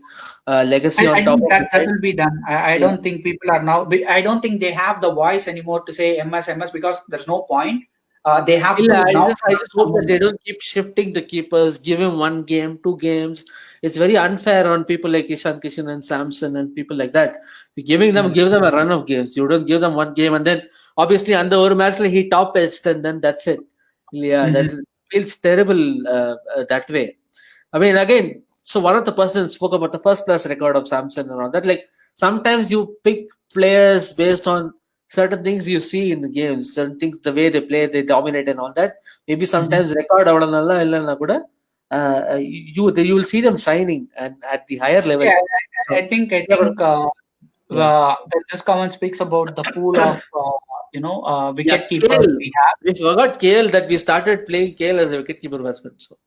legacy on top. That will be done. I don't think people are now. I don't think they have the voice anymore to say MS because there's no point. they have to I now. just hope that they don't keep shifting the keepers, give him 1 game, 2 games. It's very unfair on people like Ishan Kishan and Samson and people like that. You're give them a run of games. You don't give them 1 game and then obviously under over match like he top edged and then that's it. Yeah, that feels terrible that way. I mean, again, so one of the persons spoke about the first class record of Samson and all that. Like sometimes you pick players based on certain things you see in the games, certain things, the way they play, they dominate and all that. Maybe sometimes record avadanaalla illana kuda you will see them shining and at the higher level. Yeah, So, I think this comment speaks about the pool of wicket keepers KL. we have. We forgot KL that we started playing KL as a wicketkeeper batsman. So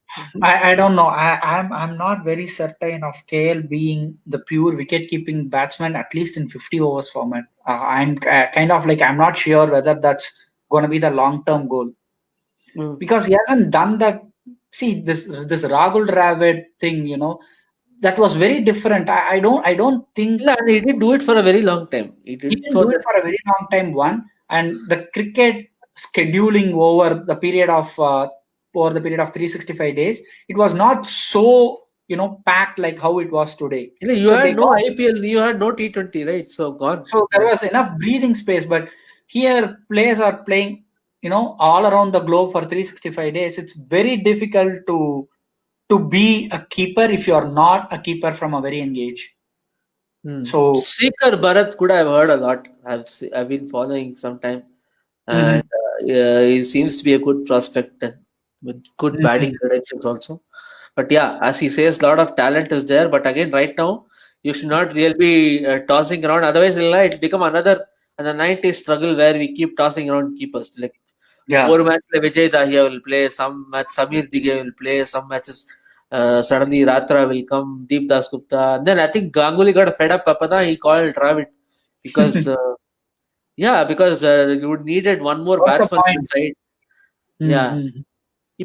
I don't know. I'm not very certain of KL being the pure wicket keeping batsman, at least in 50 overs format. I'm kind of like, I'm not sure whether that's going to be the long term goal, because he hasn't done that. See, this Rahul Dravid thing, that was very different. I don't think yeah, and he didn't do it for a very long time. He he did didn't do it for a very long time. One, and the cricket scheduling over the period of 365 days, it was not so packed like how it was today. You had no IPL, you had no T20, right? So gone. So there was enough breathing space, but here players are playing all around the globe for 365 days. It's very difficult to be a keeper if you're not a keeper from a very young age. So Seeker Bharat could have heard a lot. I've been following some time, and he seems to be a good prospect and with good batting credentials also. But yeah, as he says, a lot of talent is there. But again, right now, you should not really be tossing around. Otherwise, it'll become another 90s struggle where we keep tossing around keepers. Like one match, Vijay Dahiya will play. Some match, Samir Dige will play. Some matches, suddenly Ratra will come. Deep Das Gupta. And then I think Ganguly got fed up. Papada, he called Dravid because because you needed one more batsman on the side. Yeah.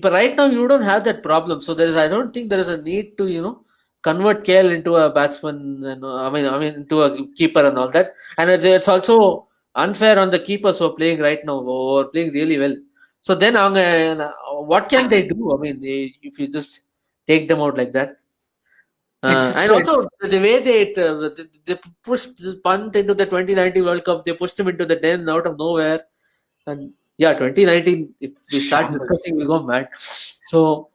But right now you don't have that problem. So I don't think there is a need to, convert KL into a batsman and I mean into a keeper and all that. And it's also unfair on the keepers who are playing right now, who are playing really well. So then what can they do? I mean, if you just take them out like that. And also the way they pushed Pant into the 2019 World Cup, they pushed him into the den out of nowhere. And yeah, 2019, if we start discussing, we'll go mad. So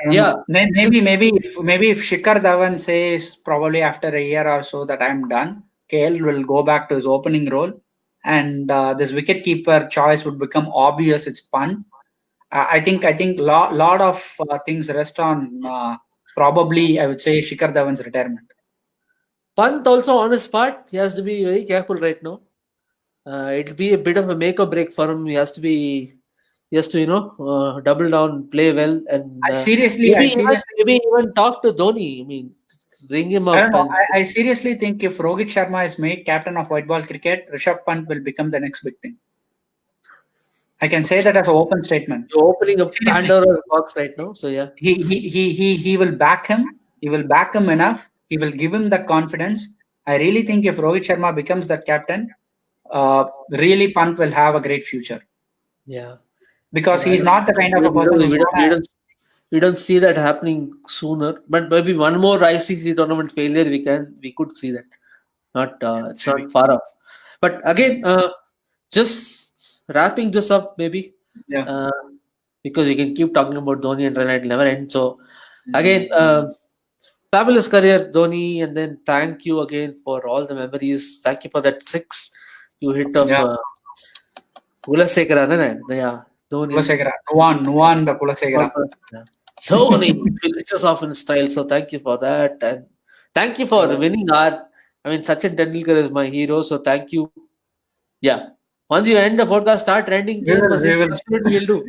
yeah, maybe if Shikhar Dhawan says probably after a year or so that I'm done, KL will go back to his opening role, and this wicketkeeper choice would become obvious. It's Pant. I think lot of things rest on probably, I would say, Shikhar Dhawan's retirement. Pant also on his part, he has to be very careful right now. It'll be a bit of a make or break for him. He has to double down, play well, and maybe even talk to Dhoni. I mean, ring him up. I seriously think if Rohit Sharma is made captain of white ball cricket, Rishabh Pant will become the next big thing. I can say that as an open statement. You're opening up Pandora's box right now, so yeah. He will back him. He will back him enough. He will give him that confidence. I really think if Rohit Sharma becomes that captain, really Pant will have a great future. Yeah, because he's not the kind of a person. We don't see that happening sooner. But maybe one more ICC tournament failure, we could see that. It's not far off. But again, just wrapping this up, maybe. Yeah. Because we can keep talking about Dhoni and Raina, it'll never end. So again, fabulous career, Dhoni, and then thank you again for all the memories. Thank you for that 6 you hit of Kulasekara, yeah. Dhoni. Nuwan the Kulasekara. Dhoni finishes off in style. So thank you for that, and thank you for winning Sachin Tendulkar is my hero. So thank you. Yeah. Once you end the podcast, start trending. We'll do.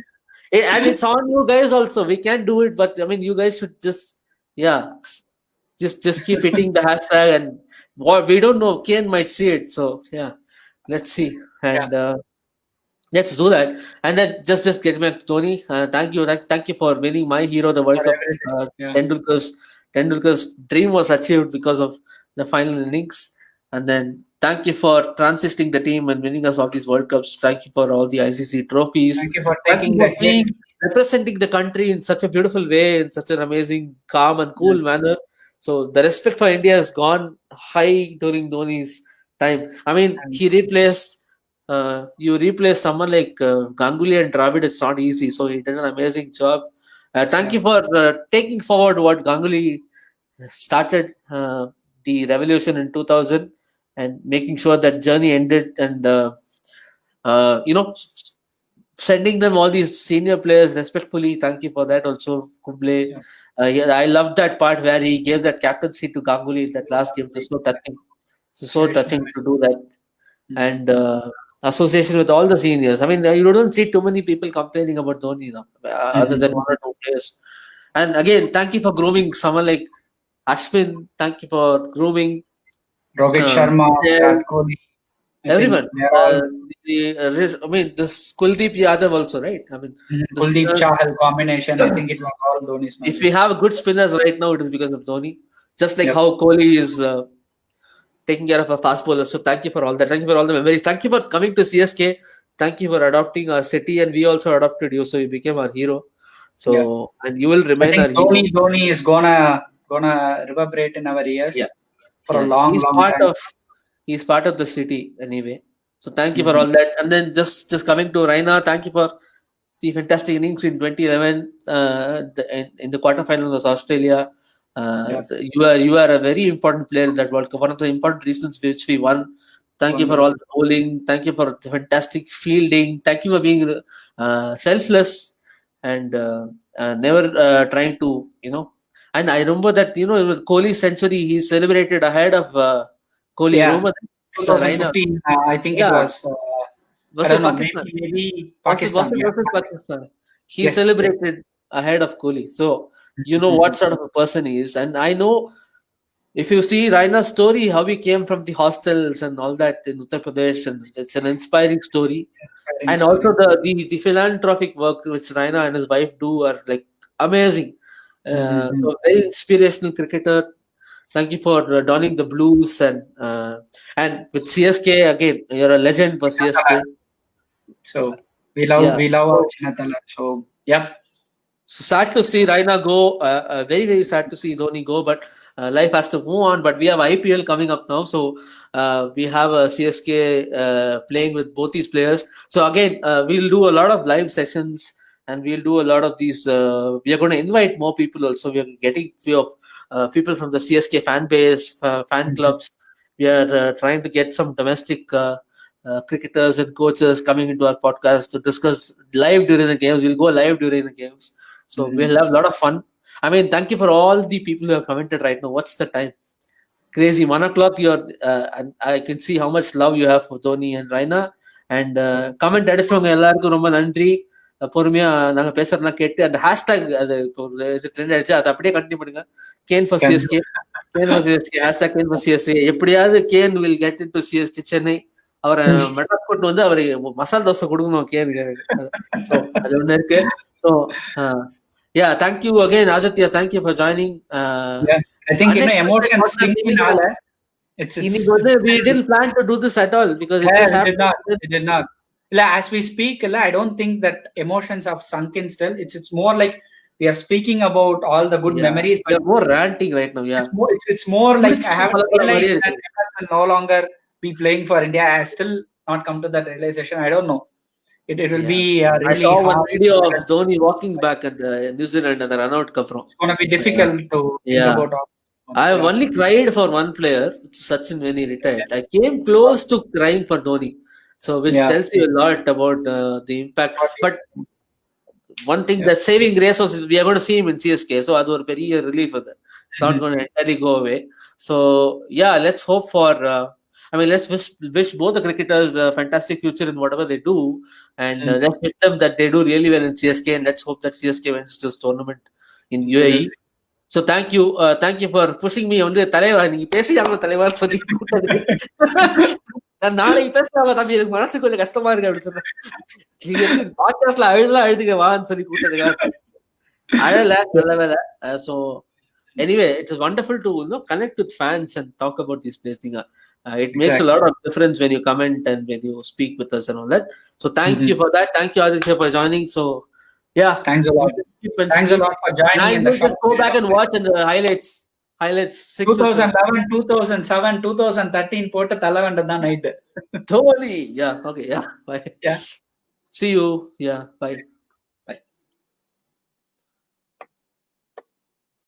And it's on you guys also. We can't do it, but you guys should just keep hitting the hashtag, and we don't know. Kane might see it, so yeah, let's see, and let's do that. And then just get back to Dhoni. Thank you for winning my hero, the World Cup. Tendulkar's dream was achieved because of the final innings, and then thank you for transitioning the team and winning us all these World Cups. Thank you for all the ICC trophies. Thank you for Thank taking you the for hit. representing the country in such a beautiful way, in such an amazing, calm and cool manner. So the respect for India has gone high during Dhoni's time. I mean, he replaced. You replace someone like Ganguly and Dravid. It's not easy. So he did an amazing job. Thank you for taking forward what Ganguly started the revolution in 2000 and making sure that journey ended, and sending them all these senior players respectfully. Thank you for that also, Kumble. I love that part where he gave that captaincy to Ganguly in that last game. It was so touching. So touching to do that. And association with all the seniors. I mean, you don't see too many people complaining about Dhoni now, other than one or two players. And again, thank you for grooming someone like Ashwin. Thank you for grooming Rohit Sharma, Virat Kohli. everyone. All... I mean, this Kuldeep Yadav also, right? I mean, Kuldeep Chahal combination. I think it was all Dhoni's. If we have good spinners right now, it is because of Dhoni. Just like how Kohli is taking care of a fast bowler. So thank you for all that. Thank you for all the memories. Thank you for coming to CSK. Thank you for adopting our city, and we also adopted you. So you became our hero. So and you will remain our hero. Dhoni is gonna reverberate in our ears for a long time. He's part of the city anyway. So thank you for all that. And then just coming to Raina, thank you for the fantastic innings in 2011. In the quarterfinal was Australia. So you are a very important player in that World Cup. One of the important reasons which we won. Thank you for all the bowling. Thank you for the fantastic fielding. Thank you for being selfless and never trying to, And I remember that, it was Kohli's century. He celebrated ahead of Kohli. Yeah. 2015, I think it was versus Pakistan. Maybe Pakistan. Versus Pakistan. He celebrated ahead of Kohli. So you know what sort of a person he is. And I know, if you see Raina's story, how he came from the hostels and all that in Uttar Pradesh, and it's an inspiring story. And also the philanthropic work which Raina and his wife do are like amazing. So very inspirational cricketer. Thank you for donning the blues, and with CSK again, you're a legend for CSK. So we love our Chinna Thala. So So sad to see Raina go. Very very sad to see Dhoni go, but life has to move on. But we have IPL coming up now, so we have a CSK playing with both these players. So again, we'll do a lot of live sessions, and we'll do a lot of these. We are going to invite more people also. We are getting few of people from the CSK fan base, fan clubs. We are trying to get some domestic cricketers and coaches coming into our podcast to discuss live during the games. We'll go live during the games. So we'll have a lot of fun. I mean, thank you for all the people who have commented right now. What's the time? Crazy, 1:00. And I can see how much love you have for Dhoni and Raina. And comment அடிச்சவங்க எல்லாருக்கும் ரொம்ப நன்றி. பொறுமையா நாங்க பேசுறதெல்லாம் கேட்டு அந்த hashtag அது trend ஆயிடுச்சு, அதை அப்படியே கண்டினியூ பண்ணுங்க. Kane for CSK, hashtag Kane for CSK. எப்படியாவது Kane will get into CSK Chennai. அவரை மெட்ராஸ் போட்டு வந்து அவரு மசால் தோசை கொடுக்கணும் கேனுக்கு. ஸோ அது ஒண்ணு இருக்கு. So thank you again, Aditya. Thank you for joining. I think emotions we didn't plan to do this at all because it just happened. It did not. As we speak, I don't think that emotions have sunk in still. It's more like we are speaking about all the good memories. We are more ranting right now. It's more like I haven't realized that I will no longer be playing for India. I have still not come to that realization. I don't know. It will be really I saw one hard. video of Dhoni walking back at New Zealand and the run out come from. It's going to be difficult to think about all. I have only cried for one player, Sachin, when he retired. I came close to crying for Dhoni. So which tells you a lot about the impact. But one thing that saving grace was we are going to see him in CSK. So that's a very relief for that. It's not going to entirely go away. So let's hope for. Let's wish both the cricketers a fantastic future in whatever they do, and let's wish them that they do really well in CSK, and let's hope that CSK wins this tournament in UAE. So thank you for pushing me. வந்து தலைவா நீங்க பேசியாங்க தலைவான்னு சொல்லி கூட்டது. நான் நாளைக்கு பேசுறாங்க தம்பி, எனக்கு மனசு கொஞ்சம் கஷ்டமா இருக்கு அப்படின்னு சொன்னேன். பாட்காஸ்ட்ல அழுதுங்க வான்னு சொல்லி கூட்டதுக்காக அழல நல்ல வேலை. So anyway, it was wonderful to connect with fans and talk about these players. It makes a lot of difference when you comment and when you speak with us and all that. So thank you for that. Thank you, Aditya, for joining. So yeah, Thanks a lot. Thanks a lot for joining in the show. Just go back and watch in the highlights 2011, 2007, 2013 போட்டு தலை வேண்டதான் night. Dhoni. Yeah. Okay. Yeah. Bye. Yeah. See you. Yeah. Bye.